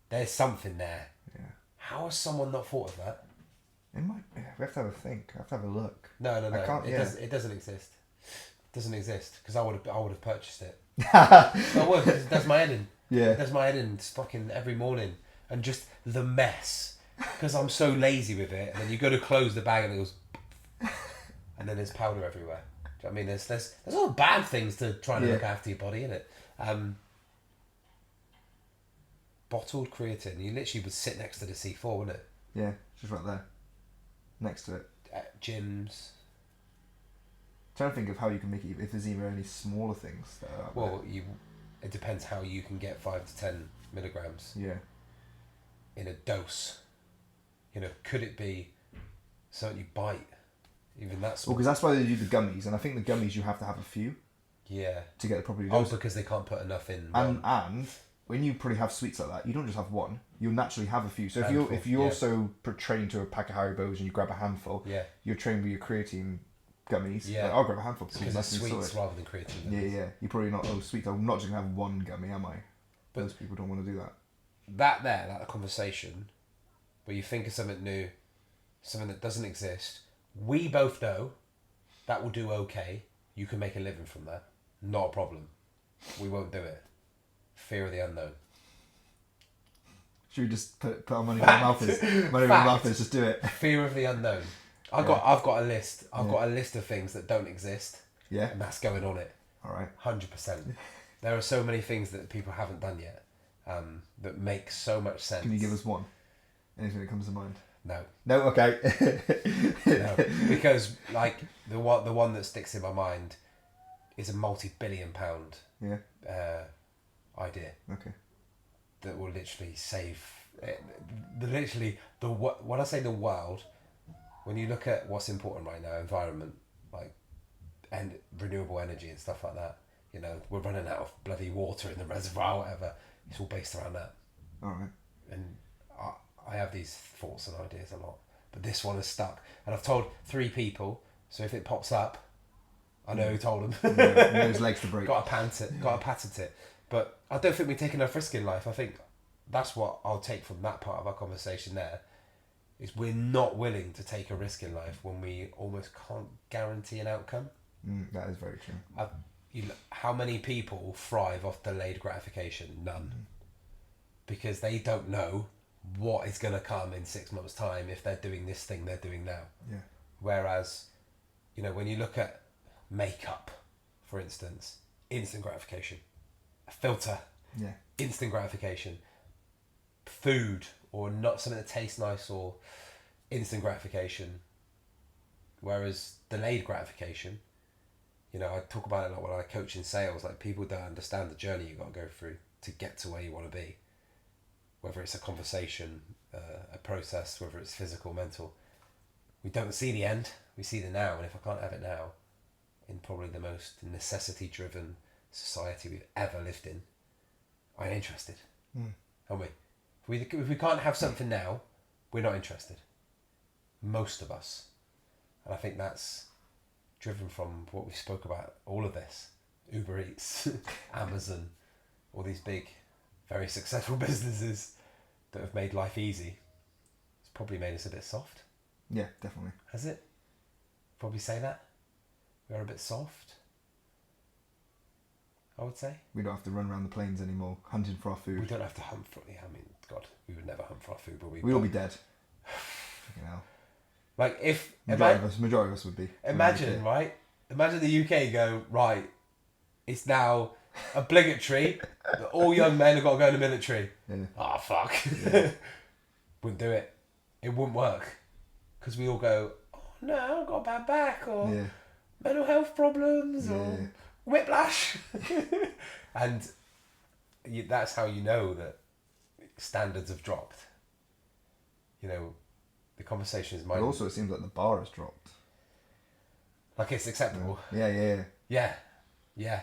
There's something there. Yeah. How has someone not thought of that? We have to have a think. I have to have a look. No. It doesn't exist. It doesn't exist, because I would have purchased it. I would, because it does my head in. Yeah. It does my head in fucking every morning. And just the mess. Because I'm so lazy with it. And then you go to close the bag and it goes... And then there's powder everywhere. Do you know what I mean? There's all bad things to try and look after your body, innit? Bottled creatine. You literally would sit next to the C4, wouldn't it? Yeah, just right there. Next to it. At gyms. Trying to think of how you can make it, if there's even any smaller things that are out Well, it depends how you can get 5 to 10 milligrams there. Yeah. in a dose. You know, could it be something you bite? Even that's Well, because that's why they do the gummies, and I think the gummies you have to have a few to get the proper dose. because they can't put enough in. And when you probably have sweets like that, you don't just have one. You'll naturally have a few. So if you yeah. also train to a pack of Haribos and you grab a handful, Yeah. you're trained with your creatine gummies. Yeah. Like, I'll grab a handful Because it's sweets rather than creatine. Yeah. You're probably not, sweets, I'm not just going to have one gummy, am I? But those people don't want to do that. That conversation where you think of something new, something that doesn't exist, we both know that will do okay. You can make a living from that. Not a problem. We won't do it. Fear of the unknown. Should we just put our money where our mouth is? Money where our mouth is, just do it. Fear of the unknown. I've got a list. I've got a list of things that don't exist. Yeah. And that's going on it. Alright. 100%. There are so many things that people haven't done yet that make so much sense. Can you give us one? Anything that comes to mind? No. No, okay. No. Because like the one that sticks in my mind is a multi-billion-pound idea. Okay. That will literally save when I say the world, when you look at what's important right now, environment, like, and renewable energy and stuff like that, you know, we're running out of bloody water in the reservoir, whatever. It's all based around that. Alright. And I have these thoughts and ideas a lot, but this one is stuck. And I've told 3 people, so if it pops up, I know who told them. Those legs to break. Got to patent it. But I don't think we take enough risk in life. I think that's what I'll take from that part of our conversation there, is we're not willing to take a risk in life when we almost can't guarantee an outcome. That is very true. How many people thrive off delayed gratification? None. Because they don't know what is going to come in 6 months' time if they're doing this thing they're doing now. Yeah. Whereas, you know, when you look at makeup, for instance, instant gratification. A filter, instant gratification. Food, or not something that tastes nice, or instant gratification. Whereas delayed gratification, you know, I talk about it a lot when I coach in sales. Like, people don't understand the journey you got to go through to get to where you want to be. Whether it's a conversation, a process, whether it's physical, mental. We don't see the end. We see the now, and if I can't have it now, in probably the most necessity-driven society we've ever lived in, I ain't interested. Aren't we? If we can't have something now, we're not interested. Most of us. And I think that's driven from what we spoke about, all of this. Uber Eats, Amazon, all these big, very successful businesses that have made life easy. It's probably made us a bit soft. Yeah, definitely. Has it? Probably say that? We are a bit soft, I would say. We don't have to run around the plains anymore, hunting for our food. We don't have to hunt for it. I mean, God, we would never hunt for our food, but we'd all be dead. Fucking hell. Like, if... Majority of us would be. Imagine, right? Imagine the UK go, right, it's now obligatory that all young men have got to go in the military. Yeah. Oh, fuck. Yeah. Wouldn't do it. It wouldn't work. Because we all go, oh, no, I've got a bad back, or... Yeah. mental health problems or whiplash. And that's how you know that standards have dropped. You know, the conversation is But also, it seems like the bar has dropped. Like it's acceptable. Yeah. Yeah.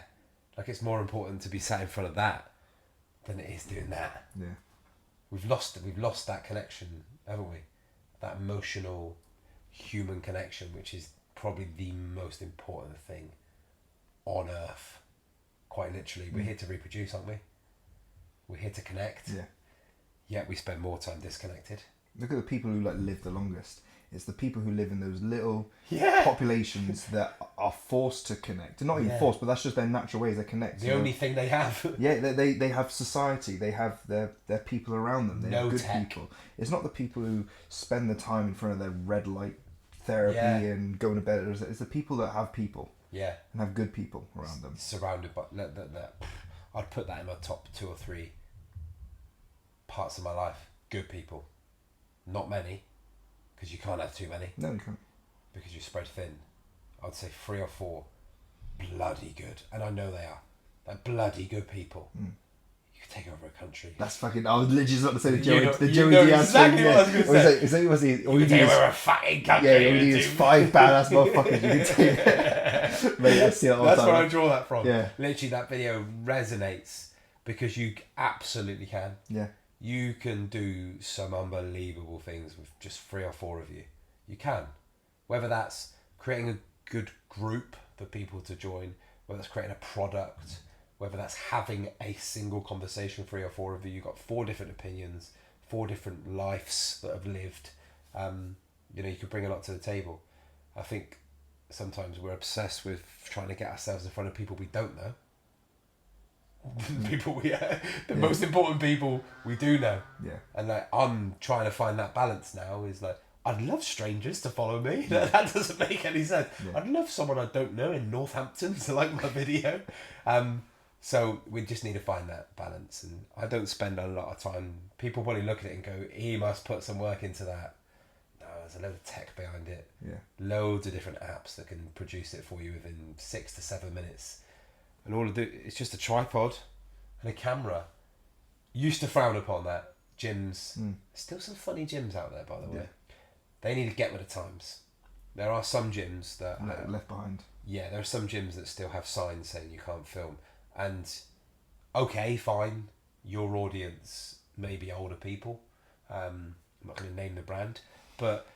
Like it's more important to be sat in front of that than it is doing that. Yeah. We've lost that connection, haven't we? That emotional human connection, which is probably the most important thing on earth. Quite literally. We're here to reproduce, aren't we? We're here to connect. Yeah. Yet we spend more time disconnected. Look at the people who like live the longest. It's the people who live in those little Yeah. populations that are forced to connect. Not even forced, but that's just their natural ways they connect. The only thing they have. Yeah, they have society. They have their people around them. They have good tech. people. It's not the people who spend the time in front of their red light therapy and going to bed. It's the people that have people. Yeah. And have good people around them. Surrounded by that. I'd put that in my top 2 or 3 parts of my life. Good people. Not many, because you can't have too many. No, you can't. Because you're spread thin. I'd say 3 or 4 bloody good. And I know they are. They're bloody good people. You could take over a country. That's fucking... I was literally just about to say the Joey, you know Diaz exactly thing. what I was going to say. Was he, You could take over a fucking country. Yeah, you use 5 badass motherfuckers. You can take it. Mate, I see it all the That's time. where I draw that from. Yeah. Literally, that video resonates because you absolutely can. Yeah. You can do some unbelievable things with just 3 or 4 of you. You can. Whether that's creating a good group for people to join, whether that's creating a product, whether that's having a single conversation, 3 or 4 of you. You've got 4 different opinions, 4 different lives that have lived. You know, you could bring a lot to the table. I think sometimes we're obsessed with trying to get ourselves in front of people we don't know. The most important people we do know. Yeah. And like I'm trying to find that balance now. Is like I'd love strangers to follow me. That doesn't make any sense. Yeah. I'd love someone I don't know in Northampton to like my video. So we just need to find that balance. And I don't spend a lot of time. People probably look at it and go, "He must put some work into that." No, there's a load of tech behind it. Yeah. Loads of different apps that can produce it for you within 6 to 7 minutes. And all of it's just a tripod and a camera. Used to frown upon that. Gyms. Still some funny gyms out there, by the way. They need to get with the times. There are some gyms that... left behind. Yeah, there are some gyms that still have signs saying you can't film. And, okay, fine. Your audience may be older people. I'm not going to name the brand. But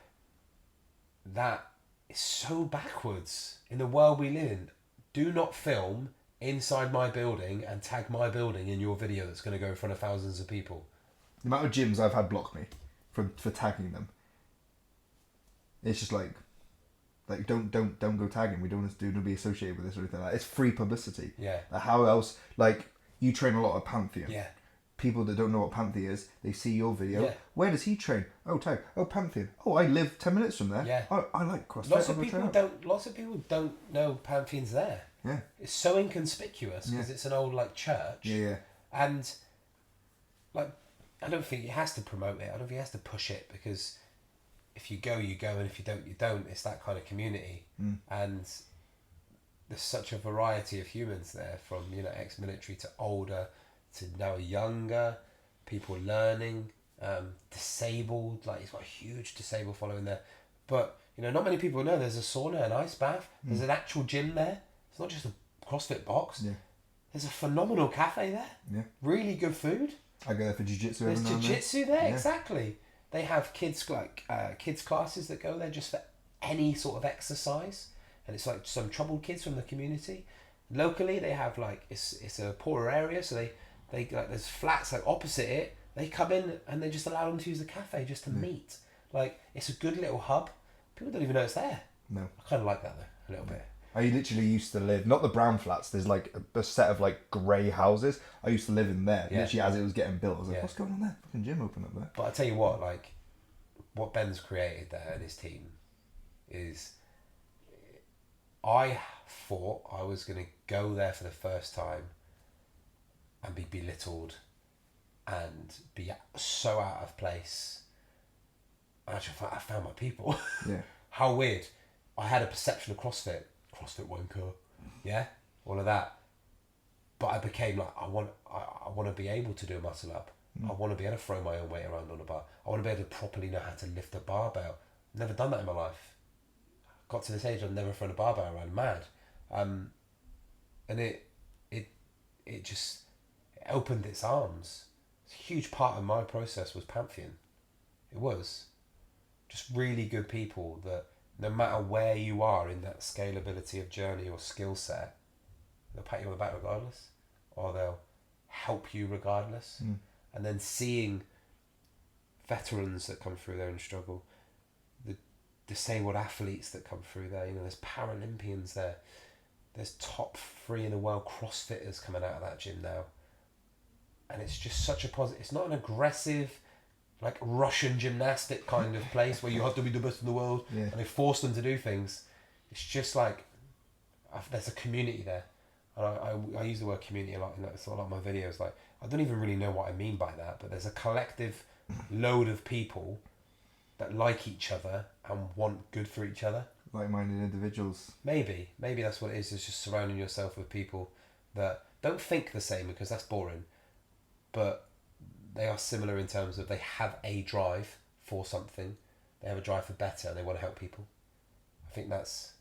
that is so backwards in the world we live in. Do not film inside my building and tag my building in your video that's going to go in front of thousands of people. The amount of gyms I've had block me for tagging them. It's just like don't go tagging. We don't want to be associated with this or anything like that. It's free publicity. Yeah. How else? Like you train a lot at Pantheon. Yeah. People that don't know what Pantheon is, they see your video. Yeah. Where does he train? Oh, tag. Oh, Pantheon. Oh, I live 10 minutes from there. Yeah. I like CrossFit. Lots of people don't know Pantheon's there. Yeah. It's so inconspicuous because it's an old like church. Yeah. And like I don't think it has to promote it. I don't think it has to push it because if you go, you go, and if you don't, you don't. It's that kind of community, and there's such a variety of humans there, from ex-military to older, to now younger, people learning, disabled. Like he's got a huge disabled following there, but not many people know there's a sauna, an ice bath. There's an actual gym there. It's not just a CrossFit box. Yeah. There's a phenomenal cafe there. Yeah. Really good food. I go there for jiu-jitsu. There's jiu-jitsu there, exactly. They have kids classes that go there just for any sort of exercise, and it's like some troubled kids from the community. Locally, they have it's a poorer area, so they there's flats opposite it. They come in and they just allow them to use the cafe just to meet. It's a good little hub. People don't even know it's there. No, I kind of like that though a little bit. I literally used to live, not the brown flats, there's a set of grey houses. I used to live in there, literally as it was getting built. I was like, what's going on there? Fucking gym open up there. But I tell you what, what Ben's created there and his team is, I thought I was going to go there for the first time and be belittled and be so out of place. I actually thought I found my people. Yeah. How weird. I had a perception of CrossFit CrossFit wanker, yeah, all of that. But I became like, I want to be able to do a muscle up. I want to be able to throw my own weight around on a bar. I want to be able to properly know how to lift a barbell. Never done that in my life. Got to this age, I've never thrown a barbell around. Mad. And it just opened its arms. A huge part of my process was Pantheon. It was just really good people that no matter where you are in that scalability of journey or skill set, they'll pat you on the back regardless, or they'll help you regardless. And then seeing veterans that come through there and struggle, the disabled athletes that come through there, there's Paralympians there, there's top 3 in the world CrossFitters coming out of that gym now. And it's just such a positive, it's not an aggressive, like Russian gymnastic kind of place where you have to be the best in the world and they force them to do things. It's just like, there's a community there. And I use the word community a lot in a lot of my videos. Like, I don't even really know what I mean by that, but there's a collective load of people that like each other and want good for each other. Like-minded individuals. Maybe that's what it is just surrounding yourself with people that don't think the same, because that's boring, but they are similar in terms of they have a drive for something, they have a drive for better, and they want to help people. I think that's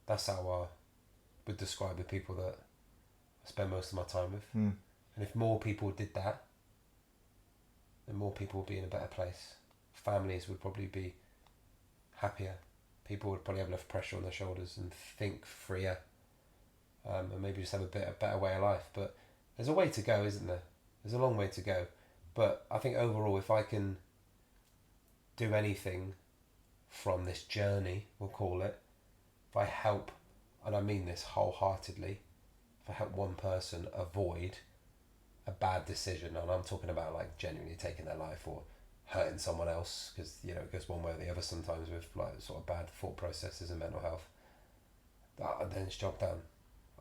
how I would describe the people that I spend most of my time with. And if more people did that, then more people would be in a better place. Families would probably be happier. People would probably have less pressure on their shoulders and think freer, and maybe just have a better way of life. But there's a way to go, isn't there? There's a long way to go. But I think overall, if I can do anything from this journey, we'll call it, if I help, and I mean this wholeheartedly, if I help one person avoid a bad decision, and I'm talking about like genuinely taking their life or hurting someone else, because it goes one way or the other sometimes with like sort of bad thought processes and mental health, then it's job done.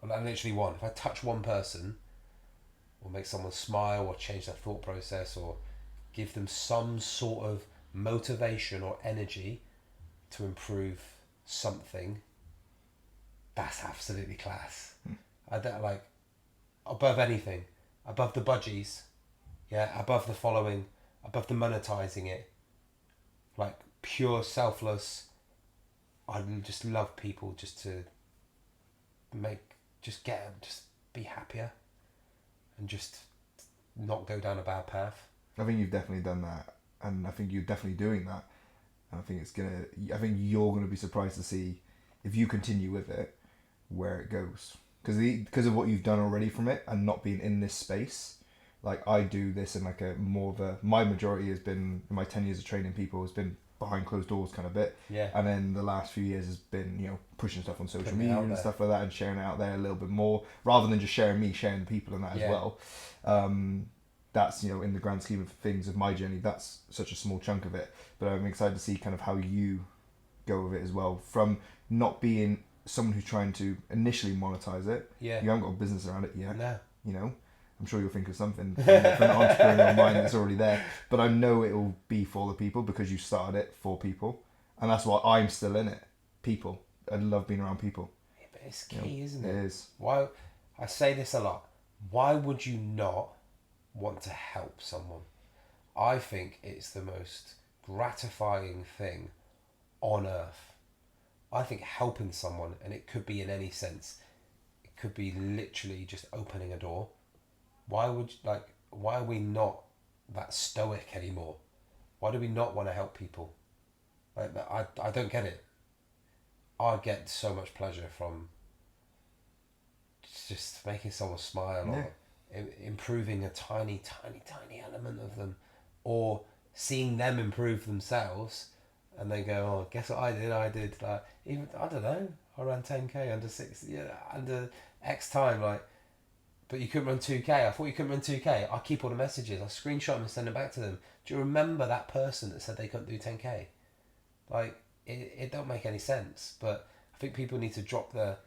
And I literally want, if I touch one person or make someone smile or change their thought process or give them some sort of motivation or energy to improve something, that's absolutely class. I don't like, above anything, above the budgies, above the following, above the monetizing it, like pure selfless. I just love people just to just be happier and just not go down a bad path. I think you've definitely done that, and I think you're definitely doing that, and I think you're gonna be surprised to see if you continue with it where it goes, because of what you've done already from it and not being in this space. Like, I do this in like my majority has been, in my 10 years of training people, has been behind closed doors kind of bit. Yeah. And then the last few years has been, pushing stuff on social media and stuff like that, and sharing it out there a little bit more, rather than just sharing the people and that as well. That's, in the grand scheme of things of my journey, that's such a small chunk of it. But I'm excited to see kind of how you go with it as well, from not being someone who's trying to initially monetize it. Yeah. You haven't got a business around it yet. No. I'm sure you'll think of something from an entrepreneurial mind that's already there. But I know it will be for the people, because you started it for people. And that's why I'm still in it. People. I love being around people. Yeah, but it's key, isn't it? It is. Why, I say this a lot, why would you not want to help someone? I think it's the most gratifying thing on earth. I think helping someone, and it could be in any sense, it could be literally just opening a door. Why are we not that stoic anymore? Why do we not want to help people? Like, I don't get it. I get so much pleasure from just making someone smile or improving a tiny element of them, or seeing them improve themselves, and they go, oh, guess what I did like, even, I don't know, I ran 10k under X time, like, but you couldn't run 2k. I thought you couldn't run 2k. I keep all the messages. I screenshot them and send them back to them. Do you remember that person that said they couldn't do 10k? Like, it don't make any sense. But I think people need to drop the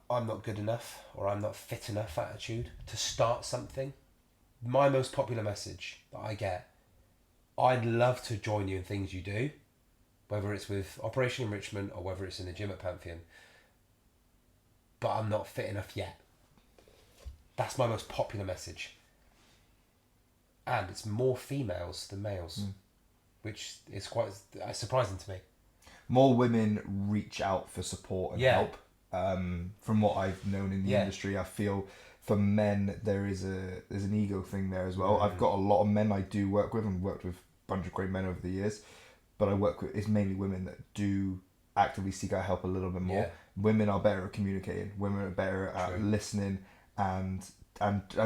I'm not good enough or I'm not fit enough attitude to start something. My most popular message that I get, I'd love to join you in things you do, whether it's with Operation Enrichment or whether it's in the gym at Pantheon. But I'm not fit enough yet. That's my most popular message. And it's more females than males, which is quite surprising to me. More women reach out for support and Yeah. help. From what I've known in the industry, I feel for men there's an ego thing there as well. I've got a lot of men I do work with, and worked with a bunch of great men over the years, but I work with, it's mainly women that do actively seek out help a little bit more. Yeah. Women are better at communicating. Women are better at listening and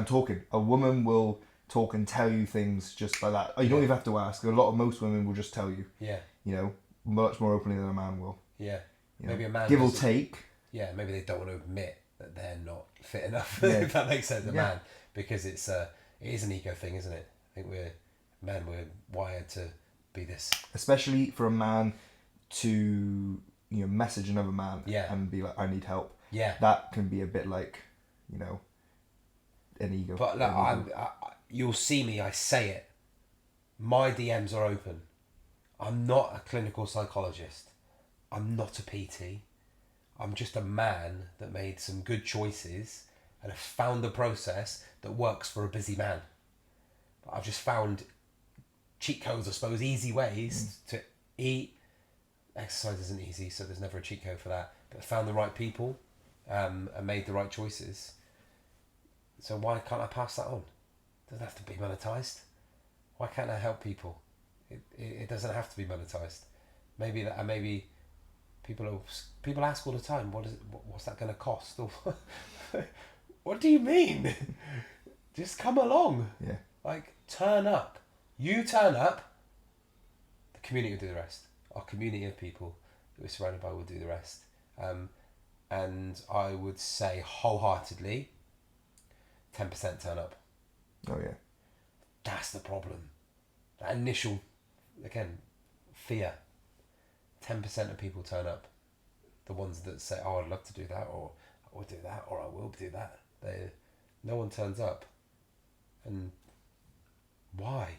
talking. A woman will talk and tell you things just by that. You don't even have to ask. Most women will just tell you. Yeah. You know, much more openly than a man will. Yeah. You Maybe know, a man give or doesn't- take. Yeah, maybe they don't want to admit that they're not fit enough. Yeah. If that makes sense, a Yeah. man, because it is an ego thing, isn't it? I think we're wired to be this. Especially for a man to message another man Yeah. and be like, I need help. Yeah. That can be a bit like an ego. But look, you'll see me. I say it. My DMs are open. I'm not a clinical psychologist. I'm not a PT. I'm just a man that made some good choices and have found a process that works for a busy man. But I've just found cheat codes, I suppose, easy ways to eat. Exercise isn't easy, so there's never a cheat code for that. But found the right people and made the right choices. So why can't I pass that on? It doesn't have to be monetized. Why can't I help people? It doesn't have to be monetized. Maybe people ask all the time, what's that going to cost? Or what do you mean? Just come along. Yeah. Like, turn up. You turn up. The community will do the rest. Our community of people that we're surrounded by will do the rest. And I would say wholeheartedly, 10% turn up. Oh yeah. That's the problem. That initial, again, fear. 10% of people turn up. The ones that say, oh, I'd love to do that, or I would do that, or I will do that. No one turns up. And why?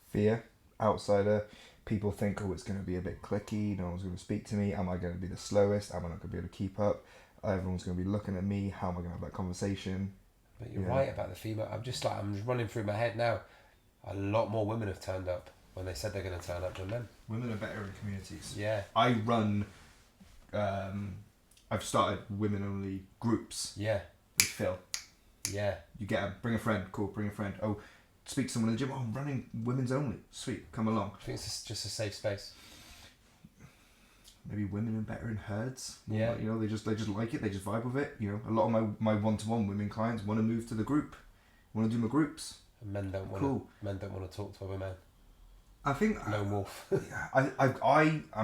Fear, outsider. People think, oh, it's going to be a bit cliquey. No one's going to speak to me. Am I going to be the slowest? Am I not going to be able to keep up? Everyone's going to be looking at me. How am I going to have that conversation? But you're right about the female. I'm just running through my head now. A lot more women have turned up when they said they're going to turn up than men. Women are better in communities. Yeah. I run. I've started women-only groups. Yeah. With Phil. Yeah. You get bring a friend. Cool. Bring a friend. Oh, speak to someone in the gym. Oh, I'm running women's only. Sweet. Come along. I think it's just a safe space. Maybe women are better in herds. Yeah. Like, they just like it. They just vibe with it. A lot of my one-to-one women clients want to move to the group. Want to do my groups. And men don't want to talk to other men. I think Lone wolf. I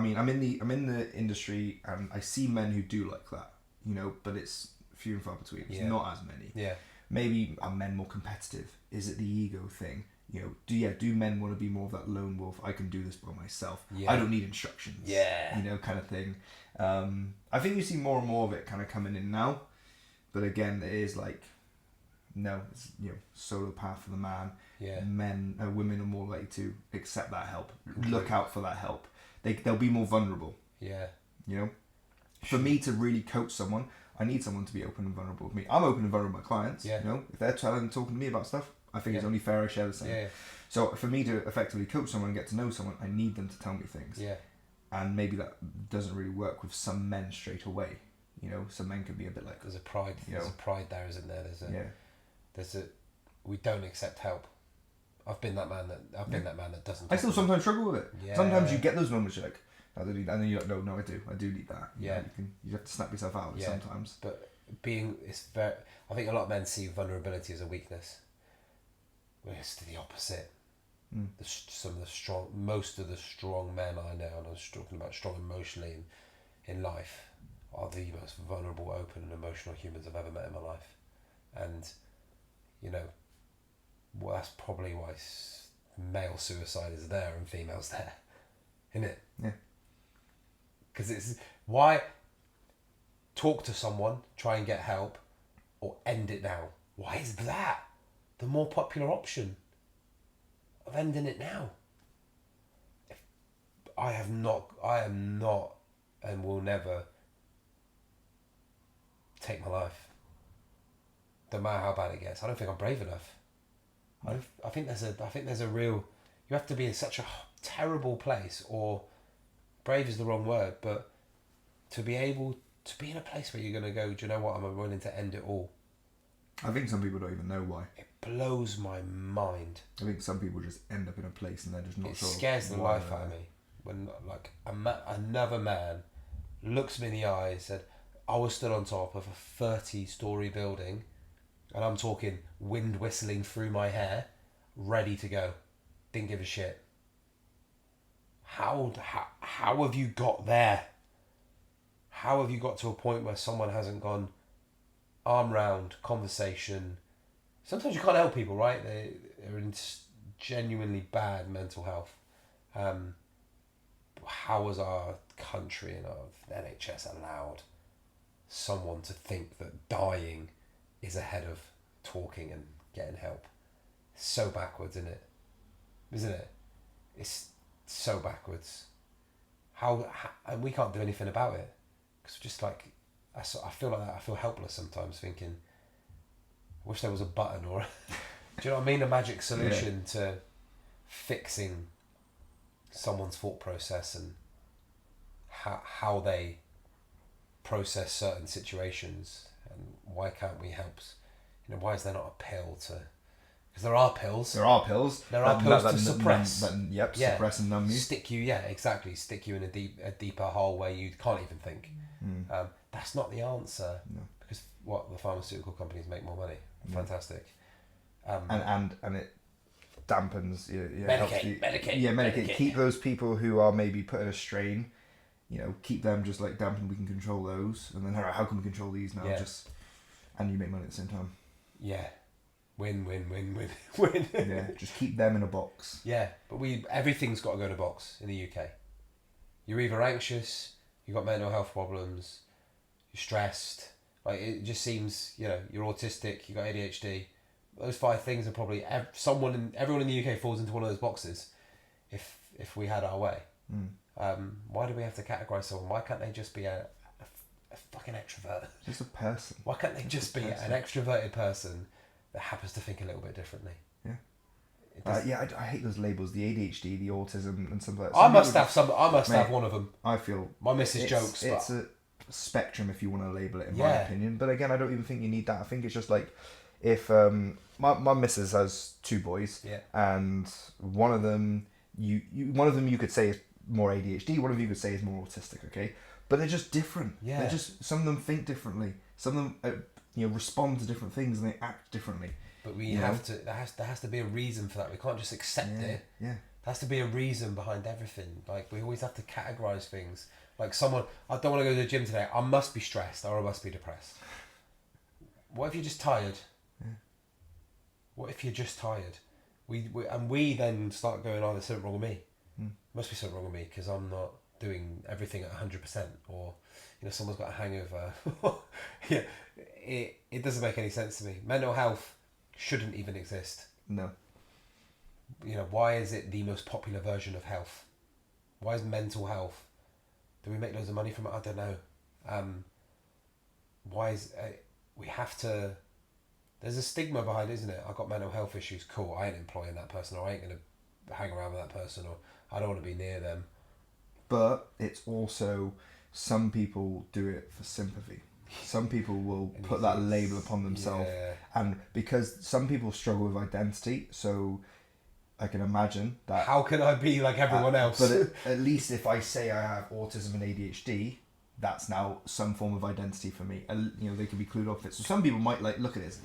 mean I'm in the industry and I see men who do like that. But it's few and far between. It's not as many. Yeah. Maybe are men more competitive? Is it the ego thing? Do men want to be more of that lone wolf? I can do this by myself. Yeah. I don't need instructions. Yeah. Kind of thing. I think you see more and more of it kind of coming in now, but again, it is like, no, it's solo path for the man. Yeah. Women are more likely to accept that help. Look out for that help. They'll be more vulnerable. Yeah. For me to really coach someone, I need someone to be open and vulnerable with me. I'm open and vulnerable with my clients. Yeah. If they're talking to me about stuff, I think it's only fair I share the same. Yeah. So for me to effectively coach someone and get to know someone, I need them to tell me things. Yeah. And maybe that doesn't really work with some men straight away. Some men can be a bit like. There's a pride. There's a pride there, isn't there? We don't accept help. I've been that man that doesn't. I still sometimes struggle with it. Yeah. Sometimes you get those moments you're like, I don't need that. And then you're like, no, I do need that. Yeah. You have to snap yourself out of it sometimes. But I think a lot of men see vulnerability as a weakness. Well, it's the opposite. Most of the strong men I know, and I was talking about strong emotionally in life, are the most vulnerable, open, and emotional humans I've ever met in my life. And, that's probably why male suicide is there and females there, isn't it? Yeah. Because it's why talk to someone, try and get help, or end it now. Why is that the more popular option of ending it now? I am not, and will never take my life. No matter how bad it gets. I don't think I'm brave enough. I think there's a real. You have to be in such a terrible place, or brave is the wrong word, but to be able to be in a place where you're going to go, do you know what? I'm willing to end it all. I think some people don't even know why. It blows my mind. I think some people just end up in a place and they're just not sure. It scares the life out of me when like another man looks me in the eye and said, I was stood on top of a 30-story building, and I'm talking wind whistling through my hair, ready to go. Didn't give a shit. How have you got there? How have you got to a point where someone hasn't gone arm round, conversation? Sometimes you can't help people, right? They're in genuinely bad mental health. How has our country and our NHS allowed someone to think that dying is ahead of talking and getting help? It's so backwards, isn't it? It's so backwards. How and we can't do anything about it, because just like I feel like that. I feel helpless sometimes, thinking, I wish there was a button or do you know what I mean, a magic solution to fixing someone's thought process and how they process certain situations, and why can't we help? Why is there not a pill to? Because there are pills. There are pills. There are pills to suppress. Suppress and numb you. Stick you in a deeper hole where you can't even think. That's not the answer. No. Because the pharmaceutical companies make more money. Fantastic. And it dampens. Medicate. Keep those people who are maybe put in a strain. Keep them just like dampened. We can control those, and then how can we control these now? And you make money at the same time. Yeah. Win. Yeah, just keep them in a box. Yeah, but everything's got to go in a box in the UK. You're either anxious, you've got mental health problems, you're stressed. Like, it just seems, you're autistic, you've got ADHD. Those 5 things are probably everyone in the UK falls into one of those boxes. If we had our way, why do we have to categorise someone? Why can't they just be a fucking extrovert? Just a person. Why can't they just be an extroverted person that happens to think a little bit differently? Yeah. I hate those labels, the ADHD, the autism, and something like that. I must have one of them. I feel my missus jokes. It's a spectrum, if you want to label it, in my opinion. But again, I don't even think you need that. I think it's just like, if my missus has 2 boys, and one of them you could say is more ADHD, one of you could say is more autistic. Okay, but they're just different. Yeah. They're just, some of them think differently. Some of them respond to different things, and they act differently. But we have to. There has to be a reason for that. We can't just accept it. Yeah. There has to be a reason behind everything. Like, we always have to categorize things. Like, someone, I don't want to go to the gym today. I must be stressed or I must be depressed. What if you're just tired? Yeah. What if you're just tired? We then start going, oh, there's something wrong with me. Must be something wrong with me because I'm not doing everything at 100%, or someone's got a hangover. Yeah, it doesn't make any sense to me. Mental health shouldn't even exist. No. Why is it the most popular version of health? Why is mental health? Do we make loads of money from it? I don't know. Why is we have to? There's a stigma behind it, isn't it? I've got mental health issues. Cool. I ain't employing that person, or I ain't gonna hang around with that person, or I don't want to be near them. But it's also, some people do it for sympathy. Some people will put that label upon themselves, and because some people struggle with identity, so I can imagine that. How can I be like everyone else? But at least if I say I have autism and ADHD, that's now some form of identity for me. They can be clued up with it. So some people might look at it as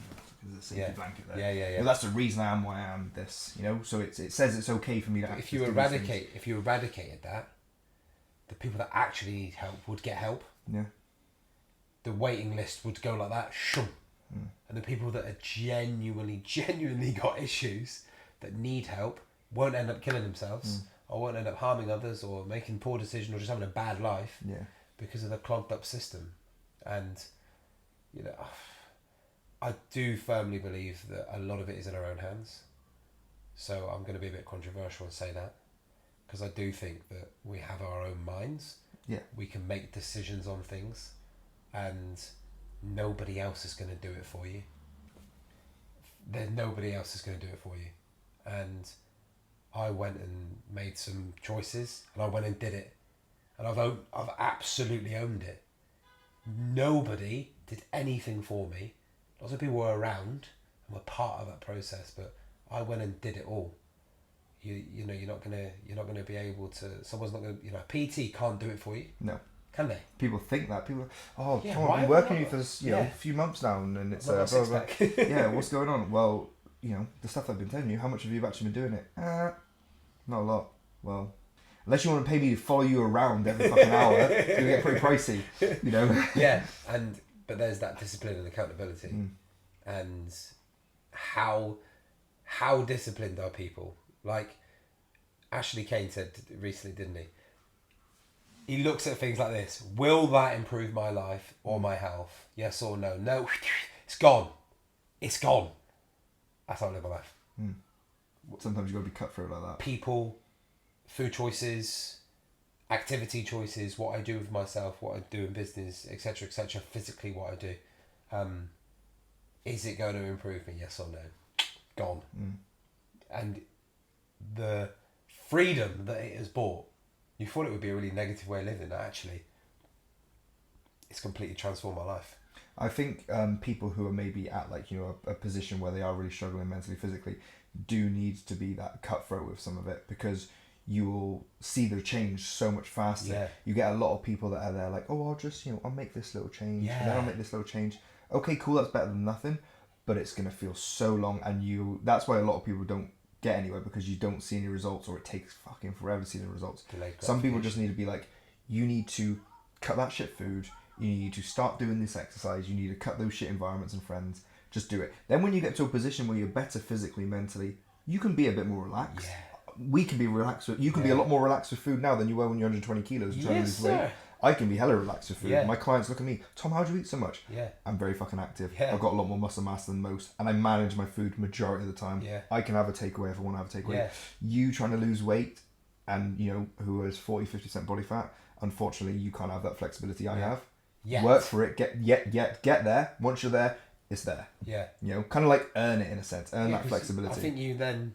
a safety blanket there. Yeah. Well, that's the reason I am why I am this. So it says it's okay for me to. If you eradicated that, the people that actually need help would get help. Yeah. The waiting list would go like that, shum. And the people that are genuinely got issues that need help won't end up killing themselves, or won't end up harming others, or making poor decisions, or just having a bad life because of the clogged up system. And I do firmly believe that a lot of it is in our own hands. So I'm going to be a bit controversial and say that because I do think that we have our own minds. Yeah. We can make decisions on things, and nobody else is going to do it for you. There's nobody else is going to do it for you. And I went and made some choices, and I went and did it, and I've absolutely owned it. Nobody did anything for me. Lots of people were around and were part of that process, but I went and did it all. You know, you're not gonna be able to. Someone's not gonna. You know, PT can't do it for you. No. Can they? People think that. People, Yeah, Tom, I've been working with you for you know, a few months now, and it's blah, blah, blah. Yeah, what's going on? Well, you know, the stuff I've been telling you, how much have you actually been doing it? Not a lot. Well, unless you want to pay me to follow you around every fucking hour, it's going to get pretty pricey, you know? Yeah, but there's that discipline and accountability. And how disciplined are people? Like Ashley Kane said recently, didn't he? He looks at things like this. Will that improve my life or my health? Yes or no? No. It's gone. It's gone. That's how I live my life. Sometimes you've got to be cutthroat like that. People, food choices, activity choices, what I do with myself, what I do in business, etc., physically what I do. Is it going to improve me? Yes or no? Gone. And the freedom that it has brought, you thought it would be a really negative way of living. Actually, it's completely transformed my life. I think people who are maybe at like, you know, a position where they are really struggling mentally, physically, do need to be that cutthroat with some of it, because you will see the change so much faster. Yeah. You get a lot of people that are there like, oh, I'll make this little change, and then I'll make this little change. Okay, cool, that's better than nothing, but it's going to feel so long, and that's why a lot of people don't get anywhere, because you don't see any results, or it takes fucking forever to see the results. Some people just need to be like, you need to cut that shit food, you need to start doing this exercise, you need to cut those shit environments and friends, just do it. Then when you get to a position where you're better physically, mentally, you can be a bit more relaxed. We can be relaxed you can be a lot more relaxed with food now than you were when you're 120 kilos and trying to lose weight. I can be hella relaxed with food. My clients look at me, Tom, how do you eat so much? I'm very fucking active. I've got a lot more muscle mass than most, and I manage my food majority of the time. I can have a takeaway if I want to have a takeaway. You trying to lose weight, and you know, who has 40-50% body fat, unfortunately you can't have that flexibility I have. Work for it, get there. Once you're there, it's there. You know, kind of like earn it in a sense, earn that flexibility. I think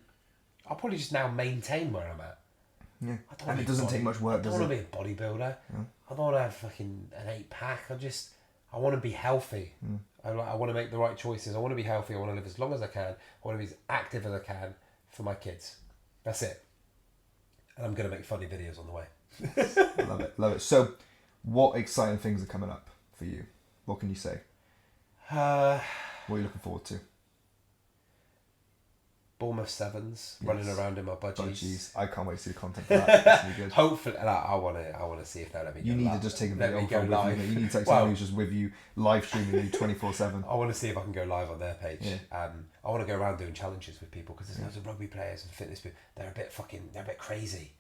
I'll probably just now maintain where I'm at. And it doesn't take much work, does it? I don't want to be a bodybuilder. I don't want to have fucking an 8-pack. I want to be healthy. I want to make the right choices. I want to be healthy. I want to live as long as I can. I want to be as active as I can for my kids. That's it. And I'm going to make funny videos on the way. Love it. So, what exciting things are coming up for you? What can you say? What are you looking forward to? Bournemouth Sevens running around in my budgies. I can't wait to see the content for that. That's really good. Hopefully, I want to see if they'll let me. You need to just take a video of live. You need to take someone who's just with you, live streaming you 24/7. I want to see if I can go live on their page. I want to go around doing challenges with people, because there's loads of rugby players and fitness people. They're a bit crazy,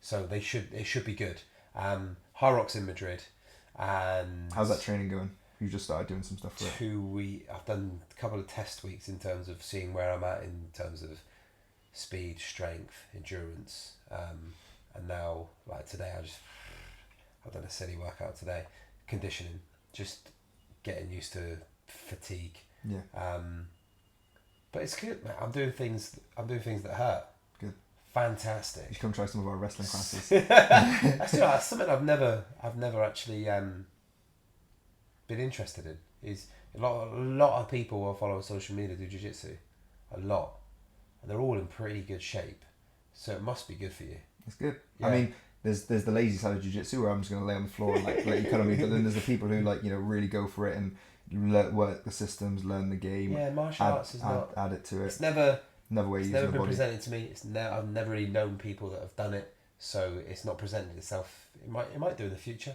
so they should be good. High Rocks in Madrid, and how's that training going? You just started doing some stuff for it. I've done a couple of test weeks in terms of seeing where I'm at in terms of speed, strength, endurance, and now, like today, I've done a silly workout today, conditioning, just getting used to fatigue. But it's good, man. I'm doing things that hurt. Good. Fantastic. You should come try some of our wrestling classes. That's something I've never actually been interested in. Is a lot of people who I follow on social media do jiu-jitsu, a lot, and they're all in pretty good shape, so it must be good for you. It's good. I mean, there's the lazy side of jiu-jitsu where I'm just going to lay on the floor and like let you cut on me, but then there's the people who like, you know, really go for it and work the systems, learn the game. Martial arts is add it to it. It's never way it's never been presented to me. I've never really known people that have done it, so it's not presented itself. It might do in the future.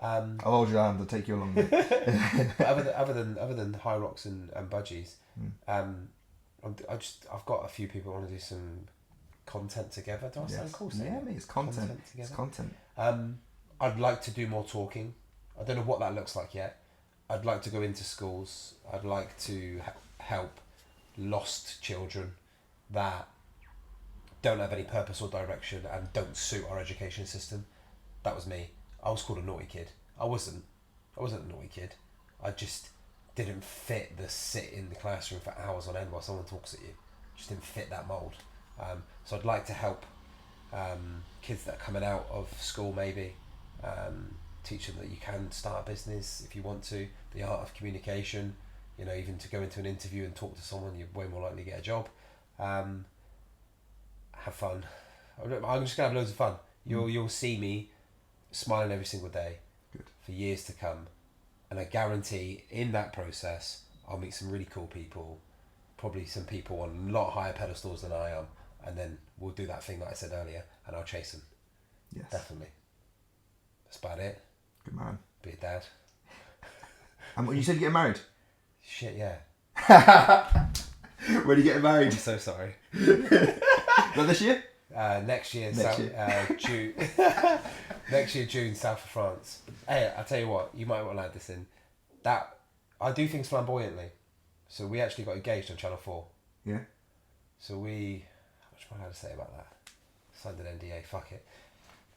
I'll hold your hand. I'll take you along. But other than High Rocks and budgies, I've got a few people who want to do some content together. Do I sound cool? Yeah, mate, it's content. It's content. I'd like to do more talking. I don't know what that looks like yet. I'd like to go into schools. I'd like to help lost children that don't have any purpose or direction and don't suit our education system. That was me. I was called a naughty kid. I wasn't a naughty kid. I just didn't fit the sit in the classroom for hours on end while someone talks at you. Just didn't fit that mould. So I'd like to help kids that are coming out of school maybe, teach them that you can start a business if you want to, the art of communication, you know, even to go into an interview and talk to someone, you're way more likely to get a job. Have fun. I'm just going to have loads of fun. You'll see me smiling every single day. Good. For years to come. And I guarantee in that process, I'll meet some really cool people, probably some people on a lot higher pedestals than I am, and then we'll do that thing that I said earlier, and I'll chase them. Yes. Definitely. That's about it. Good man. Be a dad. And you said you're getting married? Shit, yeah. When are you getting married? I'm so sorry. Not this year? Next year, Next June. Next year, June, south of France. Hey, I'll tell you what, you might want to add this in. That I do things flamboyantly. So we actually got engaged on Channel 4. Yeah. So how much more I had to say about that? Signed an NDA, fuck it.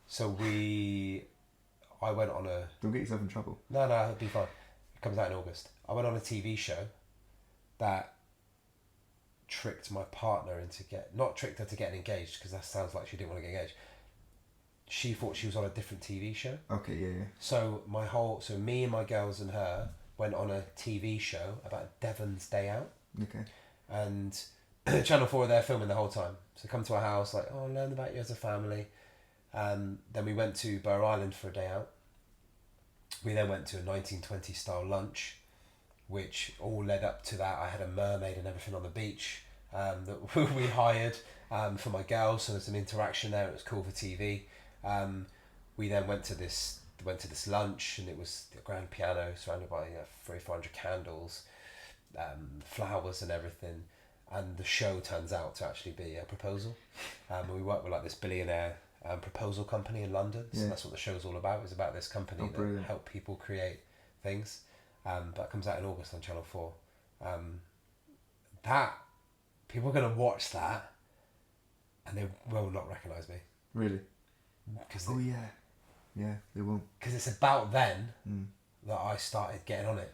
So I went on a... Don't get yourself in trouble. No, it'll be fine. It comes out in August. I went on a TV show that tricked my partner not tricked her to getting engaged, because that sounds like she didn't want to get engaged. She thought she was on a different TV show. Okay, yeah. So me and my girls and her went on a TV show about Devon's Day Out. Okay. And Channel 4 were there filming the whole time. So come to our house, like, oh, learn about you as a family. Then we went to Burr Island for a day out. We then went to a 1920s style lunch, which all led up to that. I had a mermaid and everything on the beach that we hired for my girls, so there's some interaction there. It was cool for TV. We then went to this lunch, and it was a grand piano surrounded by 300-400 candles, flowers and everything. And the show turns out to actually be a proposal. We work with like this billionaire proposal company in London, so that's what the show's all about. It's about this company that help people create things. That comes out in August on Channel 4. That people are going to watch that, and they will not recognise me. Really? Oh yeah, they won't. Because it's about then that I started getting on it.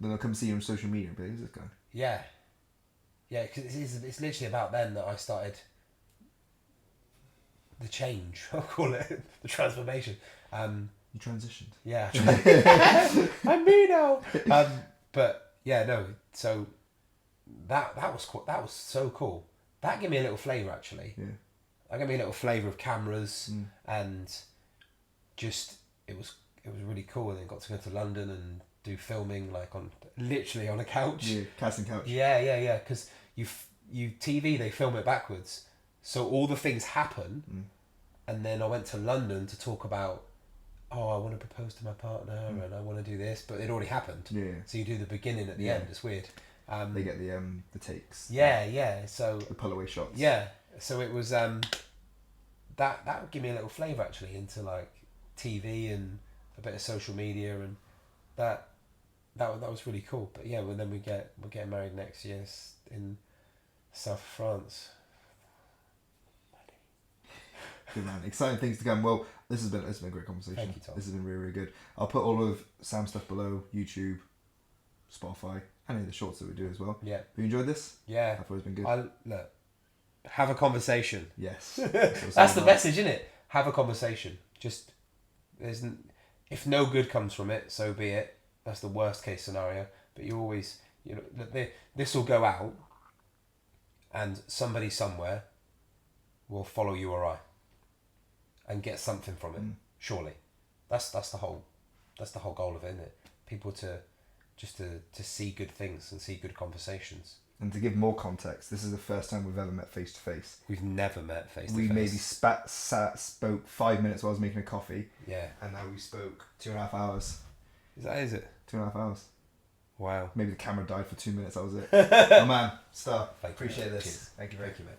Then they'll come see you on social media and be like, who's this guy? Yeah, because it's literally about then that I started the change. I'll call it the transformation. You transitioned. Yeah, I'm me now. But yeah, no. So that was so cool. That gave me a little flavour actually. Yeah. That gave me a little flavour of cameras and just it was really cool. And then got to go to London and do filming like literally on a couch. Yeah, casting couch. Yeah. Because you TV they film it backwards, so all the things happen, and then I went to London to talk about. Oh, I want to propose to my partner and I want to do this, but it already happened. Yeah. So you do the beginning at the end. It's weird. They get the takes. Yeah. So the pull away shots. Yeah. So it was that would give me a little flavour actually into like TV and a bit of social media, and that was really cool. But yeah, well, then we're getting married next year in south of France. Good man. Exciting things to come. Well, this has been a great conversation. Thank you, Tom. This has been really, really good. I'll put all of Sam's stuff below, YouTube, Spotify, and any of the shorts that we do as well. Yeah. Have you enjoyed this? Yeah. I thought it's been good. Look, have a conversation. Yes. That's the message, isn't it? Have a conversation. Just if no good comes from it, so be it. That's the worst case scenario. But you always, this will go out, and somebody somewhere will follow you or I, and get something from it. Surely, that's the whole goal of it, isn't it? People to see good things and see good conversations. And to give more context, this is the first time we've ever met face to face. We've never met face to face. We maybe spoke 5 minutes while I was making a coffee. Yeah. And now we spoke 2.5 hours. Is it? 2.5 hours. Wow. Maybe the camera died for 2 minutes. That was it. Oh man, star. Thank Appreciate you, this. Cheers. Thank you very much. Thank you, mate.